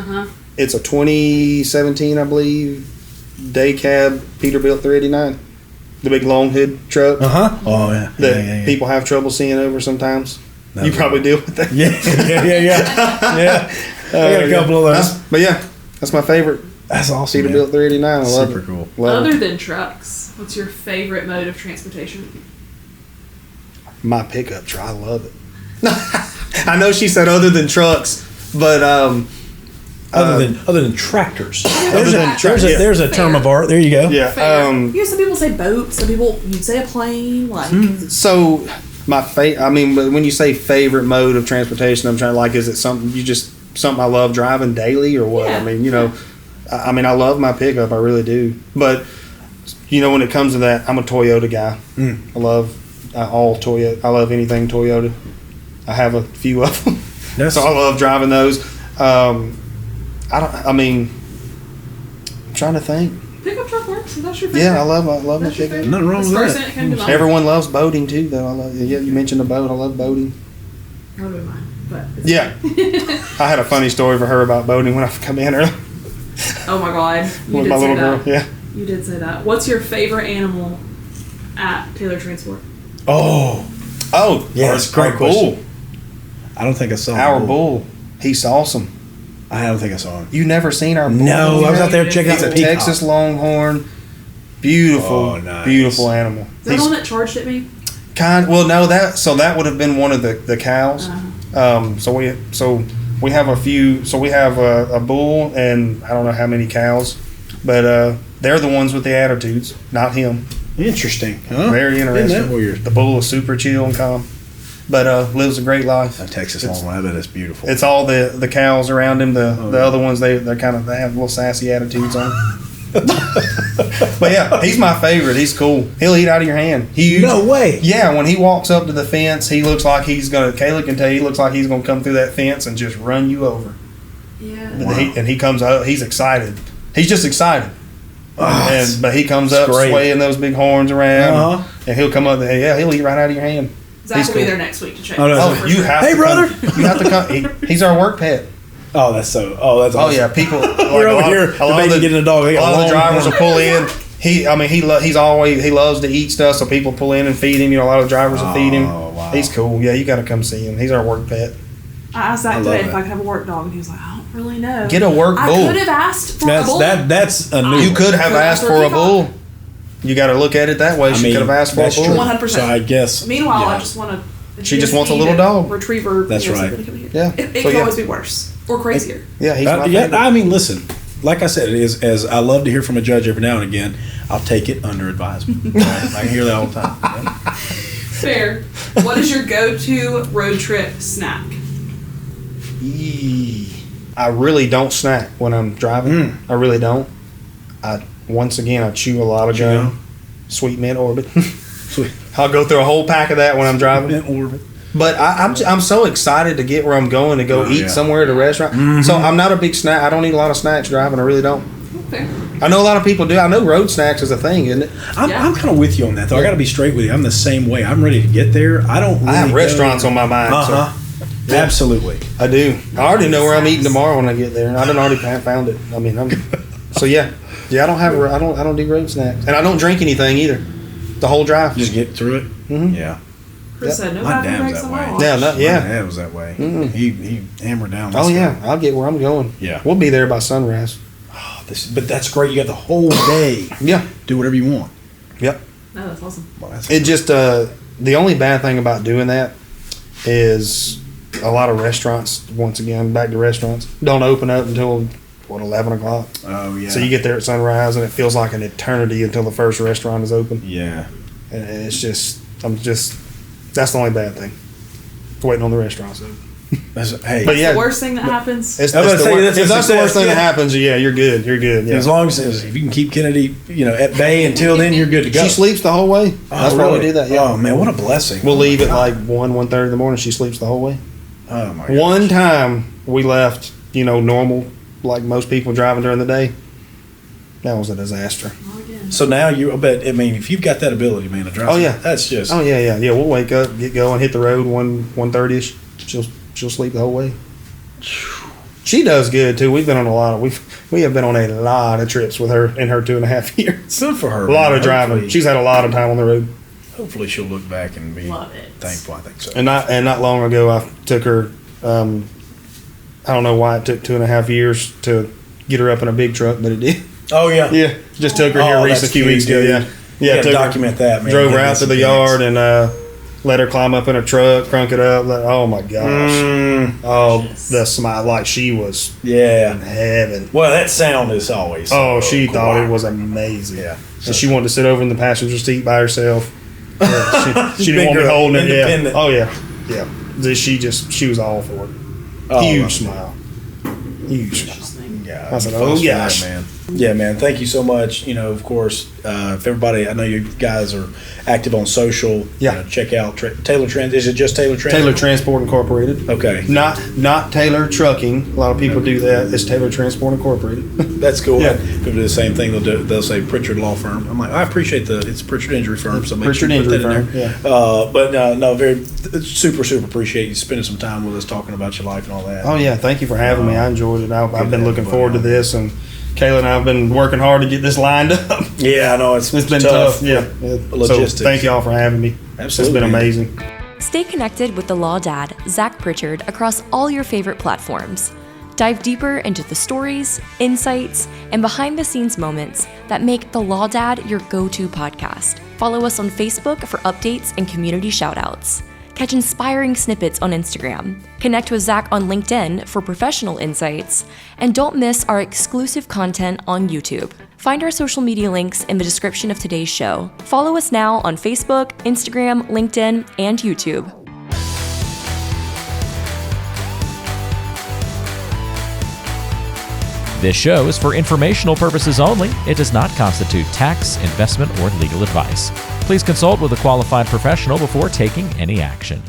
Speaker 3: It's a 2017, I believe, day cab Peterbilt 389, the big long hood truck
Speaker 1: Oh yeah.
Speaker 3: that
Speaker 1: Yeah.
Speaker 3: people have trouble seeing over sometimes.
Speaker 1: No,
Speaker 3: you probably deal with that.
Speaker 1: Yeah. I got a couple of those.
Speaker 3: But yeah, that's my favorite.
Speaker 1: That's awesome.
Speaker 3: Peterbilt 389. I love
Speaker 1: Super
Speaker 3: it.
Speaker 1: cool.
Speaker 3: Love
Speaker 4: Other
Speaker 3: it.
Speaker 4: than trucks, what's your favorite mode of transportation?
Speaker 3: My pickup truck. I love it. I know she said other than trucks, but
Speaker 1: other than tractors.
Speaker 3: There's
Speaker 1: a term of art. There you go.
Speaker 3: yeah.
Speaker 4: Some people say boat. Some people you'd say a plane. Like
Speaker 3: So my I mean, but when you say favorite mode of transportation, I'm trying to is it something I love driving daily or what?
Speaker 4: Yeah.
Speaker 3: I mean, I mean, I love my pickup, I really do. But when it comes to that, I'm a Toyota guy. I love all Toyota. I love anything Toyota. I have a few of them, so I love driving those. I'm trying to think.
Speaker 4: pickup truck works. That's your favorite.
Speaker 3: Yeah, I love my pickup.
Speaker 1: Nothing wrong with
Speaker 4: First
Speaker 1: that.
Speaker 4: thing that came to mind.
Speaker 3: Everyone loves boating too, though. You mentioned a boat. I love boating.
Speaker 4: I don't know mine, but it's
Speaker 3: Yeah, I had a funny story for her about boating when I come in early
Speaker 4: Oh my god, you
Speaker 3: with
Speaker 4: did
Speaker 3: my
Speaker 4: say
Speaker 3: little
Speaker 4: that.
Speaker 3: girl. Yeah.
Speaker 4: You did say that. What's your favorite animal at Taylor Transport?
Speaker 1: Oh,
Speaker 3: Yeah,
Speaker 1: that's a great
Speaker 3: bull.
Speaker 1: question. I don't think I saw
Speaker 3: Our
Speaker 1: the
Speaker 3: bull. He's awesome.
Speaker 1: I don't think I saw him.
Speaker 3: You never seen our bull?
Speaker 1: No, I was out there checking out
Speaker 3: He's
Speaker 1: the
Speaker 3: a
Speaker 1: peacock.
Speaker 3: Texas Longhorn. Beautiful,
Speaker 1: Oh, nice.
Speaker 3: beautiful animal.
Speaker 4: Is that the one that charged at me?
Speaker 3: Well, no, that would have been one of the cows. So we have a few. So we have a bull and I don't know how many cows, but they're the ones with the attitudes, not him.
Speaker 1: Interesting. Huh?
Speaker 3: Very interesting.
Speaker 1: Isn't that weird?
Speaker 3: The bull is super chill and calm, but lives a great life.
Speaker 1: A Texas Longhorn. I bet it's beautiful.
Speaker 3: It's all the cows around him. The other ones they have little sassy attitudes on them. But yeah, he's my favorite. He's cool. He'll eat out of your hand. Huge.
Speaker 1: No way.
Speaker 3: Yeah, when he walks up to the fence, he looks like Kayla can tell you, he looks like he's gonna come through that fence and just run you over.
Speaker 4: Yeah.
Speaker 3: And he comes out. He's excited. He's just excited.
Speaker 1: Oh,
Speaker 3: But he comes up
Speaker 1: great.
Speaker 3: swaying those big horns around,
Speaker 1: Uh-huh.
Speaker 3: and he'll come up. Yeah, he'll eat right out of your hand.
Speaker 4: Zach
Speaker 3: He's
Speaker 4: will be
Speaker 3: cool.
Speaker 4: there next week to check.
Speaker 1: Oh, no,
Speaker 3: Oh,
Speaker 1: so-
Speaker 3: you have
Speaker 1: Hey,
Speaker 3: to
Speaker 1: brother.
Speaker 3: Come. You have to come. He's our work pet.
Speaker 1: Oh, that's so. Oh, that's.
Speaker 3: Oh
Speaker 1: Awesome.
Speaker 3: yeah, people.
Speaker 1: We're over here debating getting a dog.
Speaker 3: A lot of the drivers will pull in. He loves to eat stuff, so people pull in and feed him. A lot of drivers will feed him.
Speaker 1: Oh, wow.
Speaker 3: He's cool. Yeah, you got to come see him. He's our work pet.
Speaker 4: I asked Zach
Speaker 1: love
Speaker 4: today if
Speaker 1: that.
Speaker 4: I could have a work dog, and he was like, I don't really know.
Speaker 3: Get a work
Speaker 4: I
Speaker 3: bull.
Speaker 4: could have asked for a bull.
Speaker 1: That's a new.
Speaker 3: You could have
Speaker 4: Could
Speaker 3: asked
Speaker 4: ask
Speaker 3: for
Speaker 4: for
Speaker 3: a
Speaker 4: a
Speaker 3: bull. You got to look at it that way. She could have asked for a
Speaker 1: that's
Speaker 3: bull.
Speaker 1: true.
Speaker 4: 100%.
Speaker 1: So I guess.
Speaker 4: Meanwhile,
Speaker 1: yeah.
Speaker 4: I just want to.
Speaker 3: She just wants a little dog.
Speaker 4: Retriever.
Speaker 1: That's right.
Speaker 4: somebody come here.
Speaker 3: Yeah.
Speaker 4: It
Speaker 3: So,
Speaker 4: could
Speaker 3: yeah.
Speaker 4: always be worse or crazier.
Speaker 3: Yeah, he's my favorite.
Speaker 1: I mean, listen. Like I said, it is as I love to hear from a judge every now and again. I'll take it under advisement. Right? I can hear that all the time. Yeah.
Speaker 4: Fair. What is your go-to road trip snack?
Speaker 3: I really don't snack when I'm driving. I really don't. I chew a lot of gum.
Speaker 1: gum?
Speaker 3: Sweet mint orbit.
Speaker 1: Sweet.
Speaker 3: I'll go through a whole pack of that when I'm driving.
Speaker 1: Mint orbit.
Speaker 3: But I'm so excited to get where I'm going to go eat
Speaker 1: yeah.
Speaker 3: somewhere at a restaurant. So I'm not a big snack. I don't eat a lot of snacks driving. I really don't.
Speaker 4: Fair.
Speaker 3: I know a lot of people do. I know road snacks is a thing, isn't it?
Speaker 1: I'm kind of with you on that, though. I got to be straight with you. I'm the same way. I'm ready to get there. I don't. Really
Speaker 3: I have
Speaker 1: go-
Speaker 3: restaurants on my mind. So
Speaker 1: Absolutely.
Speaker 3: I do. I already know where I'm eating tomorrow when I get there. I done already found it. I mean, so yeah. I don't do road snacks, and I don't drink anything either. The whole drive.
Speaker 1: Just get through it.
Speaker 3: Mhm.
Speaker 1: Yeah.
Speaker 4: Chris said no
Speaker 1: My
Speaker 4: bathroom
Speaker 1: dad's
Speaker 4: breaks
Speaker 1: that
Speaker 4: on
Speaker 1: way.
Speaker 4: my
Speaker 3: Yeah,
Speaker 4: watch.
Speaker 3: yeah.
Speaker 1: My dad was that way.
Speaker 3: Mm-mm.
Speaker 1: He hammered down.
Speaker 3: Oh yeah, I'll get where I'm going.
Speaker 1: Yeah.
Speaker 3: We'll be there by sunrise.
Speaker 1: But that's great. You got the whole day.
Speaker 3: Yeah.
Speaker 1: Do whatever you want.
Speaker 3: Yep.
Speaker 4: No, that's awesome.
Speaker 1: Well, that's
Speaker 3: It just the only bad thing about doing that is a lot of restaurants. Once again, back to restaurants don't open up until 11 o'clock.
Speaker 1: Oh yeah.
Speaker 3: So you get there at sunrise, and it feels like an eternity until the first restaurant is open.
Speaker 1: Yeah.
Speaker 3: And it's that's the only bad thing. Waiting on the restaurants open.
Speaker 1: Hey.
Speaker 3: But yeah,
Speaker 4: The worst thing that happens.
Speaker 3: It's,
Speaker 1: I was
Speaker 3: it's
Speaker 1: gonna
Speaker 3: the
Speaker 1: say,
Speaker 3: worst,
Speaker 1: that's a
Speaker 3: if that's the worst
Speaker 1: success,
Speaker 3: thing that
Speaker 1: yeah.
Speaker 3: happens, yeah, you're good. You're good. Yeah.
Speaker 1: As long as if you can keep Kennedy, at bay until then, you're good to go.
Speaker 3: She sleeps the whole way. That's why we
Speaker 1: really?
Speaker 3: do that. Yeah.
Speaker 1: Oh man, what a blessing.
Speaker 3: We'll leave at
Speaker 1: God.
Speaker 3: like 1:30 in the morning. She sleeps the whole way.
Speaker 1: Oh my God.
Speaker 3: One time we left, normal, like most people driving during the day. That was a disaster.
Speaker 4: Oh, again.
Speaker 1: So now I mean, if you've got that ability, man, to drive.
Speaker 3: Oh, yeah.
Speaker 1: That's just.
Speaker 3: Oh yeah. We'll wake up, get going, hit the road 1:30ish. She'll sleep the whole way. She does good too. We've been on we have been on a lot of trips with her in her 2.5 years.
Speaker 1: Good for her.
Speaker 3: A lot
Speaker 1: man.
Speaker 3: of driving.
Speaker 1: Hopefully-
Speaker 3: She's had a lot of time on the road.
Speaker 1: hopefully she'll look back and be
Speaker 4: Love it.
Speaker 1: thankful. I think so.
Speaker 3: And not long ago, I took her. I don't know why it took 2.5 years to get her up in a big truck, but it did.
Speaker 1: Oh yeah,
Speaker 3: Yeah, just took her here Reese a few weeks ago. Yeah,
Speaker 1: Yeah,
Speaker 3: took
Speaker 1: document that, man.
Speaker 3: Drove her
Speaker 1: Give
Speaker 3: out
Speaker 1: us
Speaker 3: to the
Speaker 1: some
Speaker 3: yard and let her climb up in a truck, crunk it up. Oh my gosh! Oh, the smile, like she was
Speaker 1: Yeah.
Speaker 3: in heaven.
Speaker 1: Well, that sound is always.
Speaker 3: Oh, she
Speaker 1: cool.
Speaker 3: thought it was amazing.
Speaker 1: Yeah.
Speaker 3: And she wanted to sit over in the passenger seat by herself. Yeah, she didn't want me
Speaker 1: Big girl,
Speaker 3: holding it. Yeah.
Speaker 1: independent.
Speaker 3: Oh yeah. She was all for it.
Speaker 1: Oh,
Speaker 3: Huge smile. Huge smile.
Speaker 1: Yeah,
Speaker 3: I said,
Speaker 1: fuss
Speaker 3: oh
Speaker 1: for that,
Speaker 3: gosh.
Speaker 1: man. Yeah, man. Thank you so much. You know, of course, if everybody, I know you guys are active on social.
Speaker 3: Yeah.
Speaker 1: You know, check out Taylor Trans. Is it just Taylor Trans?
Speaker 3: Taylor Transport Incorporated.
Speaker 1: Okay.
Speaker 3: Not Taylor Trucking. A lot of people do that. It's Taylor Transport Incorporated.
Speaker 1: That's cool.
Speaker 3: Yeah.
Speaker 1: People do the same thing. They'll say Pritchard Law Firm. I'm like, I appreciate it's Pritchard Injury Firm. So make
Speaker 3: Pritchard
Speaker 1: sure you put
Speaker 3: Injury
Speaker 1: that in
Speaker 3: Firm,
Speaker 1: there.
Speaker 3: yeah.
Speaker 1: But no, very super appreciate you spending some time with us talking about your life and all that.
Speaker 3: Oh yeah, thank you for having me. I enjoyed it. I've been looking
Speaker 1: everybody
Speaker 3: forward to
Speaker 1: on.
Speaker 3: this, and Kayla and I have been working hard to get this lined up.
Speaker 1: Yeah, I know it's
Speaker 3: It's been tough. Yeah.
Speaker 1: Logistics.
Speaker 3: So thank y'all for having me.
Speaker 1: Absolutely.
Speaker 3: It's been amazing.
Speaker 2: Stay connected with the Law Dad, Zach Pritchard, across all your favorite platforms. Dive deeper into the stories, insights, and behind-the-scenes moments that make the Law Dad your go-to podcast. Follow us on Facebook for updates and community shoutouts. Catch inspiring snippets on Instagram. Connect with Zach on LinkedIn for professional insights. And don't miss our exclusive content on YouTube. Find our social media links in the description of today's show. Follow us now on Facebook, Instagram, LinkedIn, and YouTube.
Speaker 5: This show is for informational purposes only. It does not constitute tax, investment, or legal advice. Please consult with a qualified professional before taking any action.